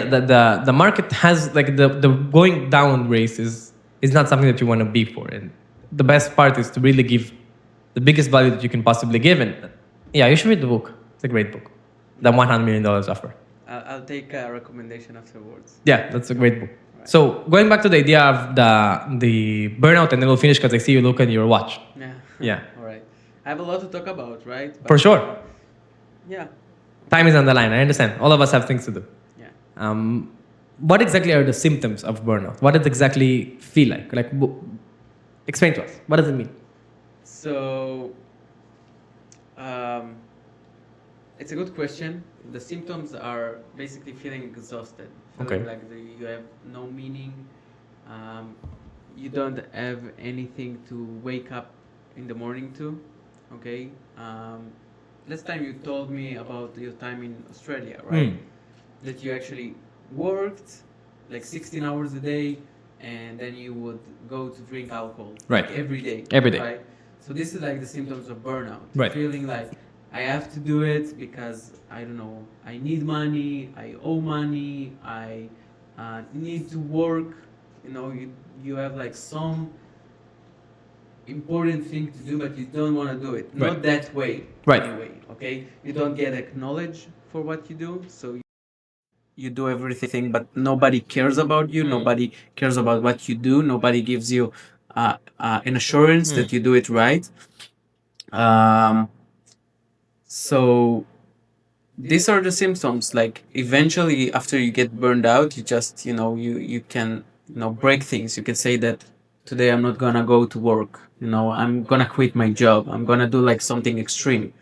the market has like the going down race is not something that you want to be for. And the best part is to really give the biggest value that you can possibly give. And yeah, you should read the book. It's a great book. The $100 million offer. I'll take a recommendation afterwards. Yeah, that's a great book. So going back to the idea of the burnout, and then we'll finish because I see you look at your watch. Yeah. Yeah. All right. I have a lot to talk about, right? For sure. Yeah. Time is on the line. I understand. All of us have things to do. Yeah. What exactly are the symptoms of burnout? What does it exactly feel like? Explain to us. What does it mean? So, it's a good question. The symptoms are basically feeling exhausted, feeling Okay. like you have no meaning. You don't have anything to wake up in the morning to. Okay. Last time you told me about your time in Australia, right? That you actually worked like 16 hours a day, and then you would go to drink alcohol Right. like every day. Every day. Right? So this is like the symptoms of burnout. Right. Feeling like I have to do it because I don't know, I need money, I owe money, I need to work. You know, you have like some important thing to do, but you don't want to do it. Right. Not that way. Right. Anyway, okay. You don't get acknowledged for what you do, so you do everything, but nobody cares about you. Nobody cares about what you do. Nobody gives you an assurance that you do it right. So these are the symptoms. Like eventually, after you get burned out, you just you can break things. You can say that today I'm not gonna go to work. I'm gonna quit my job. I'm gonna do like something extreme.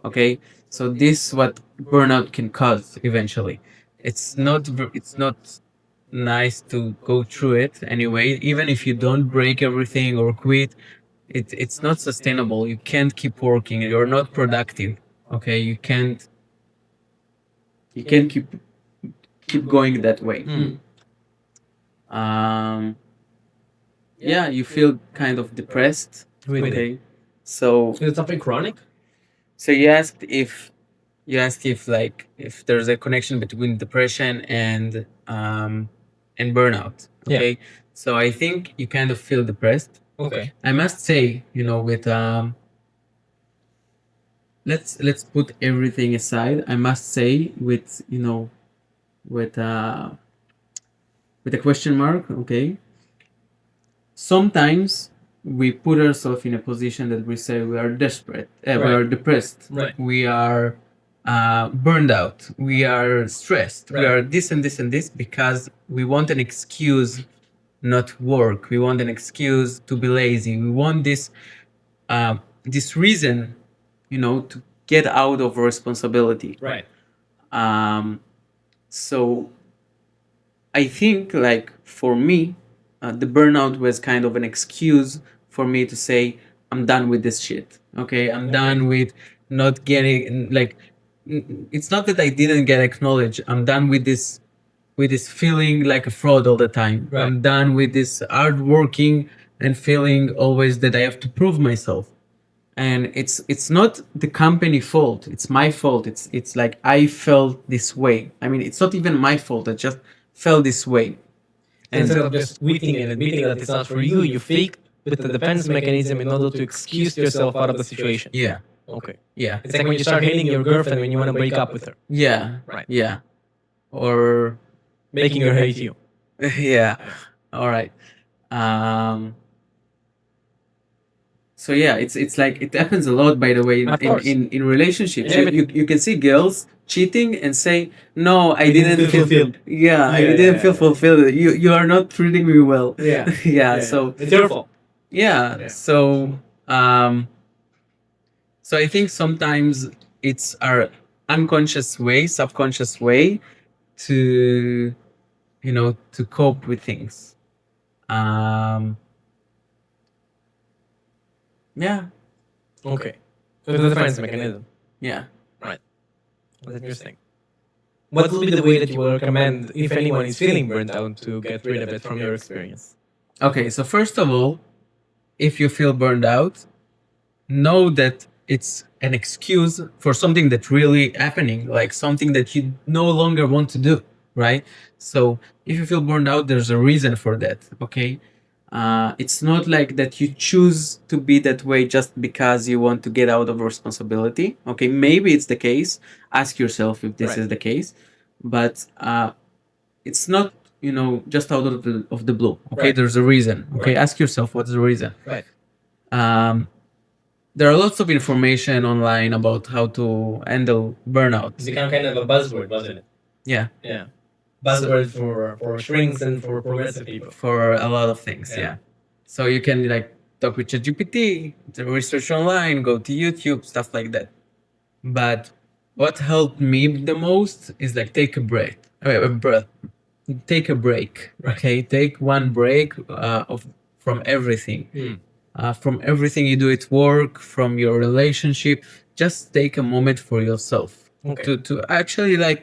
Okay, so this is what burnout can cause eventually. It's not nice to go through it anyway. Even if you don't break everything or quit, it's not sustainable. You can't keep working. You're not productive. Okay, you can't keep going that way. Yeah, you feel kind of depressed. Really? Okay, so Is it something chronic? so you asked if like if there's a connection between depression and burnout. Yeah. Okay, so I think you kind of feel depressed. Okay. I must say, with let's put everything aside. I must say, with a question mark. Okay, sometimes we put ourselves in a position that we say we are desperate, we Right. are depressed, Right. we are burned out, we are stressed, we Right. are this and this and this because we want an excuse not to work. We want an excuse to be lazy. We want this reason, to get out of responsibility. Right. So I think, like, for me, the burnout was kind of an excuse for me to say, I'm done with this shit. Okay, I'm done with not getting, like, it's not that I didn't get acknowledged. I'm done with this feeling like a fraud all the time. Right. I'm done with this hard working and feeling always that I have to prove myself. And it's not the company fault. It's my fault. It's like I felt this way. I mean, it's not even my fault. I just felt this way. Instead of just quitting and admitting that it's not for you, you fake with the defense mechanism in order to excuse yourself out of the situation. Yeah. Okay. Yeah. It's like when you start hating your girlfriend when you want to break up with her, Yeah. Right. Yeah. Or making her hate you. yeah. All right. So yeah, it's like it happens a lot, by the way, Of course. in relationships. Yeah, You can see girls cheating and say, no, I didn't didn't feel fulfilled. Yeah, I Yeah, didn't yeah, feel yeah. fulfilled. You are not treating me well. Yeah. Yeah. So it's your fault. yeah. Yeah. So so I think sometimes it's our unconscious way, subconscious way to to cope with things. Yeah. Okay. So it's a defense mechanism. Yeah. That's interesting. What would be the way that you will recommend if anyone is feeling burnt out to get rid of it from your experience? Okay, so first of all, if you feel burned out, know that it's an excuse for something that's really happening, like something that you no longer want to do, right? So if you feel burned out, there's a reason for that, okay? It's not like that you choose to be that way just because you want to get out of responsibility. Okay, maybe it's the case. Ask yourself if this Right. is the case, but it's not, just out of the blue. Okay, Right. there's a reason. Okay, Right. ask yourself what's the reason. Right. Um, there are lots of information online about how to handle burnout. It's become kind of a buzzword, wasn't it? Yeah, Yeah. Buzzword for shrinks and for progressive people. for a lot of things. Yeah. Yeah. So you can like talk with ChatGPT, research online, go to YouTube, stuff like that. But what helped me the most is like take a break. A breath. Take a break. Okay, take one break of from everything. From everything you do at work, from your relationship. Just take a moment for yourself Okay. to actually like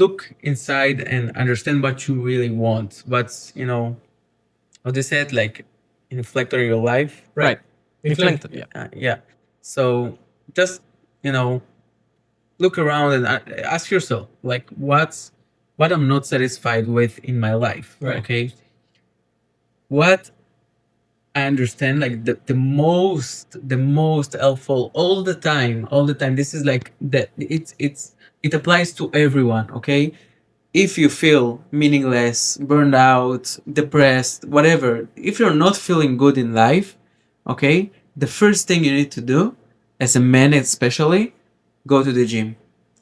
look inside and understand what you really want. What's what they said, like reflect on your life. Right. Reflect. Yeah. Yeah. So just you know look around and ask yourself like what I'm not satisfied with in my life. Right. Okay. What I understand, like the most helpful all the time. This is like that. It applies to everyone. Okay, if you feel meaningless, burned out, depressed, whatever, if you're not feeling good in life, okay, the first thing you need to do, as a man especially, go to the gym.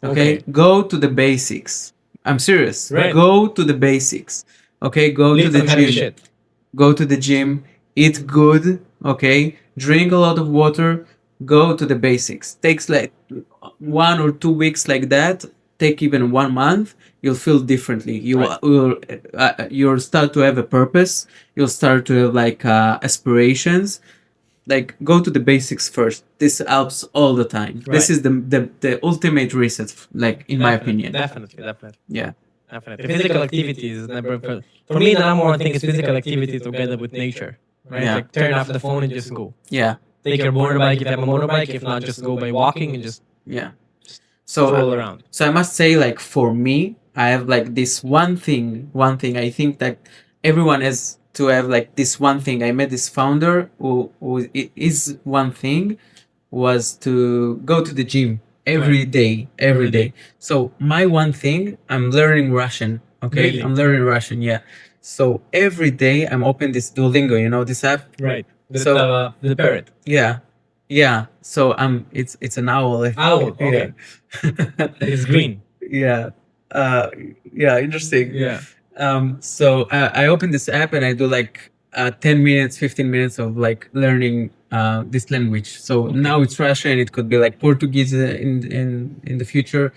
Okay, Okay. go to the basics. I'm serious. Right. Go to the basics. Okay, go Leave to the some heavy gym. shit. Go to the gym, eat good, okay, drink a lot of water, go to the basics. Takes like 1 or 2 weeks like that, take even 1 month, you'll feel differently. Right. You'll start to have a purpose, you'll start to have like aspirations. Like go to the basics first. This helps all the time. This Right. is the ultimate reset, like in my opinion. Definitely. Definitely. Yeah. Definitely. Physical activity is never for me. The number one thing is physical activity together with nature. Right. Yeah. Like turn off the phone and just go. Yeah. Take your motorbike if you have a motorbike. If not, just go by walking and just Yeah. So stroll around. So I must say, like for me, I have like this one thing. I think that everyone has to have like this one thing. I met this founder who is one thing was to go to the gym every Right. day, every Every day. day. So my one thing, I'm learning Russian. Okay, Really? I'm learning Russian. Yeah. So every day I'm open this Duolingo. You know this app. Right. So The parrot. yeah, yeah. So it's an owl. I think. Owl, okay. Yeah. It's green. Yeah. Uh, yeah. Interesting. Yeah. So I open this app and I do like 10 minutes, 15 minutes of like learning this language. So now it's Russian. It could be like Portuguese in the future.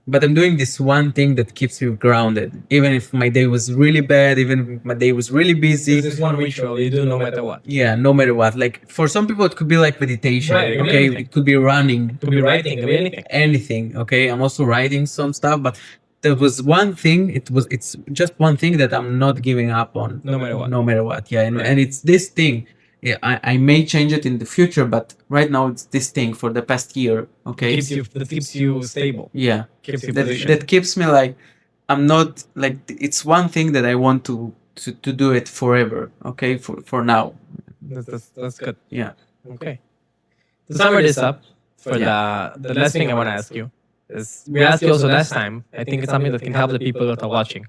But I'm doing this one thing that keeps me grounded, even if my day was really bad, even if my day was really busy. This is one ritual you do no matter what. Yeah, no matter what. Like for some people, it could be like meditation. Right, it could be Okay, anything. it could be running. To be writing, to be anything. Anything. Okay, I'm also writing some stuff, but there was one thing. It's just one thing that I'm not giving up on. No matter what. No matter what. Yeah, and, Right. and it's this thing. Yeah, I may change it in the future, but right now it's this thing for the past year. Okay. That keeps you stable. Yeah. Keeps you That, positioned. that keeps me like I'm not like it's one thing that I want to do it forever. Okay, for now. That's good. Yeah. Okay. To sum this up, for the last thing I want to ask you is we asked you also last time. I think it's something that can help the people that are watching.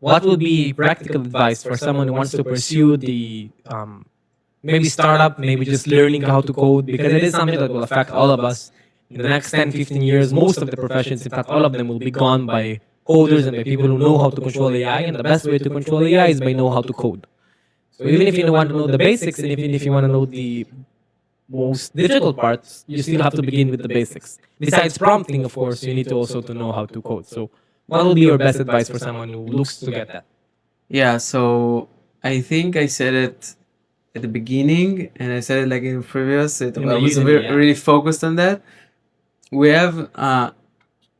What would be practical advice for someone who wants to pursue the maybe startup, maybe just learning how to code, because it is something that will affect all of us in the next 10, 15 years. Most of the professions, in fact, all of them will be gone by coders and by people who know how to control AI. And the best way to control AI is by know how to code. So even if you want to know the basics, and even if you want to know the most difficult parts, you still have to begin with the basics. Besides prompting, of course, you need to also to know how to code. So what would be your best advice for someone who looks to get that? Yeah, so I think I said it at the beginning, and I said it like in previous. I was really focused on that. We have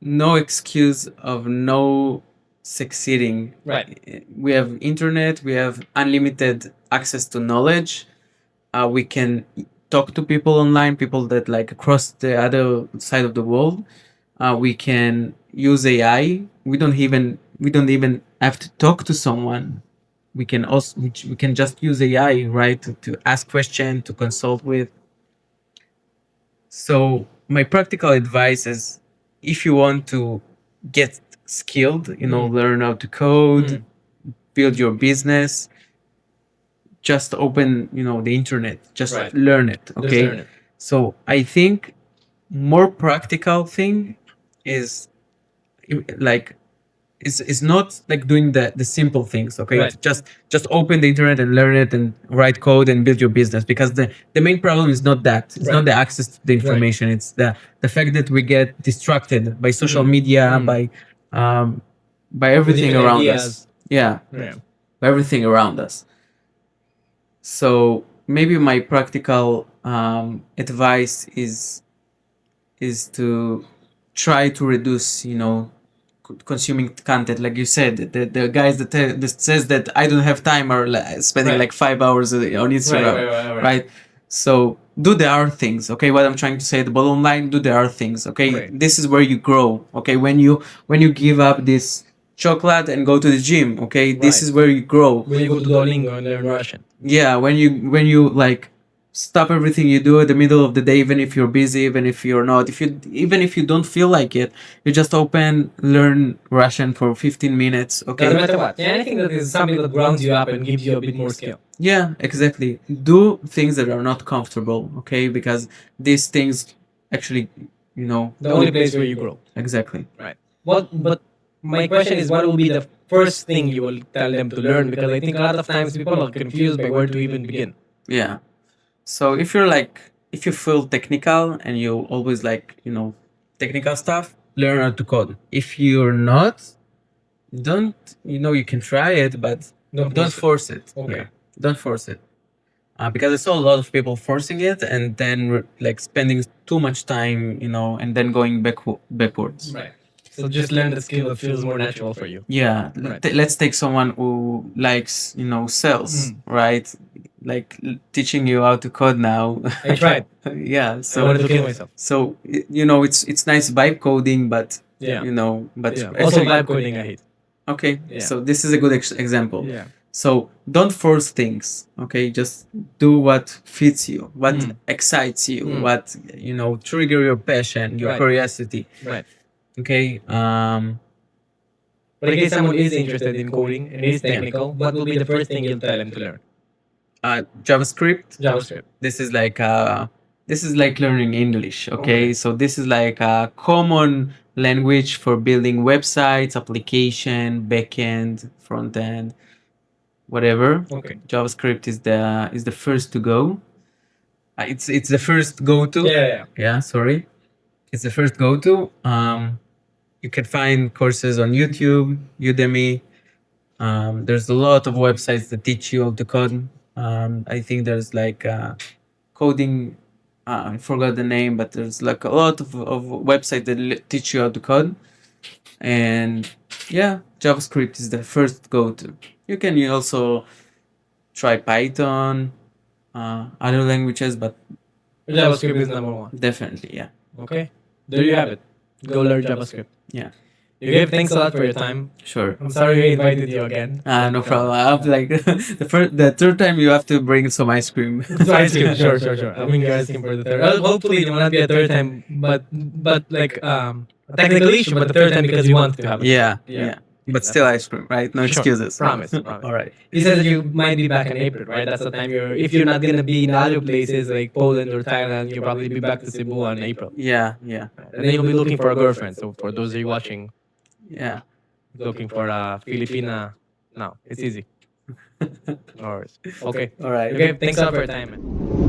no excuse of no succeeding. Right. We have internet. We have unlimited access to knowledge. We can talk to people online, people that like across the other side of the world. We can use AI. We don't even have to talk to someone. we can just use AI, right, to ask question, to consult with. So my practical advice is, if you want to get skilled, learn how to code, build your business, just open, the internet, just Right. learn it. Okay. learn it. So I think more practical thing is like is not like doing the simple things. Okay. Right. Just open the internet and learn it and write code and build your business, because the main problem is not that. It's not Right. the access to the information. It's the fact that we get distracted by social media, by everything different around ideas. us. Yeah. Yeah. By everything around us. So maybe my practical advice is to try to reduce, consuming content. Like you said, the guys that says that I don't have time are spending Right. like 5 hours a day on Instagram, Right. right? So do the hard things. Okay, what I'm trying to say, the bottom line, do the hard things. Okay, Right. this is where you grow. Okay, when you give up this chocolate and go to the gym. Okay, this Right. is where you grow. When you go to Duolingo and learn Russian. Yeah, when you like stop everything you do at the middle of the day, even if you're busy, even if you're not, even if you don't feel like it, you just learn Russian for 15 minutes. Okay. Doesn't matter what. Yeah, anything that is something that grounds you up and gives you a bit more skill. Yeah, exactly. Do things that are not comfortable. Okay, because these things actually, The only place where you grow. exactly. Right. But my question is, what will be the first thing you will tell them to learn? Because I think a lot of times people are confused by where to even begin. Yeah. So if you feel technical and you always like, technical stuff, learn how to code. If you're not, don't, you can try it, but don't force it. Okay. Yeah. Don't force it. Because I saw a lot of people forcing it and then like spending too much time, and then going backwards. Right. So just learn the skill that feels more natural for you. Yeah. Right. Let's take someone who likes, sales, right? Like teaching you how to code now. I tried. Yeah. I So wanted to kill myself. So it's nice vibe coding, but Yeah. but Yeah. Also, vibe coding I hate. okay. Yeah. So this is a good example. Yeah. So don't force things. Okay, just do what fits you, what excites you, what trigger your passion, your Right. curiosity. Right. Okay. But in case someone is interested in coding and is technical, what will be the first thing you'll tell them to learn? JavaScript. JavaScript. This is like learning English. Okay, so this is like a common language for building websites, application, backend, front end, whatever. Okay. JavaScript is the first to go. It's the first go to. Yeah. Sorry, it's the first go to. You can find courses on YouTube, Udemy. There's a lot of websites that teach you how to code. I think there's like coding. I forgot the name, but there's like a lot of websites that teach you how to code. And yeah, JavaScript is the first go-to. You can also try Python, other languages, but JavaScript is number one. definitely, yeah. Okay. There you have it. Go learn JavaScript. Yeah, Yogev, thanks a lot for your time. sure. I'm sorry we invited you again. No problem. I'll be like the third time you have to bring some ice cream. So ice cream, sure. I mean, you're asking for the third. Hopefully, it will not be a third time, but like a technical issue, but the third time because you wanted to have it. Yeah, Yeah. yeah. But still ice cream, right? No Sure. excuses. Promise. All right. You said that you might be back in April, right? That's the time if you're not gonna be in other places like Poland or Thailand, you'll probably be back to Cebu in April. Yeah, yeah, And then you'll be looking for a girlfriend. So for those of you watching, yeah. looking for a Filipina, no, it's easy. No worries. Okay. All right. Okay, thanks a lot for your time, man.